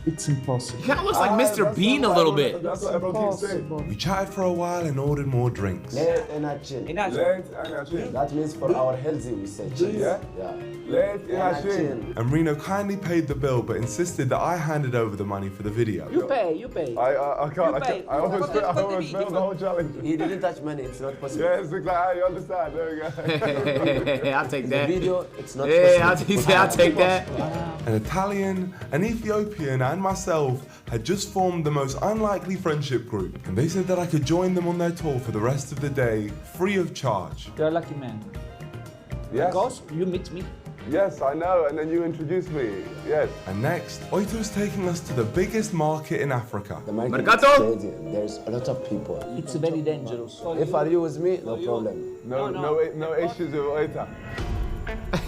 It's impossible. He kind of looks like Mr. Bean a little bit. That's what everyone keeps saying. We chatted for a while and ordered more drinks. That means for our healthy, we say cheese. Yeah? And Reno kindly paid the bill, but insisted that I handed over the money for the video. You pay. I can't. I almost failed the whole challenge. He didn't touch money, it's not possible. Yes, exactly. I understand. There we go. I'll take that. The video, it's not Yeah, possible. I'll take that. An Italian, an Ethiopian, and myself had just formed the most unlikely friendship group. And they said that I could join them on their tour for the rest of the day, free of charge. You're a lucky man. Yes. Because you meet me. Yes, I know, and then you introduced me. Yes. And next, Oito was taking us to the biggest market in Africa. The market Mercato? is crazy. There's a lot of people. It's very dangerous. If are you with me, no problem. No issues with Oita.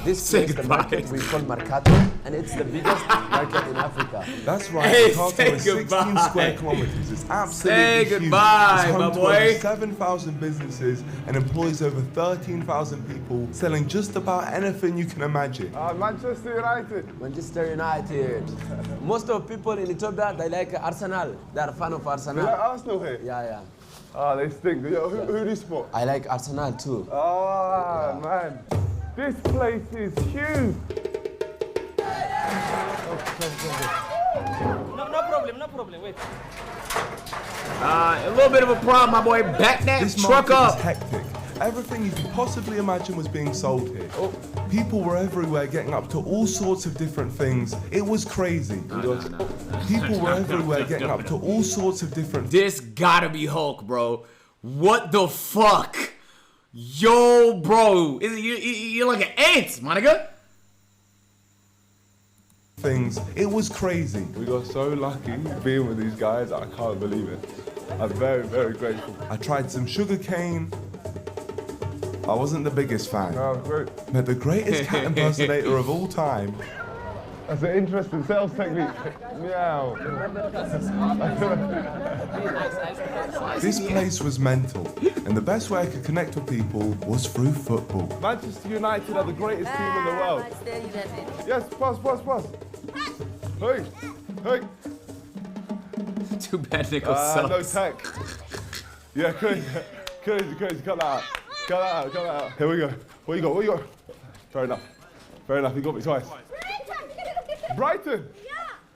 This place, the market we call Mercato, and it's the biggest market in Africa. That's right, Hey, Mercato say is 16 goodbye. square kilometers. It's absolutely Say huge. goodbye, It's home my to boy. over 7,000 businesses and employs over 13,000 people, selling just about anything you can imagine. Manchester United. Manchester United. Most of people in Ethiopia, they like Arsenal. They are fan of Arsenal. You like Arsenal here? Yeah. Oh, they stink. Who do you support? I like Arsenal too. Oh, man. This place is huge. No problem. Wait. A little bit of a problem, my boy. Back that This truck market up. is hectic. Everything you could possibly imagine was being sold here. People were everywhere getting up to all sorts of different things. It was crazy. People were everywhere getting up to all sorts of different This gotta be Hulk, bro. What the fuck? Yo, bro. You're like an ant, my nigga. things. It was crazy. We got so lucky being with these guys. I can't believe it. I'm very, very grateful. I tried some sugar cane. I wasn't the biggest fan. No, great. Met the greatest cat impersonator of all time. That's an interesting sales technique. Meow. This place was mental, and the best way I could connect with people was through football. Manchester United are the greatest team in the world. Yes, pass. Hey. Too bad Nico sucks. No tech. Yeah, crazy, cut that out. Here we go. What you got? Fair enough, you got me twice. Brighton? Yeah.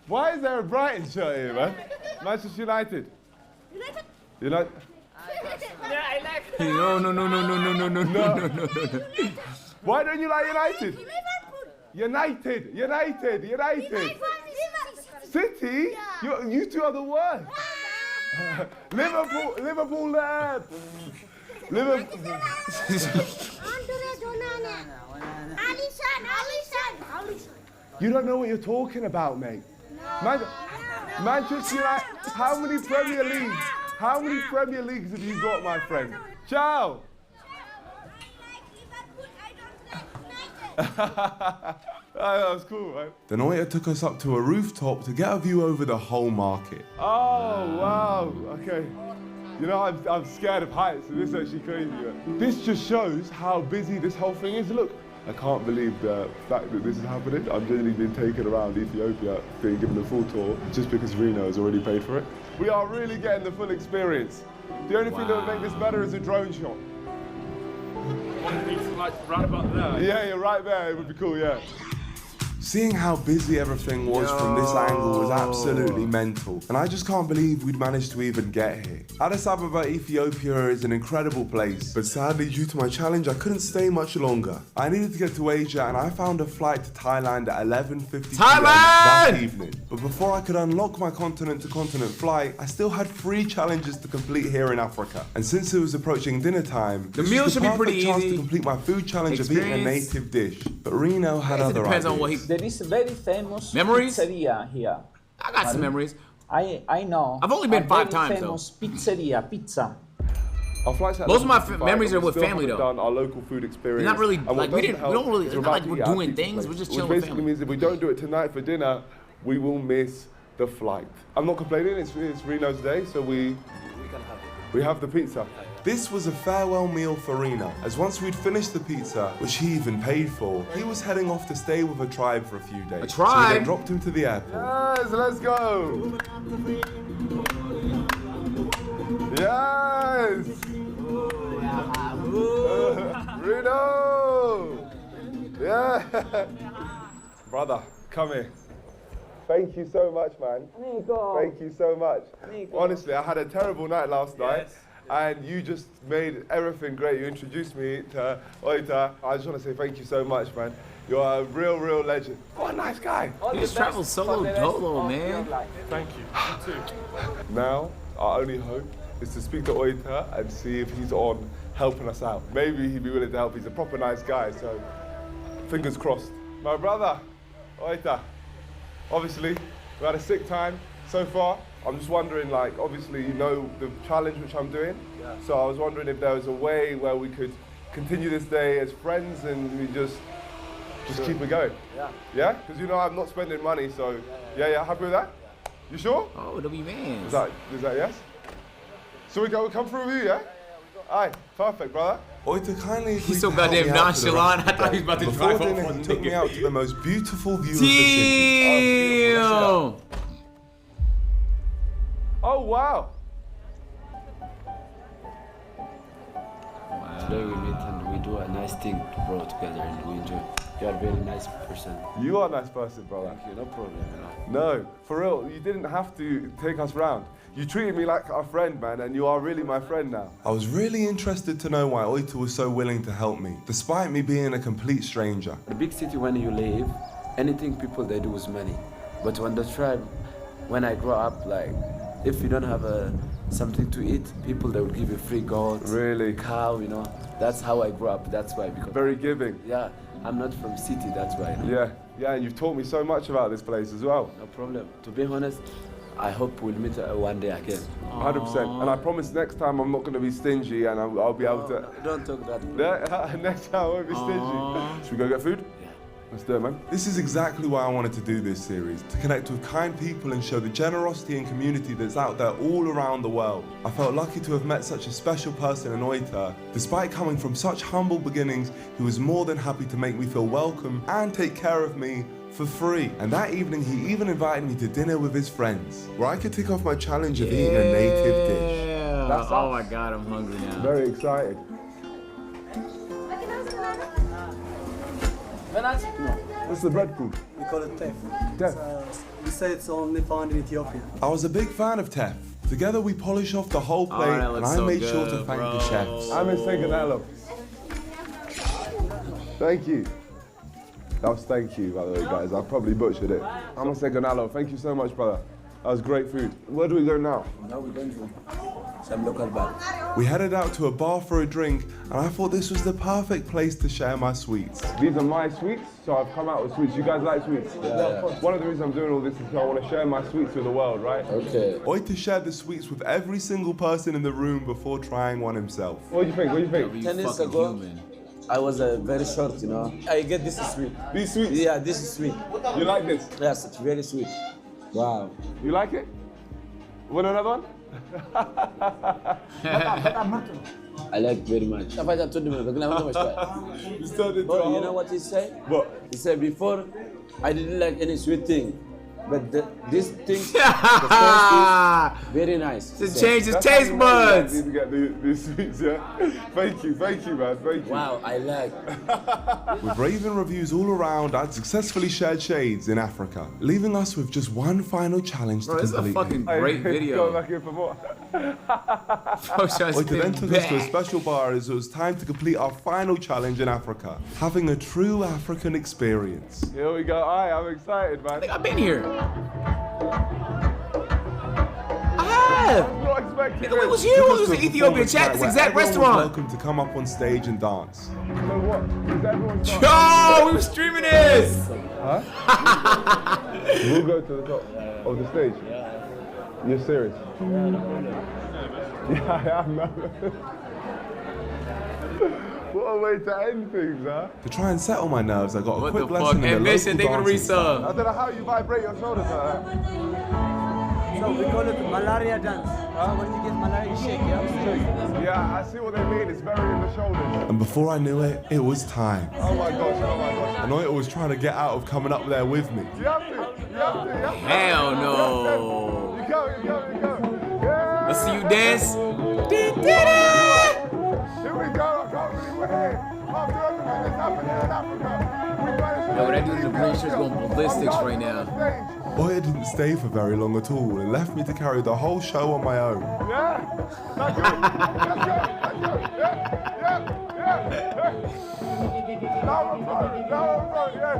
Why is there a Brighton shirt here, man? Manchester United. United? Yeah, I like it. No. Why don't you like United? United. City? Yeah. You two are the worst. Liverpool. You don't know what you're talking about, mate. Manchester United. How many Premier Leagues have you got, my friend? Ciao. That was cool, right? Then Oita took us up to a rooftop to get a view over the whole market. Oh, wow, okay. You know, I'm scared of heights, so this is actually crazy. Right? This just shows how busy this whole thing is. Look, I can't believe the fact that this is happening. I'm generally being taken around Ethiopia, being given a full tour, just because Reno has already paid for it. We are really getting the full experience. The only thing that would make this better is a drone shot. One piece like right about there. Yeah, you're right there. It would be cool, yeah. Seeing how busy everything was from this angle was absolutely mental, and I just can't believe we'd managed to even get here. Addis Ababa, Ethiopia is an incredible place, but sadly due to my challenge I couldn't stay much longer. I needed to get to Asia and I found a flight to Thailand at 11:50 p.m. that evening. But before I could unlock my continent-to-continent flight, I still had 3 challenges to complete here in Africa. And since it was approaching dinner time, the meal should be pretty easy. Chance to complete my food challenge of eating a native dish. But Reno had other depends ideas. on what he... There is a very famous pizzeria here. I got some memories. I know. I've only been 5 times though. Famous pizza. Our flights most of my memories are with family though. Done our local food experience. It's not really like we don't really. It's not like we're doing things. We're just chilling with family. Which basically means if we don't do it tonight for dinner, we will miss the flight. I'm not complaining. It's Reno's day, so we have the pizza. This was a farewell meal for Reno, as once we'd finished the pizza, which he even paid for, he was heading off to stay with a tribe for a few days. A tribe? So we then dropped him to the airport. Yes, let's go! Yes! Reno! Yeah! Brother, come here. Thank you so much, man. Nico. Thank you so much. Nico. Honestly, I had a terrible night last night. And you just made everything great. You introduced me to Oita. I just want to say thank you so much, man. You're a real legend. What a nice guy. He just travels solo dolo, man. Thank you. You too. Now, our only hope is to speak to Oita and see if he's on helping us out. Maybe he'd be willing to help. He's a proper nice guy, so fingers crossed. My brother, Oita, obviously, we had a sick time so far. I'm just wondering, like, obviously, you know the challenge which I'm doing. Yeah. So I was wondering if there was a way where we could continue this day as friends and we just keep it going. Yeah. Yeah? Because, you know, I'm not spending money, so yeah, happy with that? Yeah. You sure? Oh, W man. Is that yes? So we come through with you, yeah? Alright, perfect, brother. Oita kindly agreed He's so to help goddamn me out for the nonchalant. rest of the I thought he was about to Before drive off dinner, on he took me out to the most beautiful view of the city. Damn! Oh, wow. Today we meet and we do a nice thing to grow together and we enjoy. You are a very nice person. You are a nice person, brother. Thank you, no problem. No, for real, you didn't have to take us round. You treated me like a friend, man, and you are really my friend now. I was really interested to know why Oita was so willing to help me, despite me being a complete stranger. The big city, when you live, anything people they do is money. But when the tribe, when I grow up, like, if you don't have something to eat, people they would give you free goat, really, cow, you know. That's how I grew up. That's why. Because very giving. Yeah, I'm not from city. That's why. Yeah, and you've taught me so much about this place as well. No problem. To be honest, I hope we'll meet one day again. 100%. And I promise next time I'm not going to be stingy and I'll be able to. Don't talk that. Yeah, next time I won't be stingy. Should we go get food? Yeah. Let's do it, man. This is exactly why I wanted to do this series, to connect with kind people and show the generosity and community that's out there all around the world. I felt lucky to have met such a special person in Oita. Despite coming from such humble beginnings, he was more than happy to make me feel welcome and take care of me for free. And that evening, he even invited me to dinner with his friends, where I could tick off my challenge of eating a native dish. That's oh my God, I'm hungry now. Very excited. What's the bread called? We call it teff. Teff. We say it's only found in Ethiopia. I was a big fan of teff. Together we polished off the whole plate, and I made sure to thank the chefs. I'm in Seganello. Thank you. That was thank you, by the way, guys. I probably butchered it. I'm in Seganello. Thank you so much, brother. That was great food. Where do we go now? Now we don't do some local bar. We headed out to a bar for a drink, and I thought this was the perfect place to share my sweets. These are my sweets, so I've come out with sweets. You guys like sweets? Yeah. One of the reasons I'm doing all this is because I want to share my sweets with the world, right? Okay. Oita shared the sweets with every single person in the room before trying one himself. What do you think? What do you think? 10 years ago, I was very short, you know. I get this sweet. These sweets? Yeah, this is sweet. You like this? Yes, it's very sweet. Wow. You like it? Want another one? I like very much. You know what he said? What? He said before, I didn't like any sweet thing. But this thing, the taste is very nice. Just change his taste buds. Need to get these sweets, yeah? Thank you, man, thank you. Wow, I like. With raving reviews all around, I'd successfully shared shades in Africa, leaving us with just one final challenge to complete. This is a fucking great video. Go back in for more. Oita then took us to a special bar as it was time to complete our final challenge in Africa, having a true African experience. Here we go. I'm excited, man. I think I've been here. I have. I'm not expecting Nigga, we was here when we was in Ethiopia. Chat, this exact restaurant. Welcome to come up on stage and dance. So what? Is everyone Yo, we were streaming this. Huh? We'll go to the top of the stage. You're serious? Yeah, I am, man. What a way to end things, huh? To try and settle my nerves, I got a quick lesson in the Ambition, local dancing style. I don't know how you vibrate your shoulders like that. So we call it malaria dance. So when you get malaria, you shake, yeah? Yeah, I see what they mean. It's burying the shoulders. And before I knew it, it was time. Oh my gosh, oh my gosh. And Oita was trying to get out of coming up there with me. You have to, you have to. Hell no. You go. Yeah. Let's see you dance. Here we go. I can't believe we're here. After everything that's happened here in Africa, we managed to... Yo, that dude in the green shirt's going ballistics right now. Oita didn't stay for very long at all and left me to carry the whole show on my own. Yeah. Let's go. Yeah. Now I'm front, yes.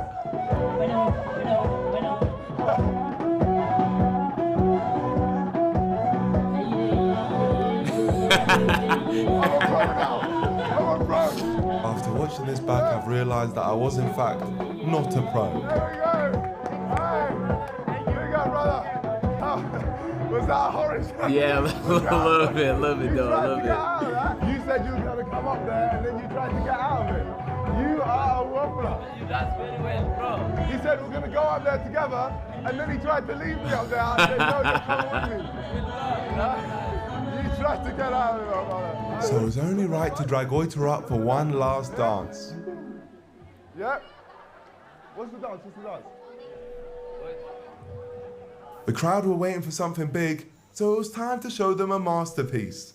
After watching this back, I've realised that I was in fact not a pro. There we go. Hey, here we go, brother. Was that horrid? Yeah, a little bit though, a little bit. You said you were going to come up there and then you tried to get out of it. You are a waffler. You dance very well, bro. He said we're going to go up there together and then he tried to leave me up there. I said, no, you're coming with me. You tried to get out of it, brother. So it was only right to drag Oita up for one last dance. Yep. What's the dance? The crowd were waiting for something big, so it was time to show them a masterpiece.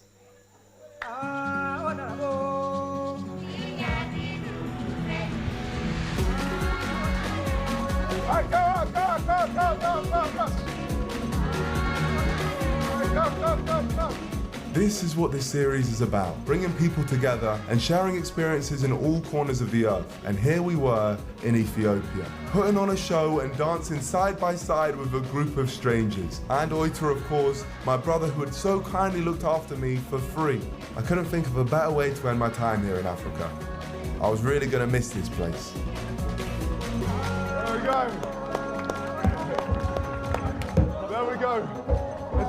Go. This is what this series is about, bringing people together and sharing experiences in all corners of the earth. And here we were in Ethiopia, putting on a show and dancing side by side with a group of strangers. And Oita, of course, my brother who had so kindly looked after me for free. I couldn't think of a better way to end my time here in Africa. I was really gonna miss this place. There we go.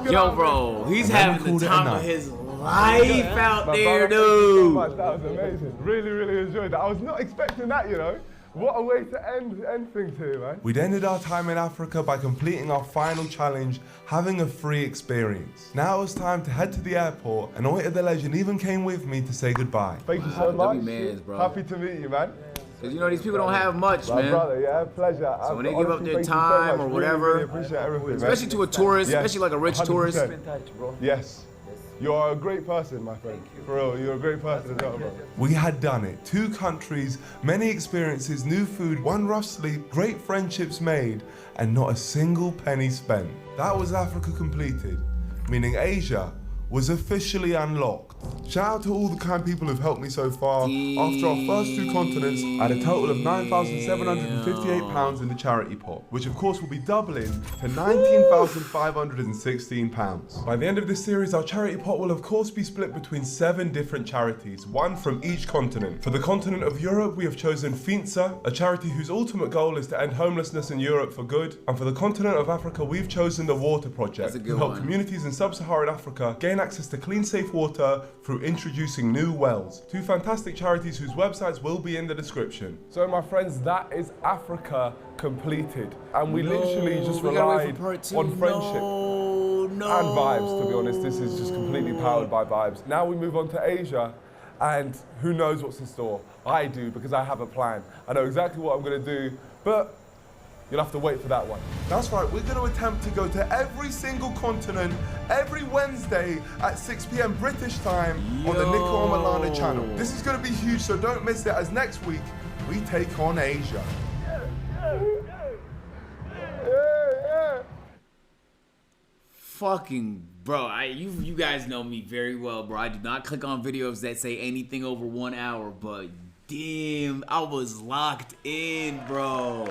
Yo, bro, he's having the time of his life out there, dude. That was amazing. Really enjoyed that. I was not expecting that, you know. What a way to end things here, man. We'd ended our time in Africa by completing our final challenge, having a free experience. Now it was time to head to the airport, and Oita the Legend even came with me to say goodbye. Thank you so much. Mans, bro. Happy to meet you, man. Because you know these people don't have much, My man. brother, yeah, pleasure. So when they give up their time or whatever, really appreciate everything, especially man. to a tourist, Yes, especially like a rich 100%. tourist. Yes. You're a great person, my friend. For real, you're a great person as well, bro. We had done it. 2 countries, many experiences, new food, 1 rough sleep, great friendships made, and not a single penny spent. That was Africa completed, meaning Asia was officially unlocked. Shout out to all the kind people who've helped me so far. After our first 2 continents, I had a total of £9,758 in the charity pot, which of course will be doubling to £19,516. By the end of this series, our charity pot will of course be split between 7 different charities, 1 from each continent. For the continent of Europe, we have chosen Finza, a charity whose ultimate goal is to end homelessness in Europe for good. And for the continent of Africa, we've chosen the Water Project to help communities in sub-Saharan Africa gain access to clean, safe water through introducing new wells. 2 fantastic charities whose websites will be in the description. So my friends, that is Africa completed. And we literally just relied on friendship and vibes, to be honest. This is just completely powered by vibes. Now we move on to Asia, and who knows what's in store? I do, because I have a plan. I know exactly what I'm gonna do, but you'll have to wait for that one. That's right, we're going to attempt to go to every single continent every Wednesday at 6 p.m. British time on the Nico Milana channel. This is going to be huge, so don't miss it, as next week we take on Asia. Fucking bro, you guys know me very well, bro. I do not click on videos that say anything over 1 hour, but damn, I was locked in, bro.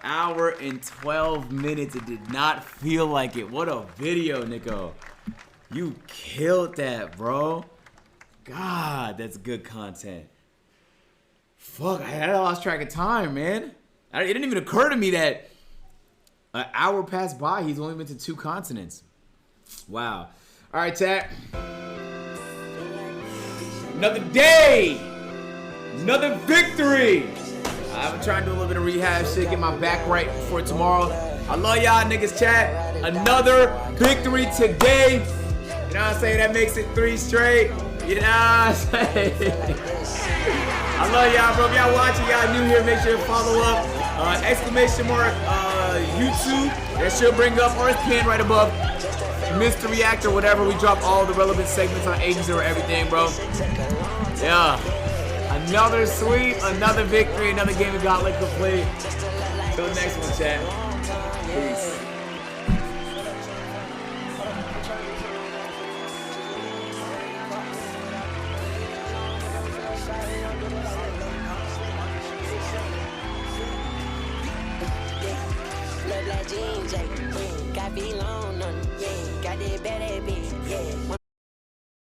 Hour and 12 minutes. It did not feel like it. What a video, Nico. You killed that, bro. God, that's good content. Fuck, I lost track of time, man. It didn't even occur to me that an hour passed by. He's only been to 2 continents. Wow. All right, chat. Another day. Another victory. I've been trying to do a little bit of rehab shit, get my back right for tomorrow. I love y'all niggas, chat. Another victory today. You know what I'm saying? That makes it 3 straight. You know what I'm saying? I love y'all, bro. If y'all watching, y'all new here, make sure to follow up. Exclamation mark YouTube. That should bring up, or it's pinned right above. Mr. React or whatever. We drop all the relevant segments on Agents or everything, bro. Yeah. Another sweep, another victory, another game of Gauntlet complete. Till the next one, chat. Peace. Got be long on, yeah. Got that bad bitch, yeah.